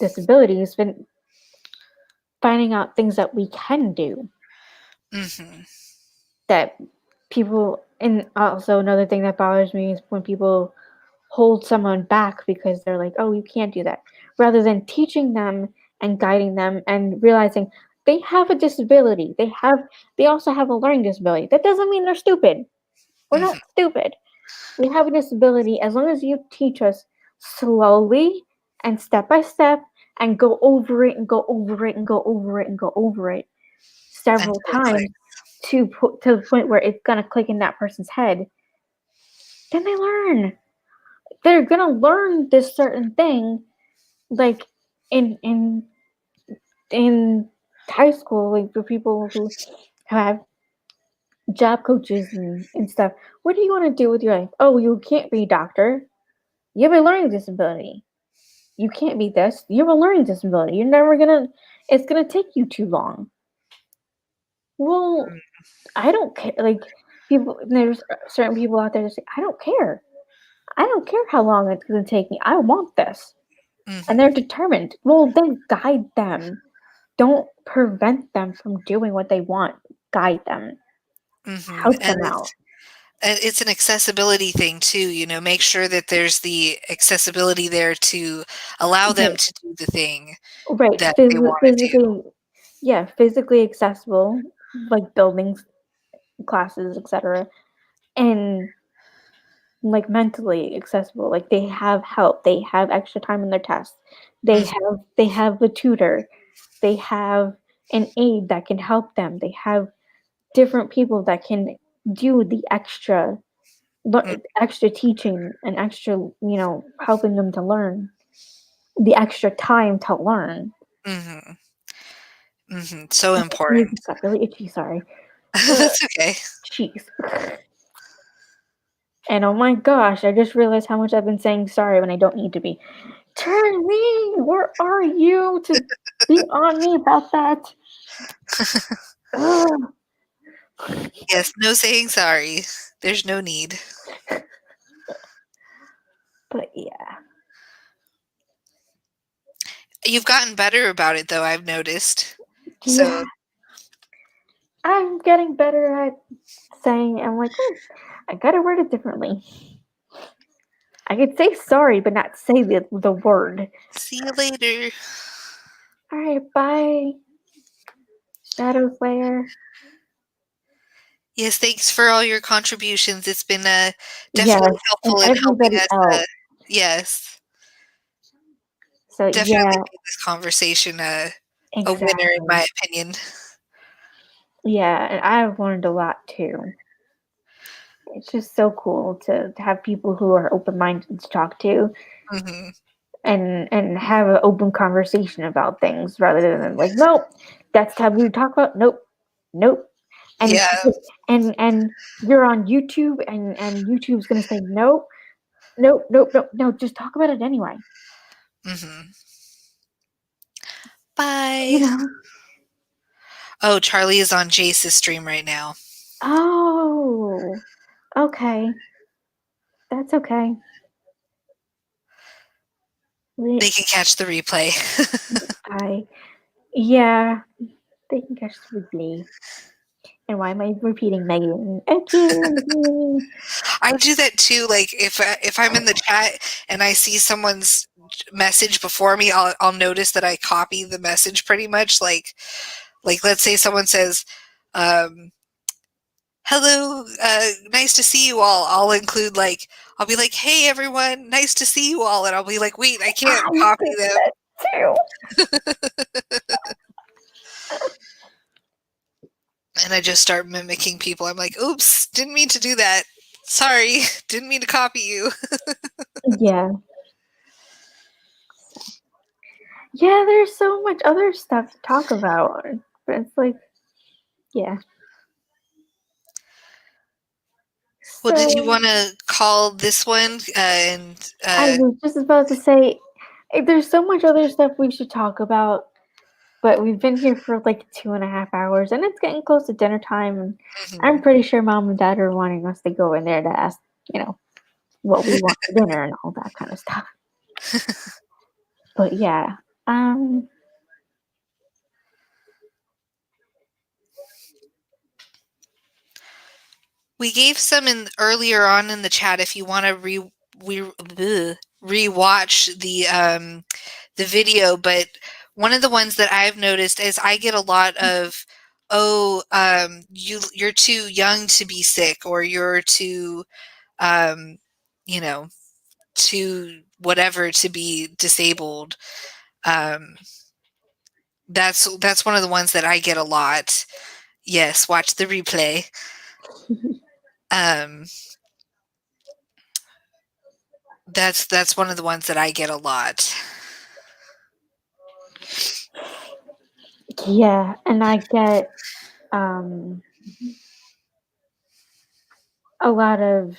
disabilities, been finding out things that we can do Mhm. that people. And also another thing that bothers me is when people hold someone back because they're like, oh, you can't do that, rather than teaching them and guiding them and realizing they have a disability, they also have a learning disability. That doesn't mean they're stupid. We're Mhm. not stupid. We have a disability. As long as you teach us slowly and step by step and go over it and go over it and go over it and go over it several Until it times clicks. to the point where it's gonna click in that person's head, then they learn. They're gonna learn this certain thing, like in in in high school, like for people who have job coaches and stuff. What do you want to do with your life? Oh, you can't be a doctor. You have a learning disability. You can't be this. You have a learning disability. You're never gonna. It's gonna take you too long. Well, I don't care. Like people, there's certain people out there that say, I don't care. I don't care how long it's gonna take me. I want this, and they're Mhm. determined. Well, then guide them. Don't prevent them from doing what they want. Guide them. Mhm. Help them out. And it's an accessibility thing too. Make sure that there's the accessibility there to allow them Right. to do the thing Right. that they want to do. Physically, yeah, physically accessible, like buildings, classes, etc. And like mentally accessible, like they have help, they have extra time in their tests, Mhm. they have a tutor, they have an aide that can help them, they have different people that can do the extra teaching and extra, helping them to learn, the extra time to learn. Mhm. Mhm. So My ears important. just got really itchy, sorry. That's okay. Jeez. And oh my gosh, I just realized how much I've been saying sorry when I don't need to be. Charlene, where are you to be on me about that? Ugh. Yes, no saying sorry. There's no need. But yeah. You've gotten better about it though, I've noticed. Yeah. So, I'm getting better at saying, I'm like, I gotta word it differently. I could say sorry, but not say the word. See you later. All right, bye, Shadow Slayer. Yes, thanks for all your contributions. It's been Yes, definitely and helpful in helping everybody us. else. Yes, So definitely yeah, made this conversation a winner in exactly. my opinion. Yeah, and I've learned a lot too. It's just so cool to have people who are open minded to talk to Hmm. and have an open conversation about things rather than like, nope, that's taboo to talk about. Nope, nope. And Yeah. and you're on YouTube and YouTube's gonna say nope, nope, nope, nope, no. Just talk about it anyway. Hmm. You Bye. know. Oh, Charlie is on Jace's stream right now. Oh, okay. That's okay. They can catch the replay. Yeah, they can catch the replay. And why am I repeating Megan? Again. I do that too. Like if I'm in the chat and I see someone's message before me, I'll notice that I copy the message pretty much. Like let's say someone says, "Hello, nice to see you all." I'll include like I'll be like, "Hey everyone, nice to see you all," and I'll be like, "Wait, I can't I copy did them." that too. And I just start mimicking people. I'm like, "Oops, didn't mean to do that. Sorry, didn't mean to copy you." Yeah. Yeah, there's so much other stuff to talk about. But it's like, yeah. Well, did you So want to call this one? I was just about to say, there's so much other stuff we should talk about, but we've been here for like 2.5 hours, and it's getting close to dinner time. And I'm pretty sure Mom and Dad are wanting us to go in there to ask, what we want for dinner and all that kind of stuff. But yeah, we gave some in earlier on in the chat. If you want to rewatch the video, but one of the ones that I've noticed is I get a lot of, you're too young to be sick, or you're too um, you know too whatever to be disabled. Um, that's one of the ones that I get a lot. Yes, watch the replay. Um, that's one of the ones that I get a lot. yeah, and I get a lot of,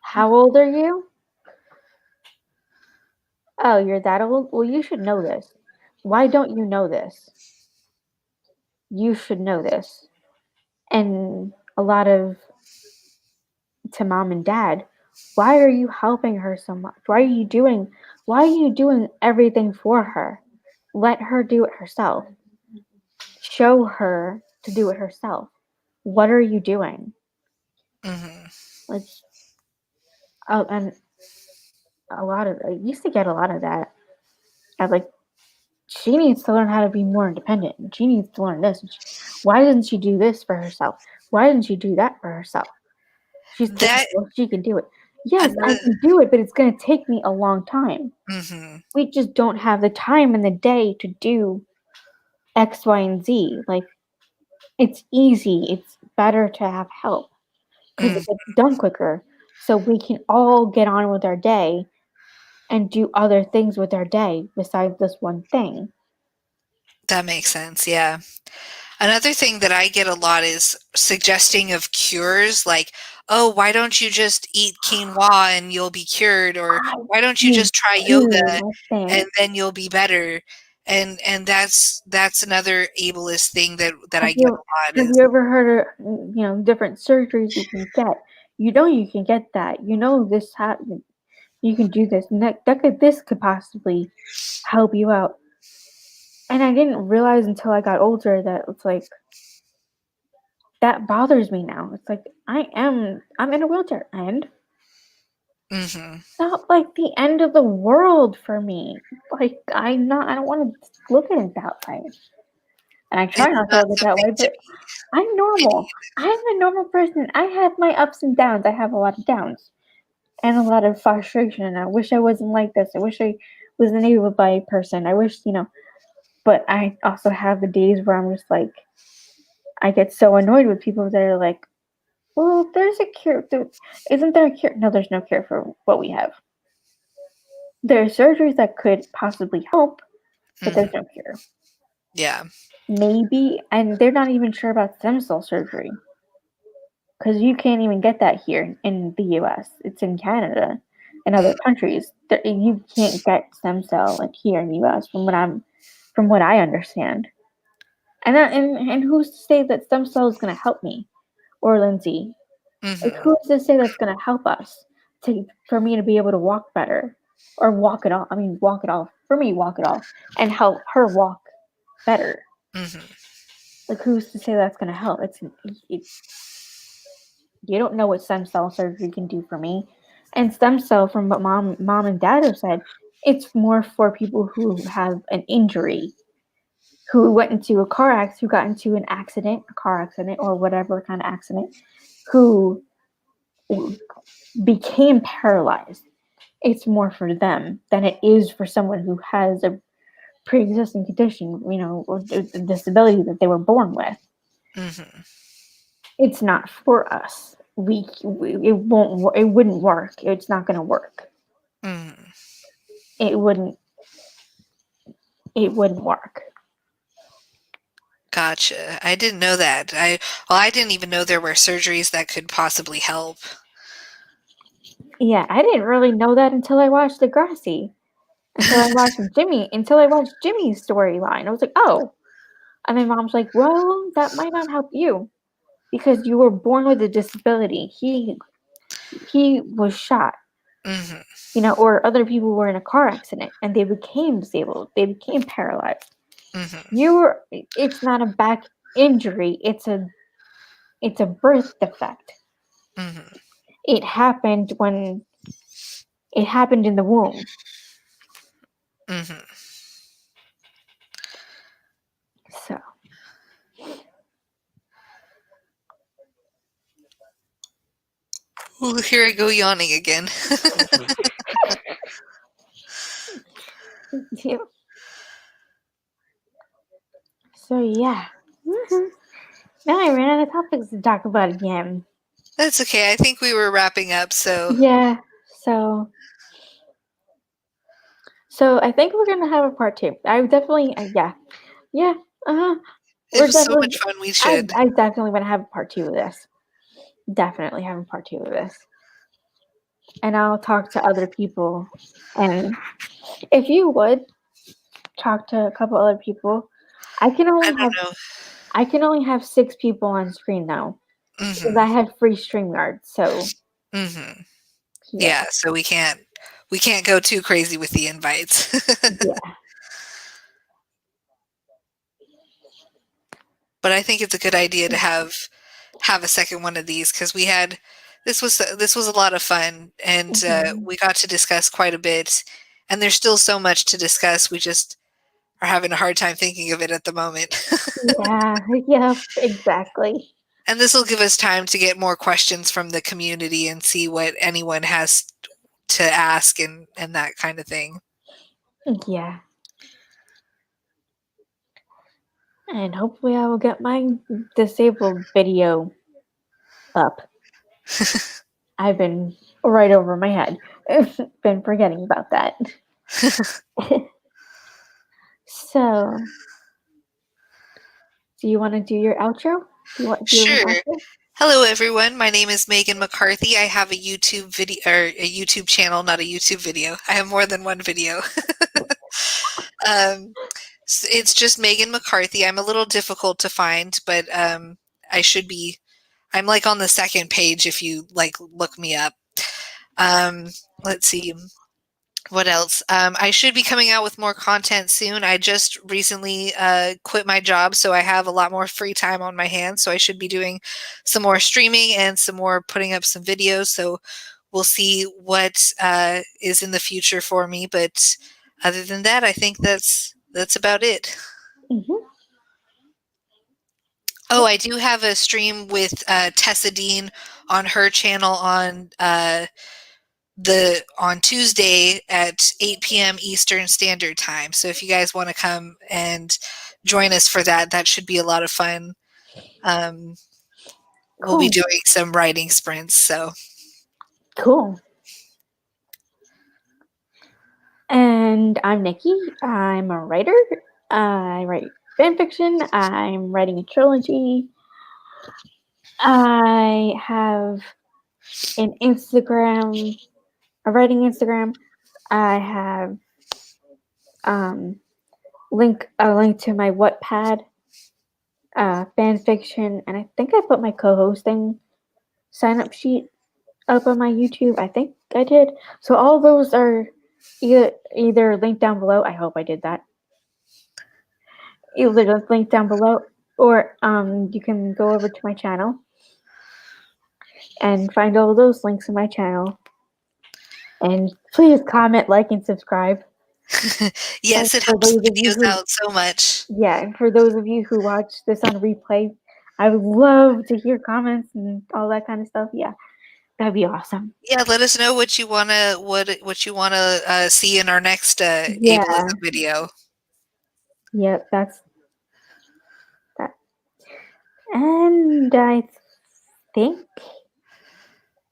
how old are you? Oh, you're that old? Well, you should know this. Why don't you know this? You should know this. And a lot of, to Mom and Dad, why are you helping her so much? Why are you doing everything for her? Let her do it herself. Show her to do it herself. What are you doing? Mm-hmm. Like, and I used to get a lot of that. I was like, she needs to learn how to be more independent. She needs to learn this. Why doesn't she do this for herself? Why didn't she do that for herself? She's That capable. She can do it. Yes, I another. can do it, but it's going to take me a long time. Mm-hmm. We just don't have the time in the day to do X, Y, and Z. Like, it's easy. It's better to have help because Mm, it gets done quicker. So we can all get on with our day and do other things with our day besides this one thing. that makes sense. Yeah. Another thing that I get a lot is suggesting of cures, like, "Oh, why don't you just eat quinoa and you'll be cured?" Or I "Why don't you do just try yoga too. That and thing. then you'll be better?" And that's another ableist thing that Have I get you a lot have is, you ever heard of different surgeries you can get? You can get that. This you can do this. And this could possibly help you out. And I didn't realize until I got older that it's like that bothers me now. It's like I'm in a wheelchair and Mm-hmm. Not like the end of the world for me. Like I don't want to look at it that way. And I try It's not to not look at it that something way, to but I'm be. normal. I'm a normal person. I have my ups and downs. I have a lot of downs and a lot of frustration. I wish I wasn't like this. I wish I was an able-bodied person. I wish, but I also have the days where I'm just like, I get so annoyed with people that are like, well, there's a cure. Isn't there a cure? No, there's no cure for what we have. There are surgeries that could possibly help, but there's Mm-hmm. no cure. Yeah. Maybe, and they're not even sure about stem cell surgery because you can't even get that here in the U.S. It's in Canada and other countries. You can't get stem cell like here in the U.S. From what I understand. And who's to say that stem cell is going to help me or Lindsay? Like Mm-hmm. who's to say that's going to help us for me to be able to walk better or walk it off? I mean, walk it off for me, walk it off, and help her walk better. Mm-hmm. Like who's to say that's going to help? You don't know what stem cell surgery can do for me. And stem cell, from what mom and dad have said, it's more for people who have an injury, who went into a car accident, who got into an accident, a car accident, or whatever kind of accident, who became paralyzed. It's more for them than it is for someone who has a pre-existing condition, or a disability that they were born with. Mm-hmm. It's not for us. It won't. It wouldn't work. It's not going to work. Mm-hmm. It wouldn't. It wouldn't work. Gotcha. I didn't know that. I didn't even know there were surgeries that could possibly help. Yeah, I didn't really know that until I watched Degrassi. Until I watched Jimmy's storyline. I was like, oh. And my mom's like, well, that might not help you because you were born with a disability. He was shot, Mm-hmm. or other people were in a car accident and they became disabled. They became paralyzed. Mm-hmm. It's not a back injury. It's a birth defect. Mm-hmm. It happened in the womb. Mm-hmm. So Ooh, here I go yawning again. yeah. So yeah. Mm-hmm. Now I ran out of topics to talk about again. That's okay. I think we were wrapping up, so Yeah. So I think we're gonna have a part two. I definitely yeah. Uh-huh. it We're was so definitely much fun. We should. I definitely want to have a part two of this. Definitely having part two of this. And I'll talk to other people. And if you would talk to a couple other people, I can I only don't have know. 6 people on screen now because I Mm-hmm. have free StreamYard. So Mm-hmm. yeah, Yeah, so we can't go too crazy with the invites. yeah. But I think it's a good idea to have a second one of these because this was a lot of fun and Mhm. we got to discuss quite a bit. And there's still so much to discuss. We just are having a hard time thinking of it at the moment. Yeah, yeah, exactly. And this will give us time to get more questions from the community and see what anyone has to ask and that kind of thing. Yeah. And hopefully I will get my disabled video up. I've been right over my head. Been forgetting about that. So, do you want to do your outro? Do you have an Sure. outro? Hello, everyone. My name is Megan McCarthy. I have a YouTube video or a YouTube channel, not a YouTube video. I have more than one video. It's just Megan McCarthy. I'm a little difficult to find, but I should be. I'm like on the second page if you like look me up. Let's see. What else? I should be coming out with more content soon. I just recently quit my job, so I have a lot more free time on my hands. So I should be doing some more streaming and some more putting up some videos. So we'll see what is in the future for me. But other than that, I think that's about it. Mm-hmm. Oh, I do have a stream with Tessa Dean on her channel on Tuesday at 8 p.m. Eastern Standard Time. So if you guys want to come and join us for that, that should be a lot of fun. We'll be Cool. doing some writing sprints. So Cool. And I'm Nikki. I'm a writer. I write fan fiction. I'm writing a trilogy. I have an Instagram, a writing Instagram. I have a link to my Wattpad fan fiction, and I think I put my co-hosting sign up sheet up on my YouTube. I think I did. So all those are either linked down below. I hope I did that. Either linked down below, or you can go over to my channel and find all those links in my channel. And please comment, like, and subscribe. yes, it helps the videos out so much. Yeah, and for those of you who watch this on replay, I would love to hear comments and all that kind of stuff. Yeah, that'd be awesome. Yeah, let us know what you wanna see in our next ableism video. Yep, that's that. And I think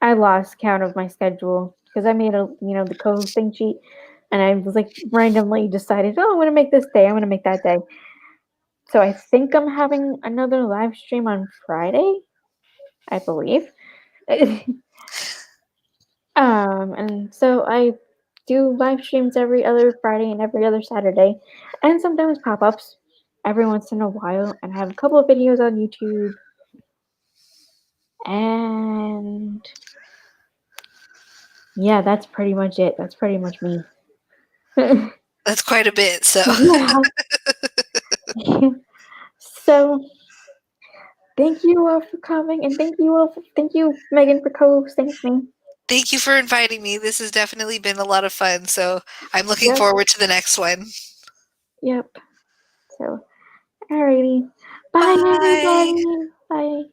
I lost count of my schedule because I made the co-hosting sheet, and I was like randomly decided, oh, I'm gonna make this day, I'm gonna make that day. So I think I'm having another live stream on Friday, I believe. And so I do live streams every other Friday and every other Saturday, and sometimes pop-ups every once in a while, and I have a couple of videos on YouTube. And yeah, that's pretty much it. That's pretty much me. That's quite a bit. So yeah. So thank you all for coming, and thank you, Megan, for co-hosting with me. Thank you for inviting me. This has definitely been a lot of fun. So I'm looking forward to the next one. Yep. So, alrighty. Bye, everybody. Bye.